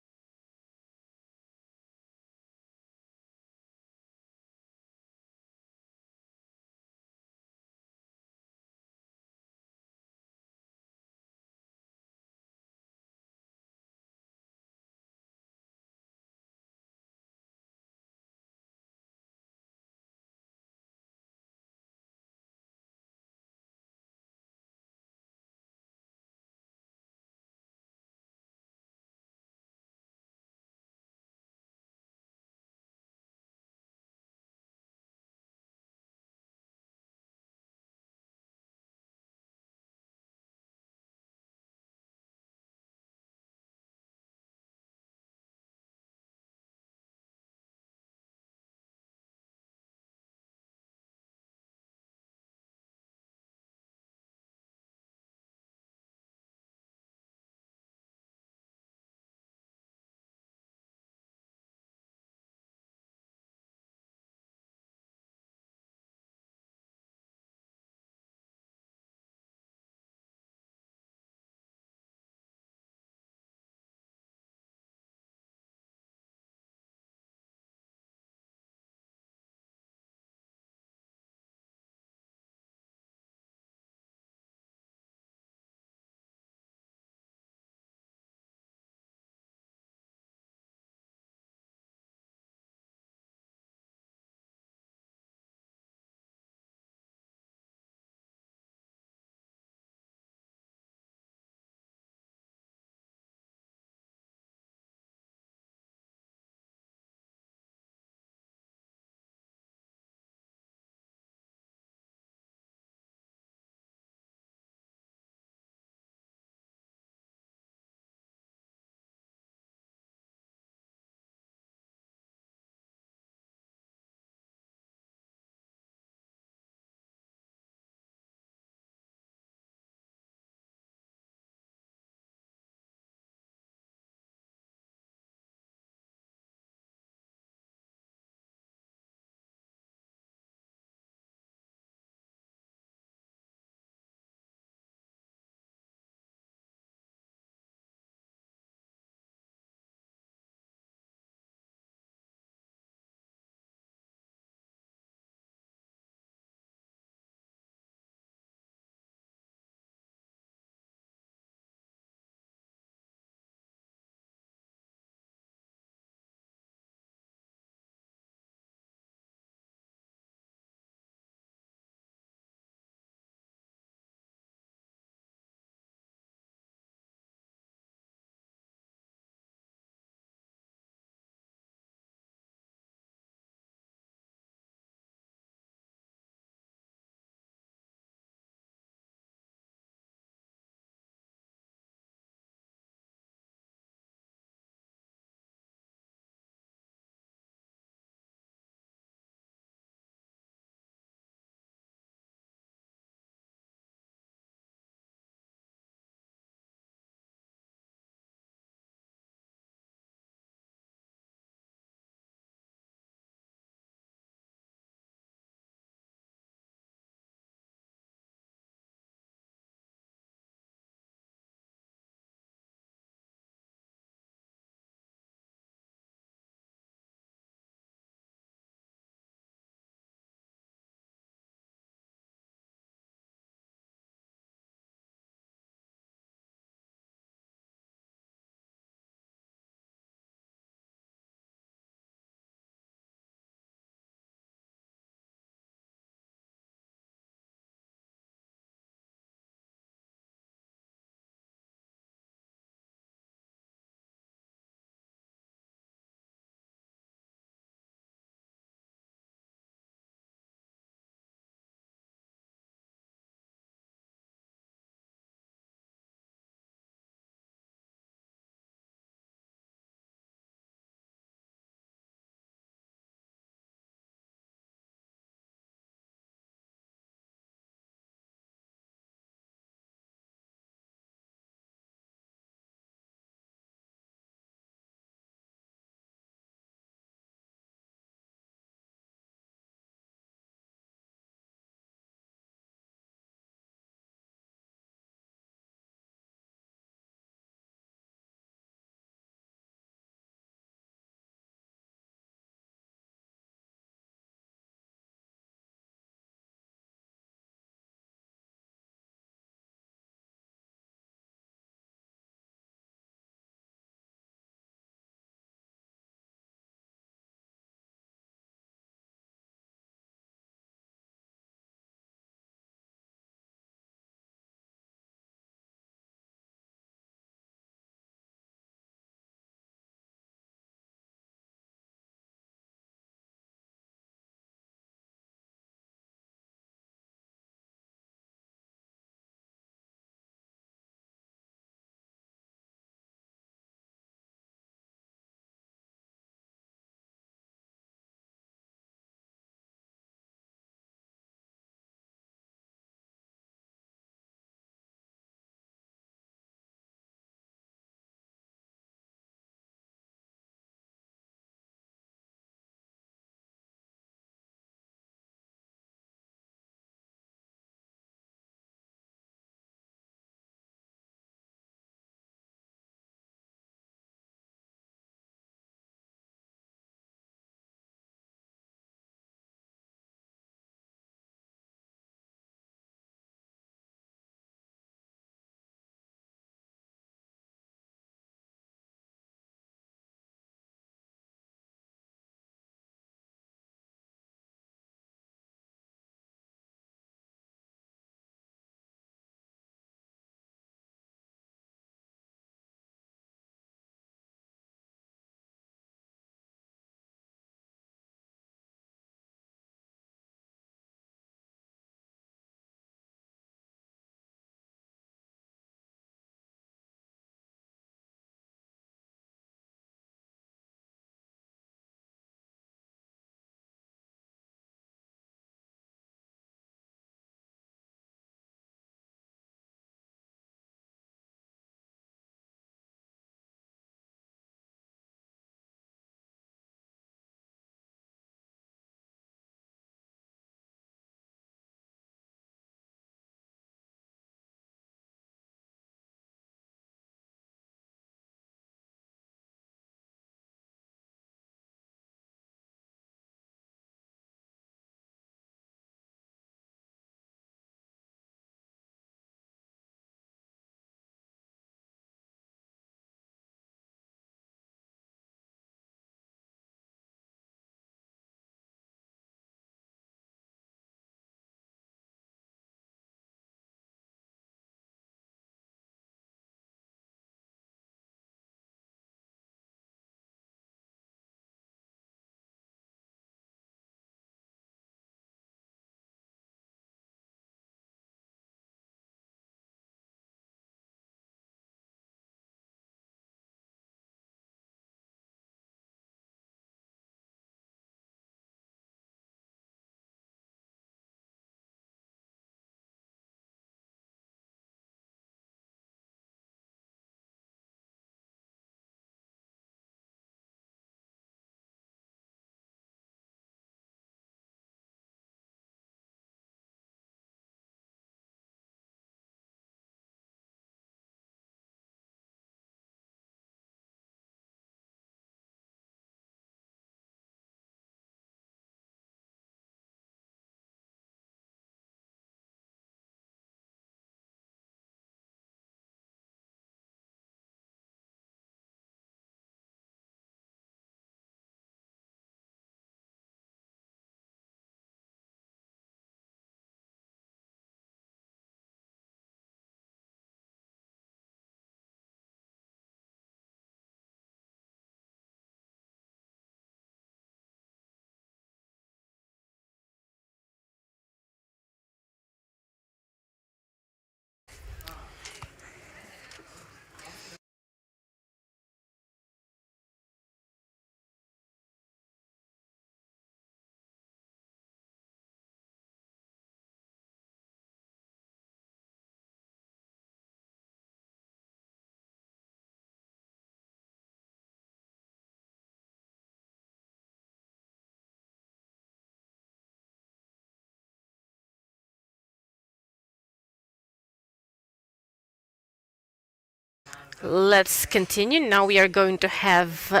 [SPEAKER 1] Let's continue. Now we are going to have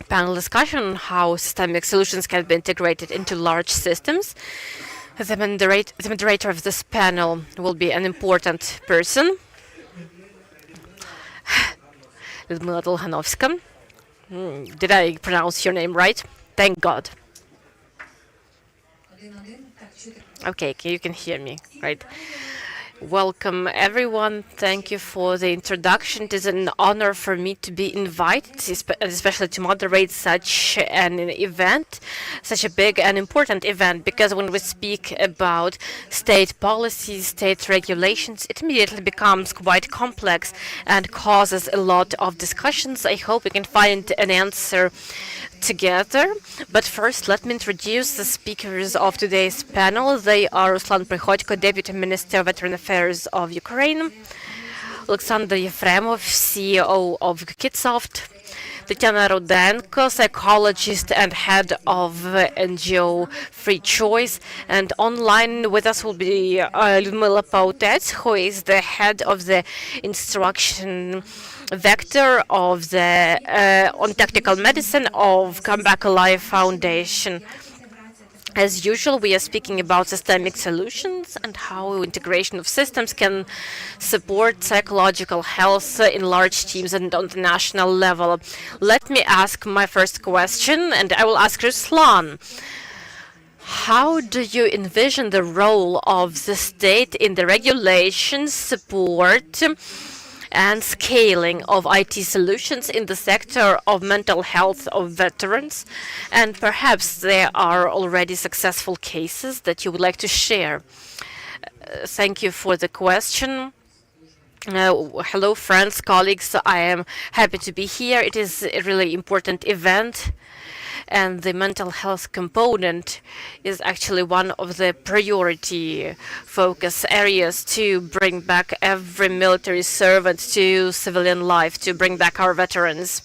[SPEAKER 1] panel discussion on how systemic solutions can be integrated into large systems. The moderator of this panel will be an important person, Людмила Долгановska. Did I pronounce your name right? Thank God. Okay, you can hear me, right? Welcome, everyone. Thank you for the introduction. It is an honor for me to be invited, especially to moderate such an event, such a big and important event, because when we speak about state policies, state regulations, it immediately becomes quite complex and causes a lot of discussions. I hope we can find an answer together. But first, let me introduce the speakers of today's panel. They are Ruslan Prihodko, Deputy Minister of Veteran Affairs of Ukraine, Alexander Yefremov, CEO of Kitsoft, Tatiana Rudenko, psychologist and head of NGO Free Choice, and online with us will be Lyudmila Pautets, who is the head of the instruction vector of the on tactical medicine of Come Back Alive Foundation. As usual, we are speaking about systemic solutions and how integration of systems can support psychological health in large teams and on the national level. Let me ask my first question, and I will ask Ruslan. How do you envision the role of the state in the regulation, support, and scaling of IT solutions in the sector of mental health of veterans? And perhaps there are already successful cases that you would like to share. Thank you for the question. Hello, friends, colleagues. I am happy to be here. It is a really important event, and the mental health component is actually one of the priority focus areas to bring back every military servant to civilian life, to bring back our veterans.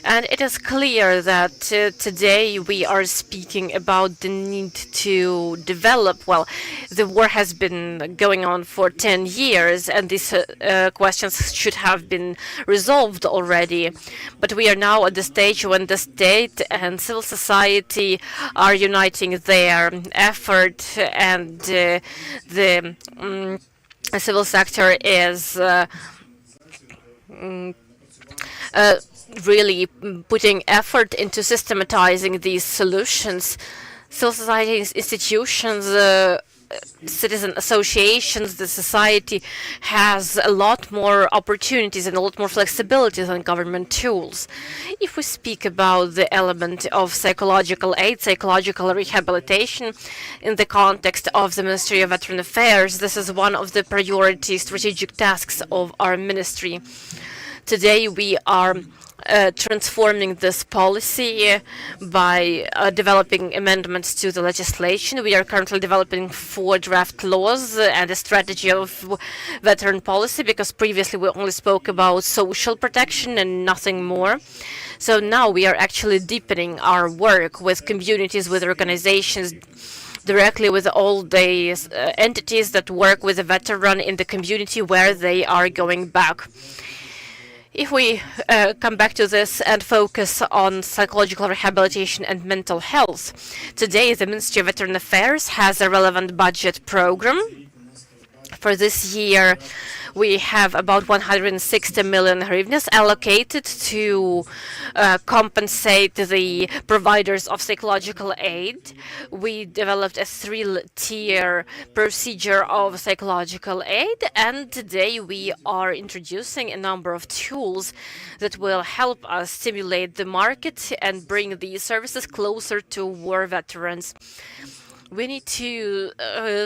[SPEAKER 1] And it is clear that today we are speaking about the need to develop. Well, the war has been going on for 10 years, and these questions should have been resolved already. But we are now at the stage when the state and civil society are uniting their effort, and the civil sector is really putting effort into systematizing these solutions. Civil society institutions, citizen associations, the society has a lot more opportunities and a lot more flexibility than government tools. If we speak about the element of psychological aid, psychological rehabilitation in the context of the Ministry of Veteran Affairs, this is one of the priority strategic tasks of our ministry. Today we are transforming this policy by developing amendments to the legislation. We are currently developing 4 draft laws and a strategy of veteran policy, because previously we only spoke about social protection and nothing more. So now we are actually deepening our work with communities, with organizations, directly with all the entities that work with a veteran in the community where they are going back. If we come back to this and focus on psychological rehabilitation and mental health, today the Ministry of Veteran Affairs has a relevant budget program. For this year, we have about 160 million hryvnias allocated to compensate the providers of psychological aid. We developed a 3-tier procedure of psychological aid, and today we are introducing a number of tools that will help us stimulate the market and bring these services closer to war veterans. We need to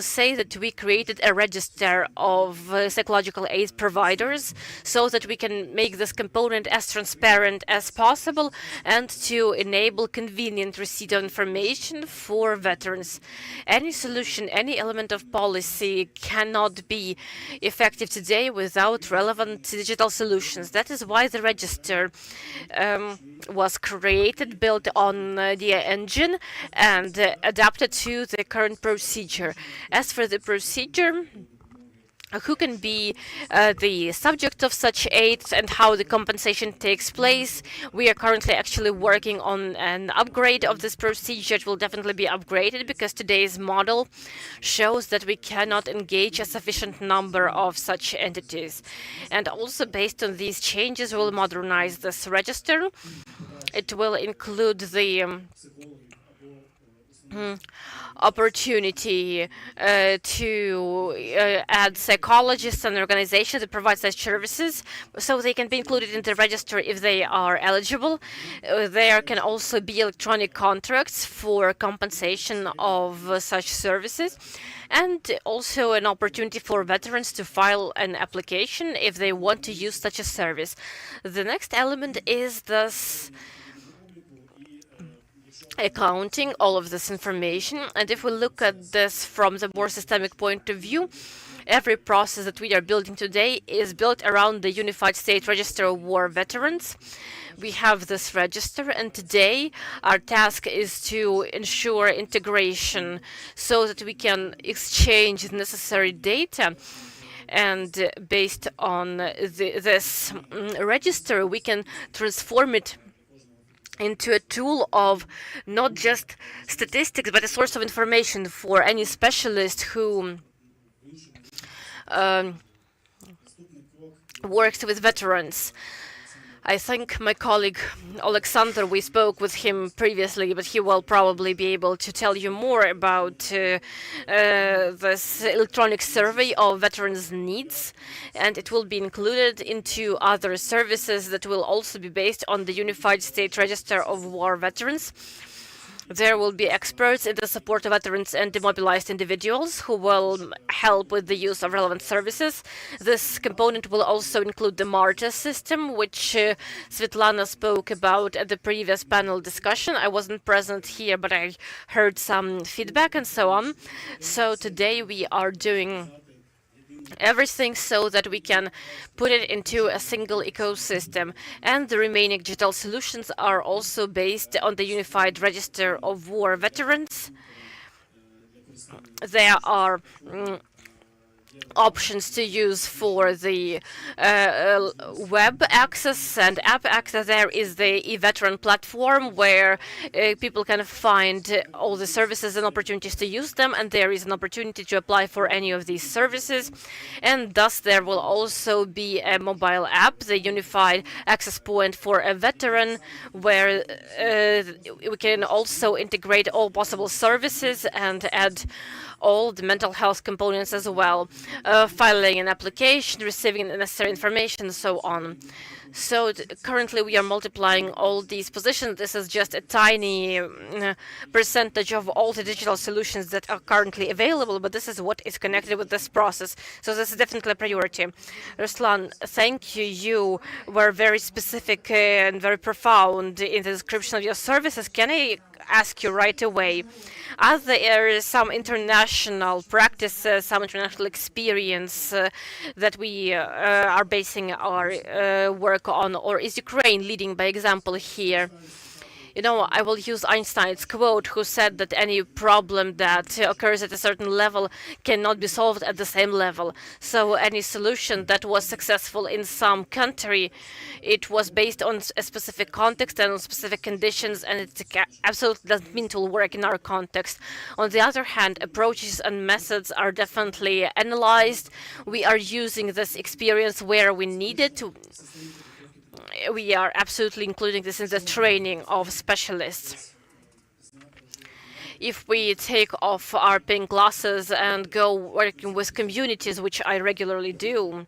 [SPEAKER 1] say that we created a register of psychological aid providers so that we can make this component as transparent as possible and to enable convenient receipt of information for veterans. Any solution, any element of policy cannot be effective today without relevant digital solutions. That is why the register was created, built on the engine, and adapted to the current procedure. As for the procedure, who can be the subject of such aid and how the compensation takes place. We are currently actually working on an upgrade of this procedure. It will definitely be upgraded because today's model shows that we cannot engage a sufficient number of such entities. And also based on these changes, we'll modernize this register. It will include the opportunity to add psychologists and organizations that provide such services, so they can be included in the register if they are eligible. There can also be electronic contracts for compensation of such services, and also an opportunity for veterans to file an application if they want to use such a service. The next element is thus accounting all of this information. And if we look at this from the more systemic point of view, every process that we are building today is built around the Unified State Register of War Veterans. We have this register, and today our task is to ensure integration so that we can exchange necessary data. And based on this register, we can transform it into a tool of not just statistics, but a source of information for any specialist who works with veterans. I think my colleague Alexander, we spoke with him previously, but he will probably be able to tell you more about this electronic survey of veterans' needs, and it will be included into other services that will also be based on the Unified State Register of War Veterans. There will be experts in the support of veterans and demobilized individuals who will help with the use of relevant services. This component will also include the MARTA system, which Svetlana spoke about at the previous panel discussion. I wasn't present here, but I heard some feedback and so on. So today we are doing everything so that we can put it into a single ecosystem. And the remaining digital solutions are also based on the Unified Register of War Veterans. There are options to use for the web access and app access. There is the e-veteran platform where people can find all the services and opportunities to use them, and there is an opportunity to apply for any of these services. And thus there will also be a mobile app, the Unified Access Point for a Veteran, where we can also integrate all possible services and add all the mental health components as well, filing an application, receiving the necessary information, and so on. So currently we are multiplying all these positions. This is just a tiny percentage of all the digital solutions that are currently available, but this is what is connected with this process. So this is definitely a priority. Ruslan, thank you. You were very specific and very profound in the description of your services. Can I ask you right away, are there some international practices, some international experience that we are basing our work on, or is Ukraine leading by example here? You know, I will use Einstein's quote, who said that any problem that occurs at a certain level cannot be solved at the same level. So any solution that was successful in some country, it was based on a specific context and on specific conditions, and it absolutely doesn't mean it will work in our context. On the other hand, approaches and methods are definitely analyzed. We are using this experience where we need it. We are absolutely including this in the training of specialists. If we take off our pink glasses and go working with communities, which I regularly do,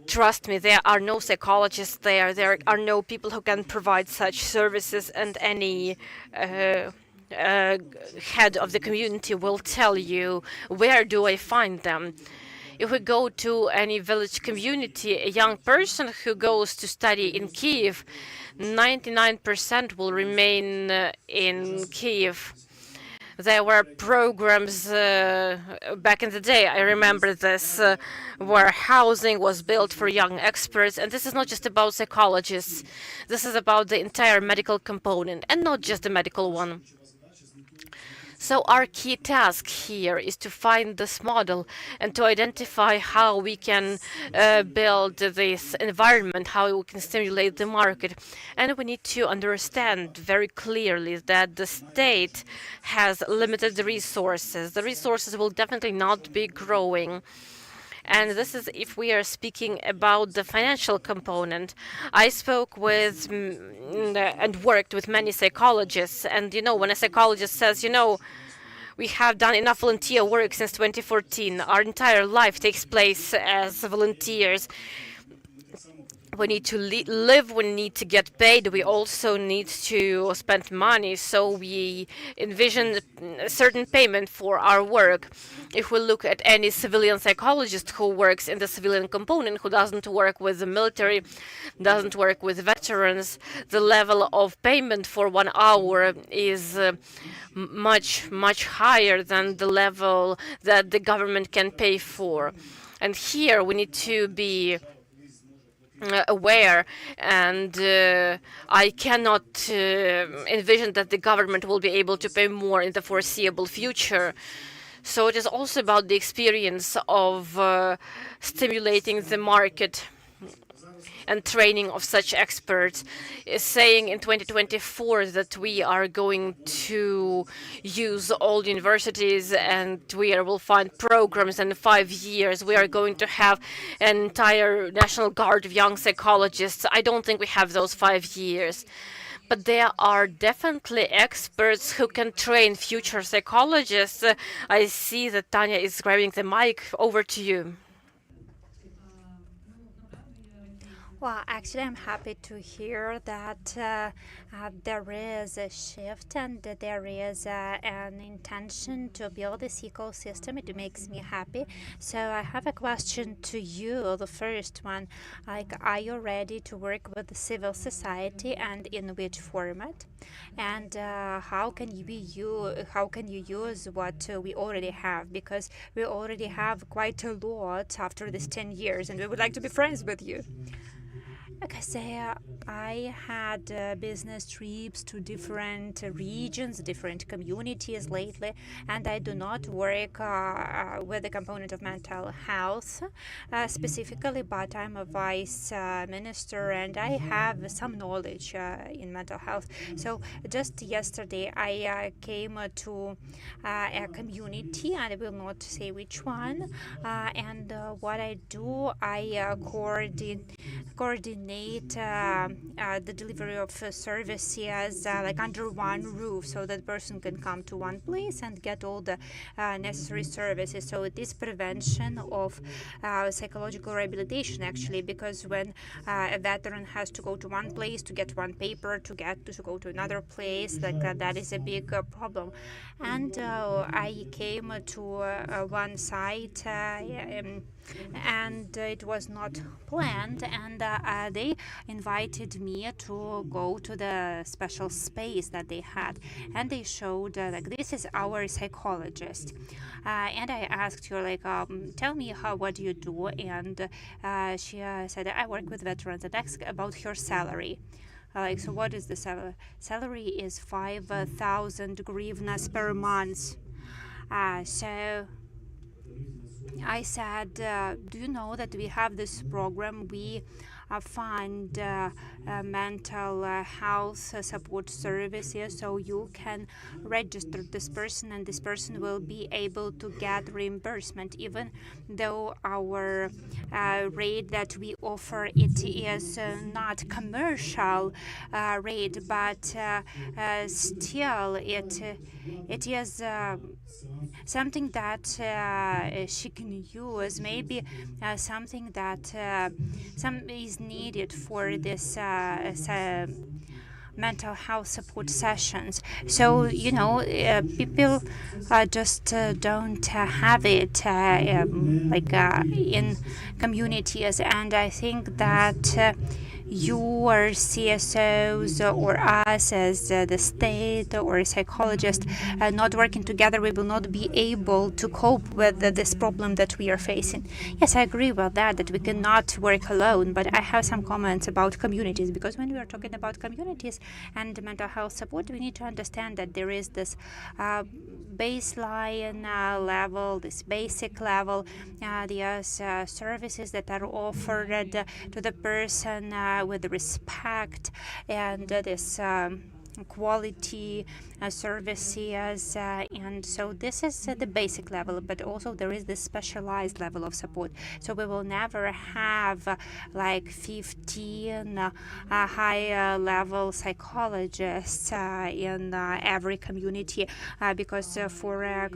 [SPEAKER 1] trust me, there are no psychologists there. There are no people who can provide such services, and any head of the community will tell you, where do I find them? If we go to any village community, a young person who goes to study in Kiev, 99% will remain in Kiev. There were programs back in the day, I remember this, where housing was built for young experts. And this is not just about psychologists. This is about the entire medical component, and not just the medical one. So our key task here is to find this model and to identify how we can build this environment, how we can stimulate the market. And we need to understand very clearly that the state has limited resources. The resources will definitely not be growing. And this is if we are speaking about the financial component. I spoke with and worked with many psychologists, and when a psychologist says, we have done enough volunteer work since 2014, our entire life takes place as volunteers. We need to live, we need to get paid, we also need to spend money, so we envision a certain payment for our work. If we look at any civilian psychologist who works in the civilian component, who doesn't work with the military, doesn't work with veterans, the level of payment for 1 hour is much, much higher than the level that the government can pay for. And here we need to be aware, and I cannot envision that the government will be able to pay more in the foreseeable future. So it is also about the experience of stimulating the market and training of such experts, saying in 2024 that we are going to use all universities and we will find programs in 5 years. We are going to have an entire National Guard of young psychologists. I don't think we have those 5 years. But there are definitely experts who can train future psychologists. I see that Tanya is grabbing the mic. Over to you.
[SPEAKER 2] Well, actually, I'm happy to hear that there is a shift and that there is an intention to build this ecosystem. It makes me happy. So I have a question to you. The first one, are you ready to work with the civil society, and in which format? And how can you use what we already have? Because we already have quite a lot after this 10 years, and we would like to be friends with you. Okay, so I had business trips to different regions, different communities lately, and I do not work with the component of mental health specifically, but I'm a vice minister and I have some knowledge in mental health. So just yesterday I came to a community, and I will not say which one, and what I do, I coordinate the delivery of services like under one roof, so that person can come to one place and get all the necessary services. So it is prevention of psychological rehabilitation, actually, because when a veteran has to go to one place to get one paper, to go to another place, like that is a big problem. And I came to one site and it was not planned, and they invited me to go to the special space that they had, and they showed like, this is our psychologist, and I asked her, like, tell me what do you do, and she said, I work with veterans, and asked about her salary. Like, so what is the salary? Salary is 5,000 hryvnias per month. So I said, do you know that we have this program? We fund mental health support services, so you can register this person and this person will be able to get reimbursement, even though our rate that we offer, it is not commercial rate, but still it is something that she can use, maybe something that is needed for this mental health support sessions. So, people just don't have it like in communities, and I think that your CSOs or us as the state or a psychologist not working together, we will not be able to cope with this problem that we are facing. Yes, I agree with that we cannot work alone, but I have some comments about communities, because when we are talking about communities and mental health support, we need to understand that there is this baseline level, this basic level, there's services that are offered to the person with respect, and this quality services, and so this is the basic level, but also there is this specialized level of support. So we will never have like 15 high level psychologists in every community, because for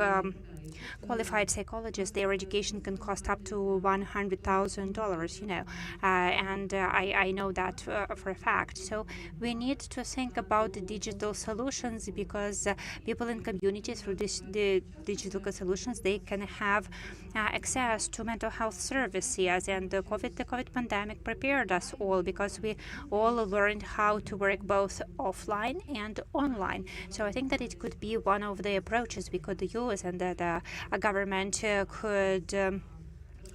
[SPEAKER 2] qualified psychologists, their education can cost up to $100,000, and I know that for a fact. So we need to think about the digital solutions, because people in communities through the digital solutions, they can have access to mental health services, and the COVID pandemic prepared us all, because we all learned how to work both offline and online. So I think that it could be one of the approaches we could use, and that a government could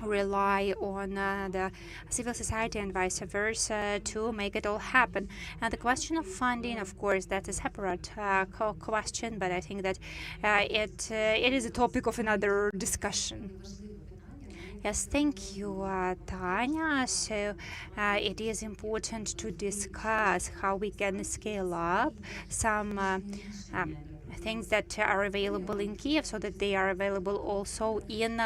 [SPEAKER 2] rely on the civil society and vice versa to make it all happen. And the question of funding, of course, that's a separate question, but I think that it is a topic of another discussion. Yes, thank you, Tanya. So it is important to discuss how we can scale up some things that are available in Kiev, so that they are available also in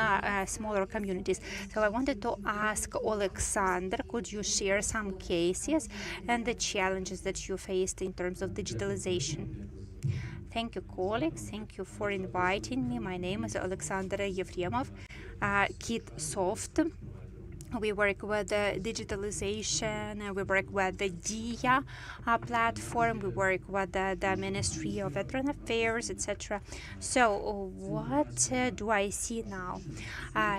[SPEAKER 2] smaller communities. So I wanted to ask Alexander, could you share some cases and the challenges that you faced in terms of digitalization? Thank you, colleagues. Thank you for inviting me. My name is Alexander Yefremov, KidSoft. We work with digitalization, we work with the DIA platform, we work with the Ministry of Veteran Affairs, etc. So what do I see now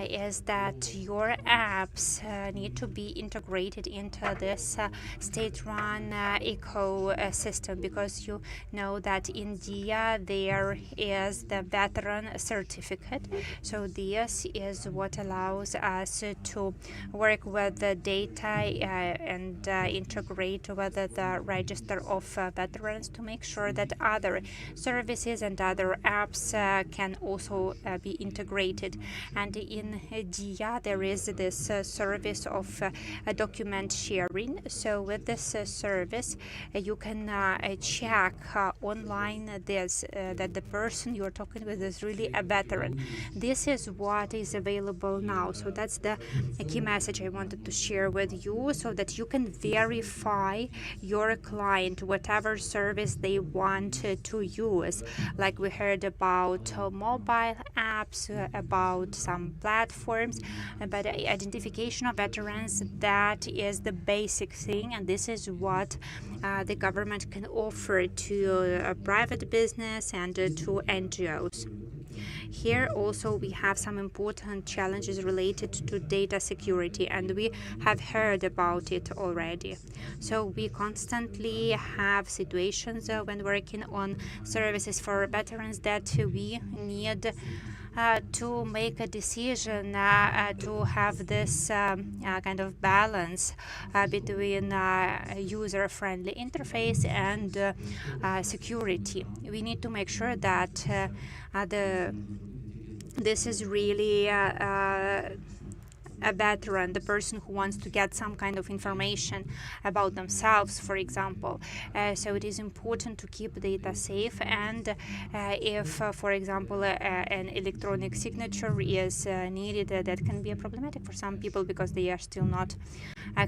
[SPEAKER 2] is that your apps need to be integrated into this state-run ecosystem, because you know that in DIA there is the veteran certificate. So this is what allows us to work with the data and integrate with the register of veterans, to make sure that other services and other apps can also be integrated. And in DIA there is this service of document sharing. So with this service you can check online this that the person you're talking with is really a veteran. This is what is available now. So that's the key message I wanted to share with you, so that you can verify your client, whatever service they want to use. Like we heard about mobile apps, about some platforms, but identification of veterans, that is the basic thing, and this is what the government can offer to private business and to NGOs. Here also we have some important challenges related to data security, and we have heard about it already. So we constantly have situations when working on services for veterans that we need to make a decision to have this kind of balance between user-friendly interface and security. We need to make sure that this is really a veteran, the person who wants to get some kind of information about themselves, for example. So it is important to keep data safe, and if, for example, an electronic signature is needed, that can be problematic for some people because they are still not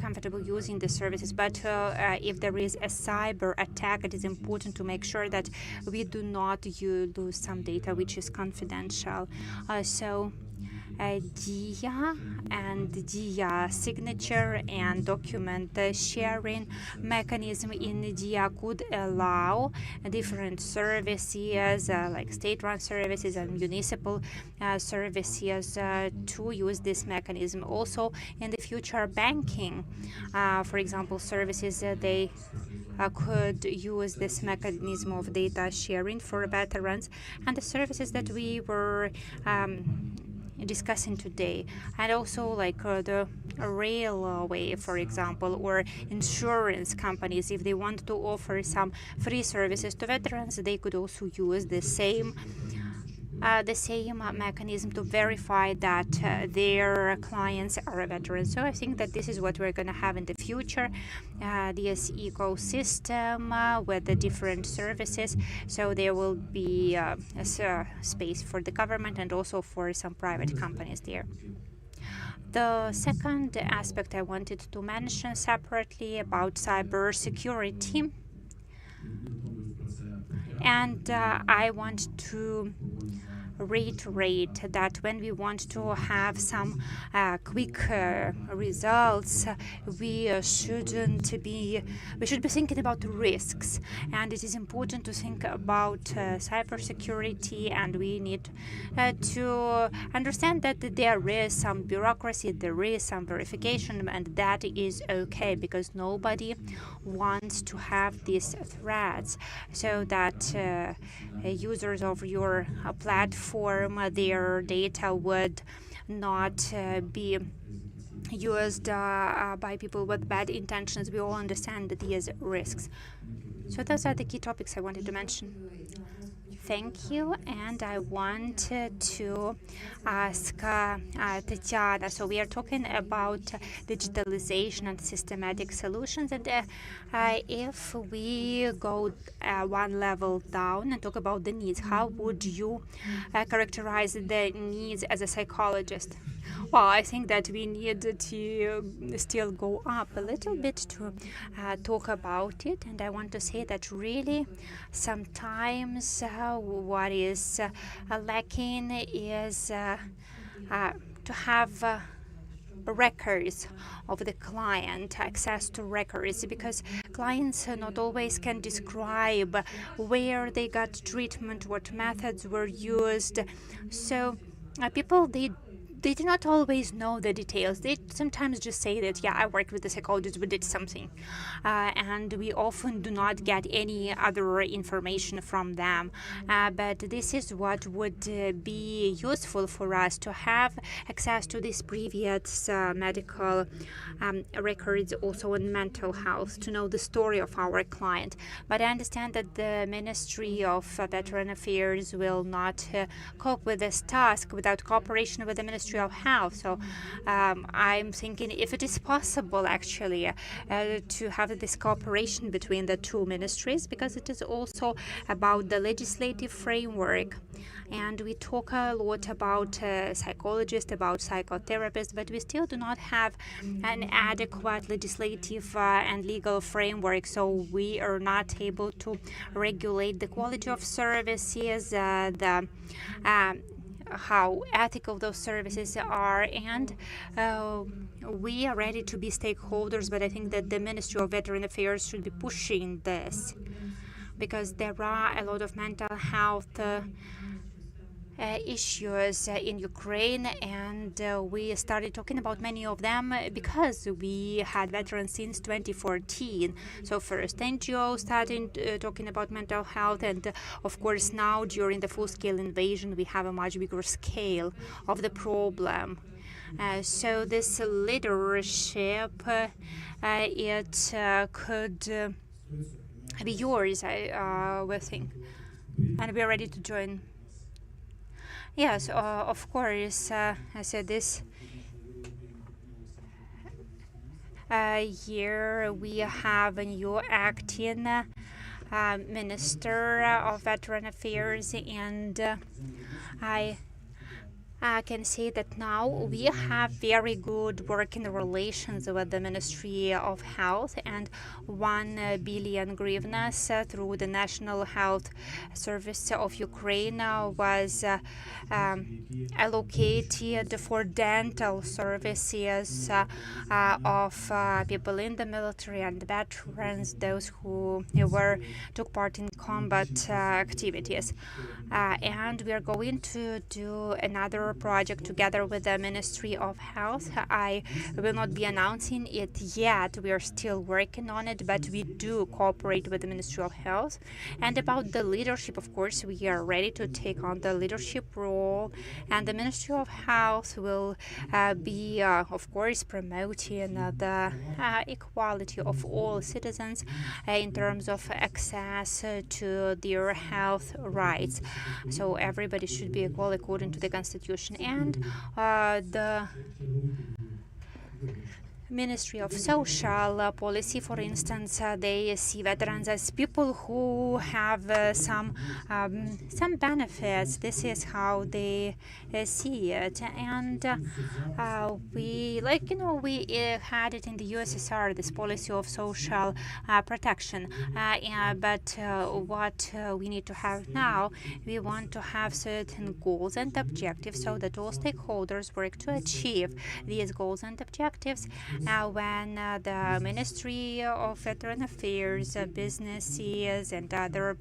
[SPEAKER 2] comfortable using the services. But if there is a cyber attack, it is important to make sure that we do not lose some data which is confidential. So DIA and DIA signature and document sharing mechanism in DIA could allow different services like state-run services and municipal services to use this mechanism. Also, in the future, banking, for example, services, they could use this mechanism of data sharing for veterans, and the services that we were discussing today, and also like the railway, for example, or insurance companies, if they want to offer some free services to veterans, they could also use the same mechanism to verify that their clients are veterans. So I think that this is what we're going to have in the future, this ecosystem with the different services. So there will be a space for the government and also for some private companies there. The second aspect I wanted to mention separately about cybersecurity, and I want to reiterate that when we want to have some quick results, we should be thinking about risks, and it is important to think about cybersecurity, and we need to understand that there is some bureaucracy, there is some verification, and that is okay, because nobody wants to have these threats, so that users of your platform, their data would not be used by people with bad intentions. We all understand these risks. So those are the key topics I wanted to mention. Thank you, and I want to ask Tatiana. So we are talking about digitalization and systematic solutions, and if we go one level down and talk about the needs, how would you characterize the needs as a psychologist? Well, I think that we need to still go up a little bit to talk about it, and I want to say that really sometimes what is lacking is to have records of the client, access to records, because clients not always can describe where they got treatment, what methods were used. So people, they do not always know the details. They sometimes just say that, yeah, I worked with the psychologist, we did something. And we often do not get any other information from them. But this is what would be useful for us, to have access to these previous medical records, also in mental health, to know the story of our client. But I understand that the Ministry of Veteran Affairs will not cope with this task without cooperation with the Ministry of Health. So I'm thinking if it is possible actually to have this cooperation between the two ministries, because it is also about the legislative framework. And we talk a lot about psychologists, about psychotherapists, but we still do not have an adequate legislative and legal framework, so we are not able to regulate the quality of services, how ethical those services are, and we are ready to be stakeholders, but I think that the Ministry of Veteran Affairs should be pushing this, because there are a lot of mental health issues in Ukraine, and we started talking about many of them because we had veterans since 2014. So first NGO started talking about mental health, and of course now during the full-scale invasion we have a much bigger scale of the problem. So this leadership, it could be yours, I will think, and we are ready to join. Yes, of course. I said this year we have a new acting Minister of Veteran Affairs, and I I can say that now we have very good working relations with the Ministry of Health, and 1 billion hryvnias through the National Health Service of Ukraine was allocated for dental services of people in the military and veterans, those who took part in combat activities. And we are going to do another project together with the Ministry of Health. I will not be announcing it yet. We are still working on it, but we do cooperate with the Ministry of Health. And about the leadership, of course, we are ready to take on the leadership role, and the Ministry of Health will be, of course, promoting the equality of all citizens in terms of access to their health rights. So everybody should be equal according to the Constitution. And the Ministry of Social Policy, for instance, they see veterans as people who have some benefits. This is how they see it, and we had it in the USSR, this policy of social protection. But what we need to have now, we want to have certain goals and objectives so that all stakeholders work to achieve these goals and objectives. When the Ministry of Veteran Affairs, businesses, and other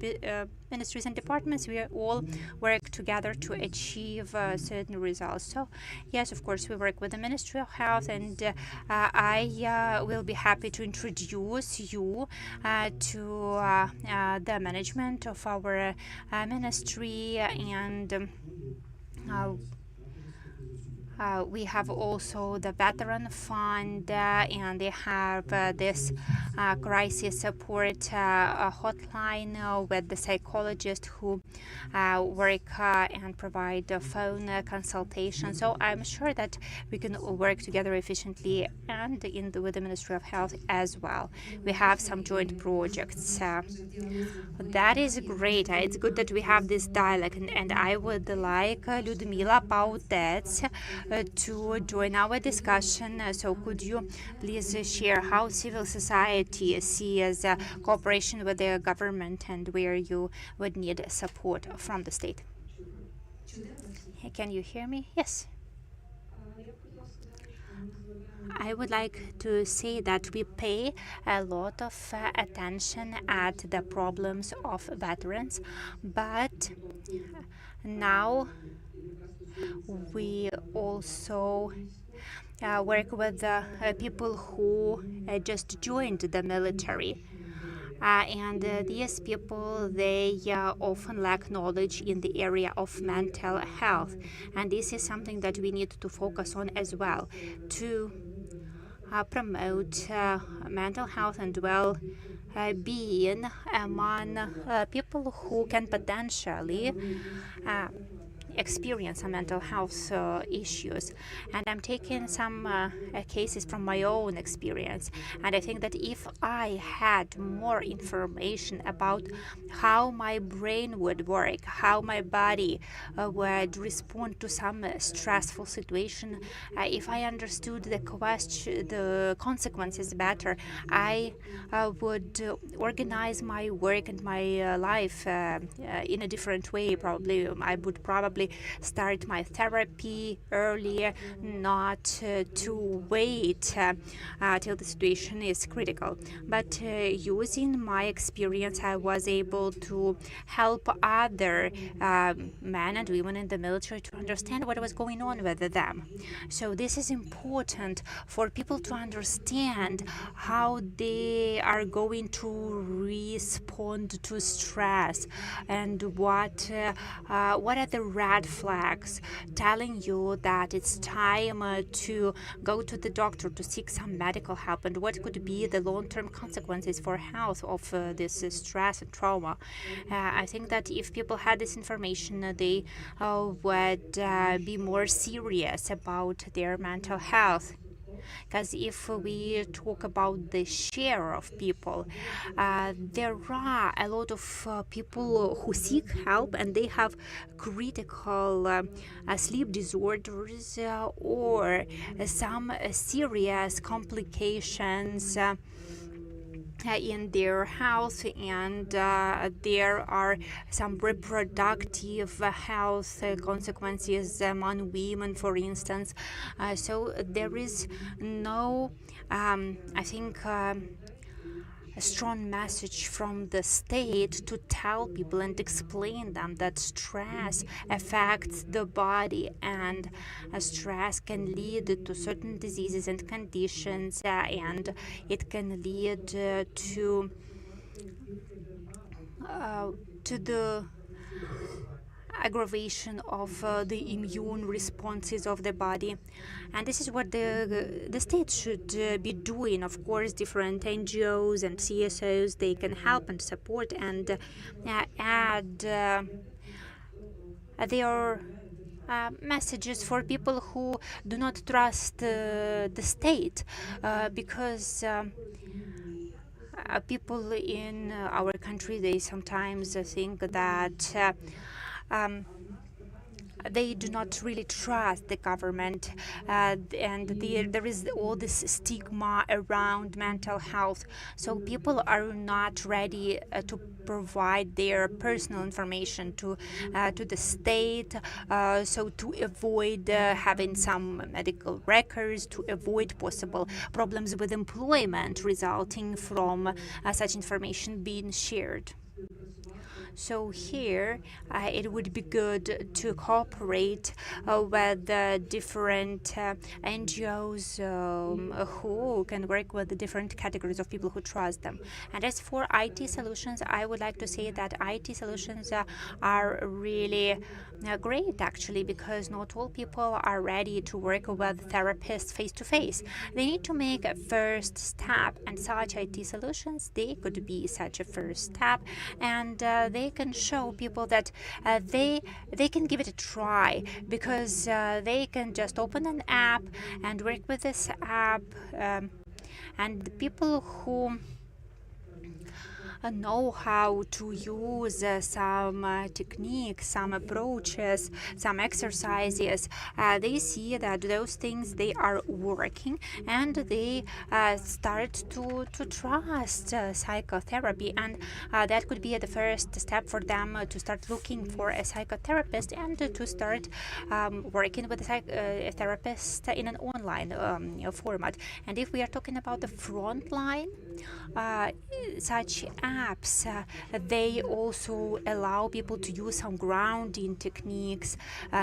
[SPEAKER 2] ministries and departments, we all work together to achieve certain results. So, yes, of course, we work with the Ministry of Health, and I will be happy to introduce you to the management of our ministry, and we have also the Veteran Fund, and they have this crisis support hotline with the psychologists who work and provide phone consultation. So I'm sure that we can work together efficiently, and with the Ministry of Health as well. We have some joint projects. That is great. It's good that we have this dialogue, and I would like Lyudmila Pautets to join our discussion. So could you please share how civil society sees cooperation with the government and where you would need support from the state? Can you hear me? Yes. I would like to say that we pay a lot of attention at the problems of veterans, but now we also work with people who just joined the military. And these people, they often lack knowledge in the area of mental health. And this is something that we need to focus on as well, to promote mental health and well-being among people who can potentially experience some mental health issues. And I'm taking some cases from my own experience, and I think that if I had more information about how my brain would work, how my body would respond to some stressful situation, if I understood the consequences better, I would organize my work and my life in a different way. Probably I would start my therapy earlier, not to wait till the situation is critical. But using my experience, I was able to help other men and women in the military to understand what was going on with them. So this is important for people to understand how they are going to respond to stress, and what are the red flags telling you that it's time to go to the doctor to seek some medical help, and what could be the long-term consequences for health of this stress and trauma. I think that if people had this information, they would be more serious about their mental health. Because if we talk about the share of people, there are a lot of people who seek help and they have critical sleep disorders or some serious complications in their health, and there are some reproductive health consequences among women, for instance. So there is no, I think, a strong message from the state to tell people and explain them that stress affects the body, and stress can lead to certain diseases and conditions, and it can lead to the aggravation of the immune responses of the body. And this is what the state should be doing. Of course, different NGOs and CSOs, they can help and support and add their messages for people who do not trust the state, because people in our country, they sometimes think that they do not really trust the government, and there is all this stigma around mental health. So people are not ready to provide their personal information to the state, so to avoid having some medical records, to avoid possible problems with employment resulting from such information being shared. So here, it would be good to cooperate with different NGOs who can work with the different categories of people who trust them. And as for IT solutions, I would like to say that IT solutions are really great, actually, because not all people are ready to work with therapists face-to-face. They need to make a first step, and such IT solutions, they could be such a first step, and they can show people that they can give it a try, because they can just open an app and work with this app, and the people who know how to use some techniques, some approaches, some exercises, they see that those things, they are working, and they start to trust psychotherapy, and that could be the first step for them to start looking for a psychotherapist and to start working with a therapist in an online format. And if we are talking about the front line, such apps, they also allow people to use some grounding techniques,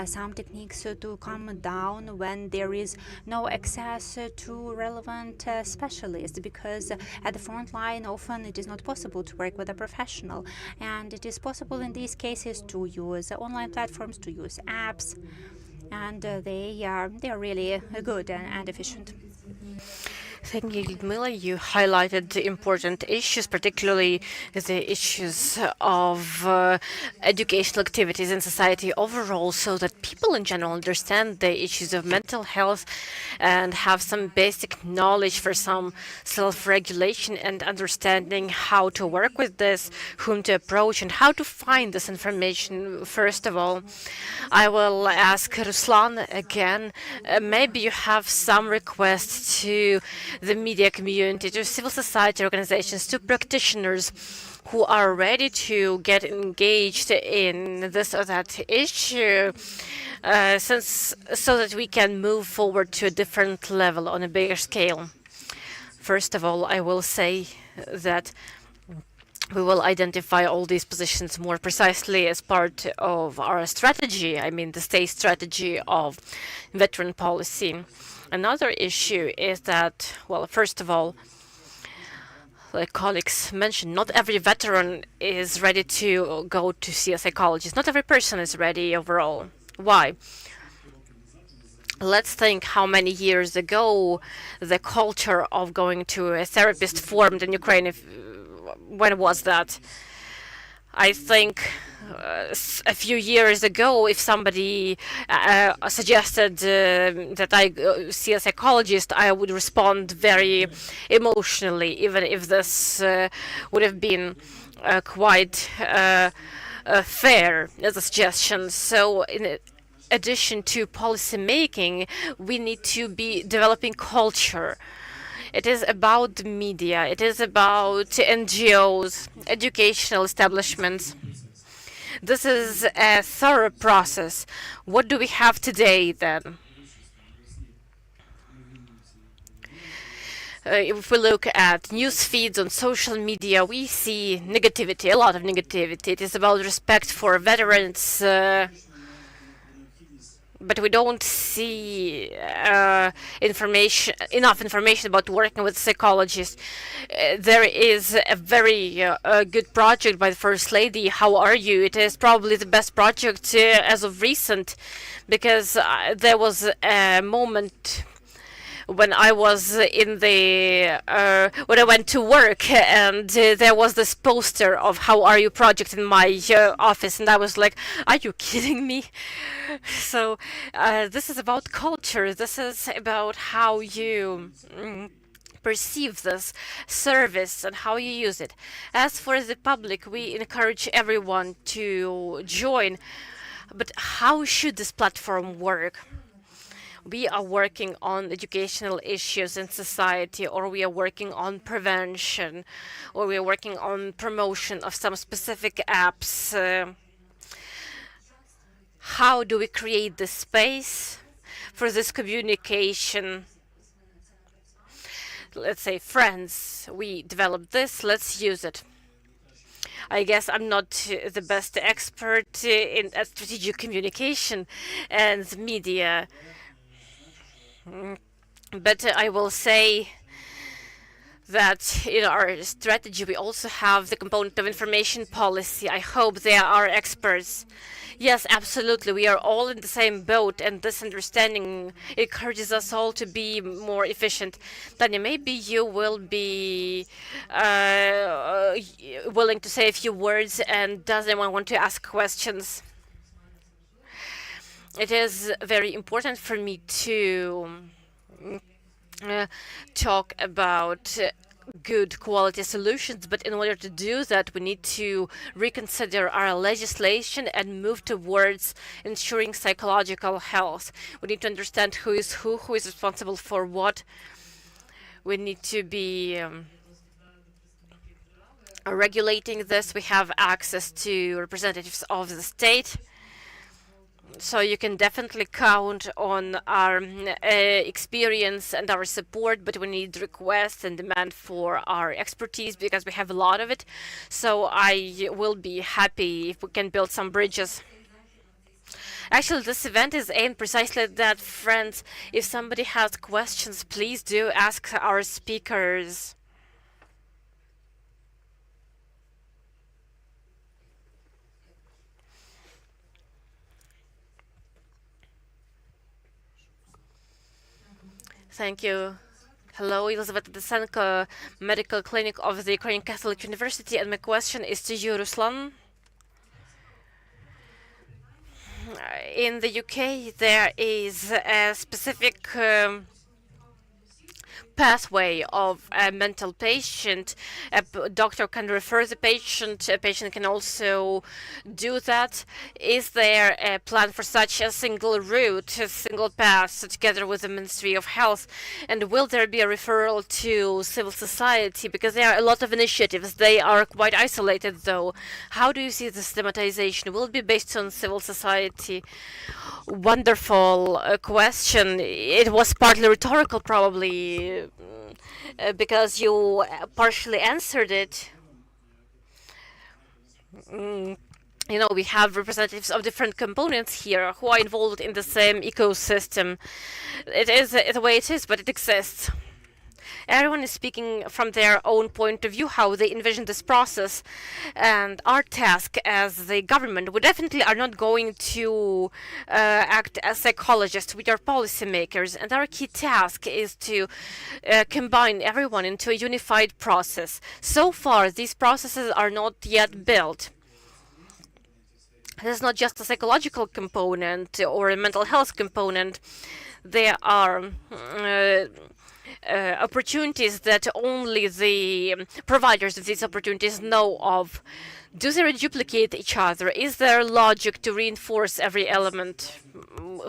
[SPEAKER 2] some techniques to calm down when there is no access to relevant specialists, because at the front line often it is not possible to work with a professional, and it is possible in these cases to use online platforms, to use apps, and they are really good and efficient.
[SPEAKER 1] Thank you, Ludmila. You highlighted the important issues, particularly the issues of educational activities in society overall, so that people in general understand the issues of mental health and have some basic knowledge for some self-regulation and understanding how to work with this, whom to approach, and how to find this information. First of all, I will ask Ruslan again. Maybe you have some requests to the media community, to civil society organizations, to practitioners who are ready to get engaged in this or that issue, so that we can move forward to a different level on a bigger scale. First of all, I will say that we will identify all these positions more precisely as part of our strategy, I mean the state strategy of veteran policy. Another issue is that, well, first of all, like colleagues mentioned, not every veteran is ready to go to see a psychologist. Not every person is ready overall. Why? Let's think how many years ago the culture of going to a therapist formed in Ukraine. When was that? I think a few years ago, if somebody suggested that I see a psychologist, I would respond very emotionally, even if this would have been quite fair as a suggestion. So, in addition to policy making, we need to be developing culture. It is about the media, it is about NGOs, educational establishments. This is a thorough process. What do we have today then? If we look at news feeds on social media, we see negativity, a lot of negativity. It is about respect for veterans, but we don't see enough information about working with psychologists. There is a very good project by the First Lady, How Are You? It is probably the best project as of recent, because there was a moment when I was in the when I went to work, and there was this poster of How Are You project in my office, and I was like, are you kidding me? So this is about culture. This is about how you perceive this service and how you use it. As for the public, we encourage everyone to join, but how should this platform work? We are working on educational issues in society, or we are working on prevention, or we are working on promotion of some specific apps. How do we create the space for this communication? Let's say, friends, we developed this, let's use it. I guess I'm not the best expert in strategic communication and media. But I will say that in our strategy we also have the component of information policy. I hope there are experts. Yes, absolutely. We are all in the same boat, and this understanding encourages us all to be more efficient. Tanya, maybe you will be willing to say a few words, and does anyone want to ask questions? It is very important for me to talk about good quality solutions, but in order to do that, we need to reconsider our legislation and move towards ensuring psychological health. We need to understand who is responsible for what. We need to be regulating this. We have access to representatives of the state. So you can definitely count on our experience and our support, but we need requests and demand for our expertise because we have a lot of it. So I will be happy if we can build some bridges. Actually, this event is aimed precisely at that, friends. If somebody has questions, please do ask our speakers. Thank you. Hello, Elizabeth Desenko, Medical Clinic of the Ukrainian Catholic University, and my question is to you, Ruslan. In the UK, there is a specific pathway of a mental patient. A doctor can refer the patient. A patient can also do that. Is there a plan for such a single route, a single path, together with the Ministry of Health? And will there be a referral to civil society? Because there are a lot of initiatives. They are quite isolated, though. How do you see the systematization? Will it be based on civil society? Wonderful question. It was partly rhetorical, probably, because you partially answered it. You know, we have representatives of different components here who are involved in the same ecosystem. It is the way it is, but it exists. Everyone is speaking from their own point of view, how they envision this process. And our task as the government, we definitely are not going to act as psychologists. We are policymakers. And our key task is to combine everyone into a unified process. So far, these processes are not yet built. This is not just a psychological component or a mental health component. There are opportunities that only the providers of these opportunities know of. Do they duplicate each other? Is there logic to reinforce every element?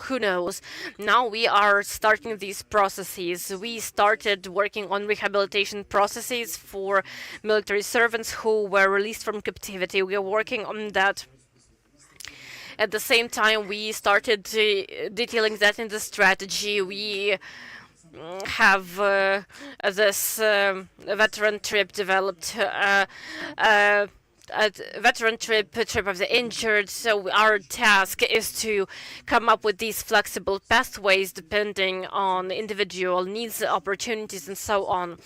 [SPEAKER 1] Who knows? Now we are starting these processes. We started working on rehabilitation processes for military servants who were released from captivity. We are working on that. At the same time, we started detailing that in the strategy. We have this veteran trip developed, a veteran trip of the injured. So our task is to come up with these flexible pathways depending on individual needs, opportunities, and so on.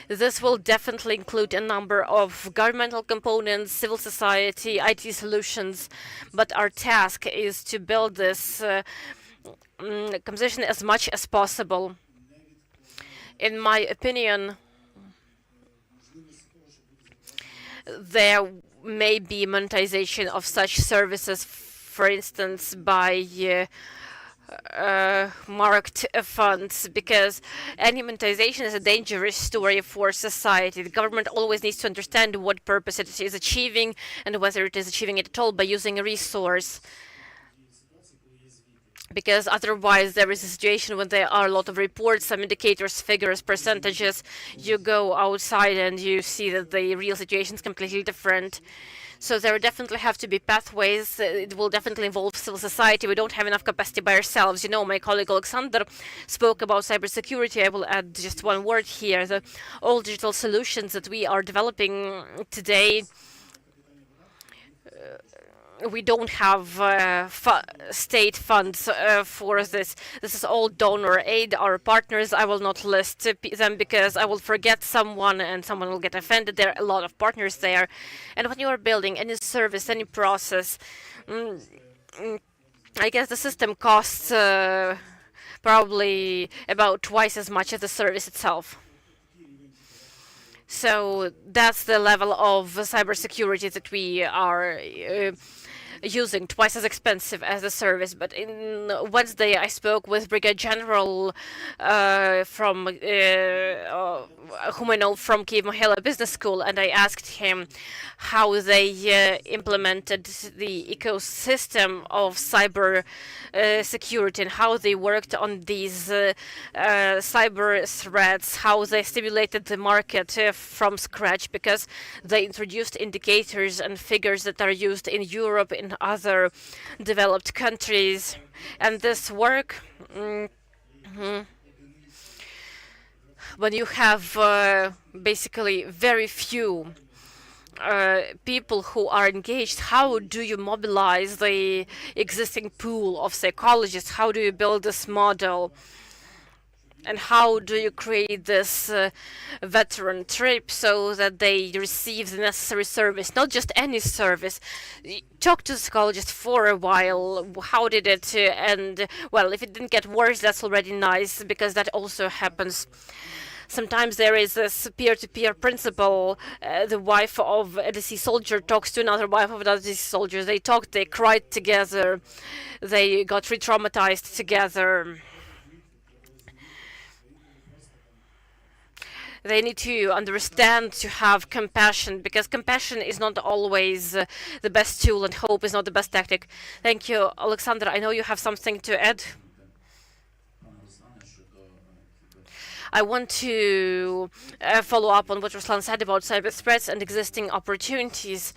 [SPEAKER 1] This will definitely include a number of governmental components, civil society, IT solutions, but our task is to build this composition as much as possible. In my opinion, there may be monetization of such services, for instance, by marked funds, because any monetization is a dangerous story for society. The government always needs to understand what purpose it is achieving and whether it is achieving it at all by using a resource. Because otherwise there is a situation when there are a lot of reports, some indicators, figures, percentages. You go outside and you see that the real situation is completely different. So there definitely have to be pathways. It will definitely involve civil society. We don't have enough capacity by ourselves. You know, my colleague Alexander spoke about cybersecurity. I will add just one word here. The all digital solutions that we are developing today, we don't have state funds for this. This is all donor aid. Our partners, I will not list them because I will forget someone and someone will get offended. There are a lot of partners there. And when you are building any service, any process, I guess the system costs probably about twice as much as the service itself. So that's the level of cybersecurity that we are using, twice as expensive as the service. But in Wednesday, I spoke with Brigadier General from whom I know from Kyiv Mohyla Business School, and I asked him how they implemented the ecosystem of cyber security and how they worked on these cyber threats, how they stimulated the market from scratch, because they introduced indicators and figures that are used in Europe, in other developed countries. And this work, when you have basically very few people who are engaged, how do you mobilize the existing pool of psychologists? How do you build this model? And how do you create this veteran trip so that they receive the necessary service, not just any service? Talk to the psychologist for a while. How did it end? Well, if it didn't get worse, that's already nice, because that also happens. Sometimes there is this peer-to-peer principle. The wife of a deceased soldier talks to another wife of another deceased soldier. They talked, they cried together, they got re-traumatized together. They need to understand, to have compassion, because compassion is not always the best tool and hope is not the best tactic. Thank you, Alexander. I know you have something to add. I want to follow up on what Ruslan said about cyber threats and existing opportunities.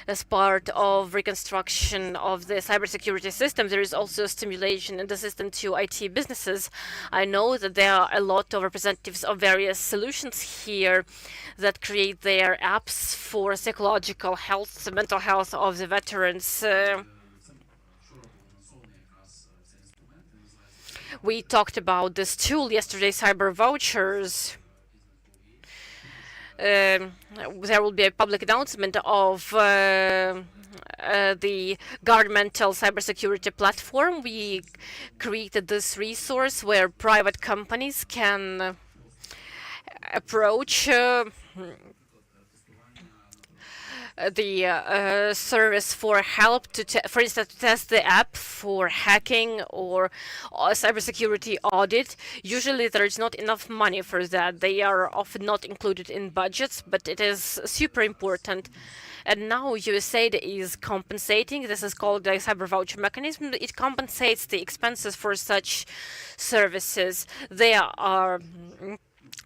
[SPEAKER 1] As part of reconstruction of the cybersecurity system, there is also stimulation in the system to IT businesses. I know that there are a lot of representatives of various solutions here that create their apps for psychological health, mental health of the veterans. We talked about this tool yesterday, cyber vouchers. There will be a public announcement of the governmental cybersecurity platform. We created this resource where private companies can approach the service for help for instance, to test the app for hacking or cybersecurity audit. Usually there is not enough money for that. They are often not included in budgets, but it is super important. And now USAID is compensating. This is called the cyber voucher mechanism. It compensates the expenses for such services. They are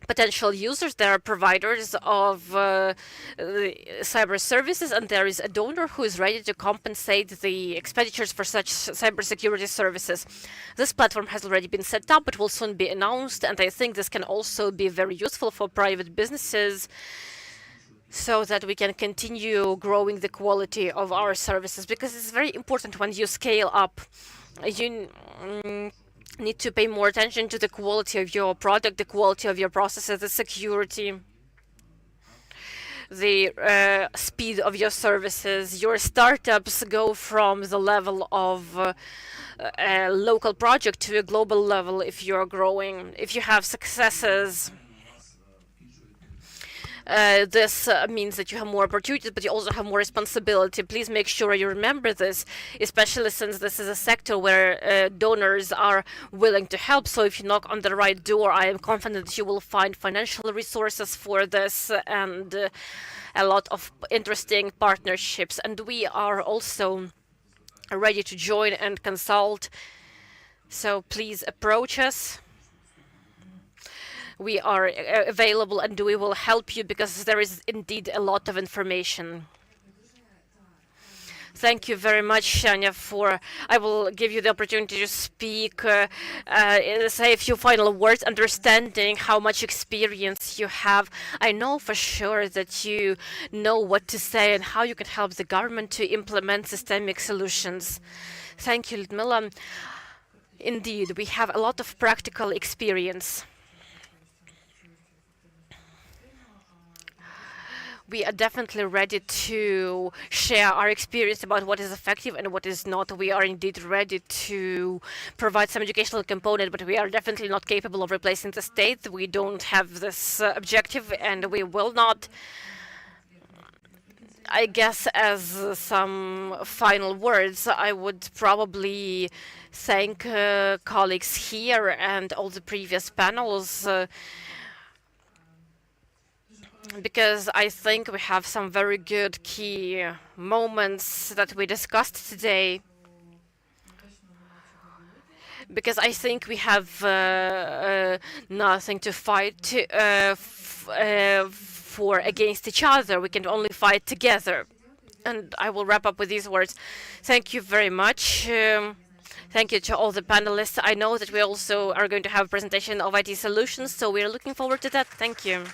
[SPEAKER 1] potential users, there are providers of cyber services, and there is a donor who is ready to compensate the expenditures for such cybersecurity services. This platform has already been set up, it will soon be announced, and I think this can also be very useful for private businesses so that we can continue growing the quality of our services, because it's very important when you scale up. You need to pay more attention to the quality of your product, the quality of your processes, the security, the speed of your services. Your startups go from the level of a local project to a global level if you're growing. If you have successes, this means that you have more opportunities, but you also have more responsibility. Please make sure you remember this, especially since this is a sector where donors are willing to help. So if you knock on the right door, I am confident that you will find financial resources for this and a lot of interesting partnerships. And we are also ready to join and consult. So please approach us. We are available and we will help you, because there is indeed a lot of information. Thank you very much, Shania, I will give you the opportunity to speak, say a few final words, understanding how much experience you have. I know for sure that you know what to say and how you can help the government to implement systemic solutions. Thank you, Ludmila. Indeed, we have a lot of practical experience. We are definitely ready to share our experience about what is effective and what is not. We are indeed ready to provide some educational component, but we are definitely not capable of replacing the state. We don't have this objective, and we will not. I guess as some final words, I would probably thank colleagues here and all the previous panels, because I think we have some very good key moments that we discussed today. Because I think we have nothing to fight for against each other. We can only fight together. And I will wrap up with these words. Thank you very much. Thank you to all the panelists. I know that we also are going to have a presentation of IT solutions, so we are looking forward to that. Thank you.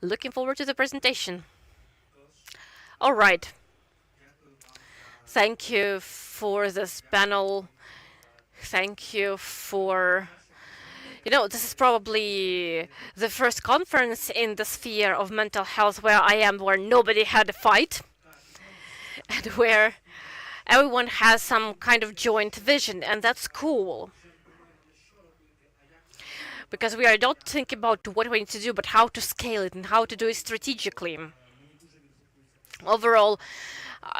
[SPEAKER 1] Looking forward to the presentation. All right. Thank you for this panel. Thank you for... this is probably the first conference in the sphere of mental health where I am, where nobody had a fight, and where everyone has some kind of joint vision, and that's cool. Because we are not thinking about what we need to do, but how to scale it and how to do it strategically. Overall,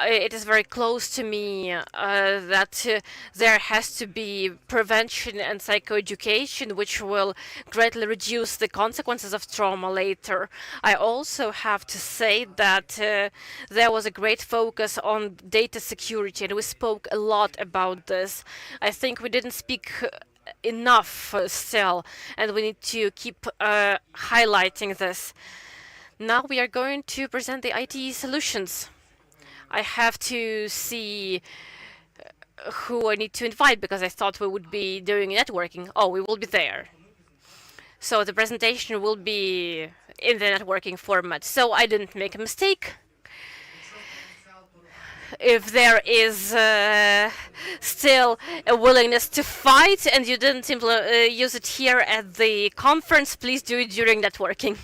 [SPEAKER 1] it is very close to me that there has to be prevention and psychoeducation, which will greatly reduce the consequences of trauma later. I also have to say that there was a great focus on data security, and we spoke a lot about this. I think we didn't speak enough still, and we need to keep highlighting this. Now we are going to present the IT solutions. I have to see who I need to invite, because I thought we would be doing networking. Oh, we will be there. So the presentation will be in the networking format. So I didn't make a mistake. If there is still a willingness to fight and you didn't use it here at the conference, please do it during networking.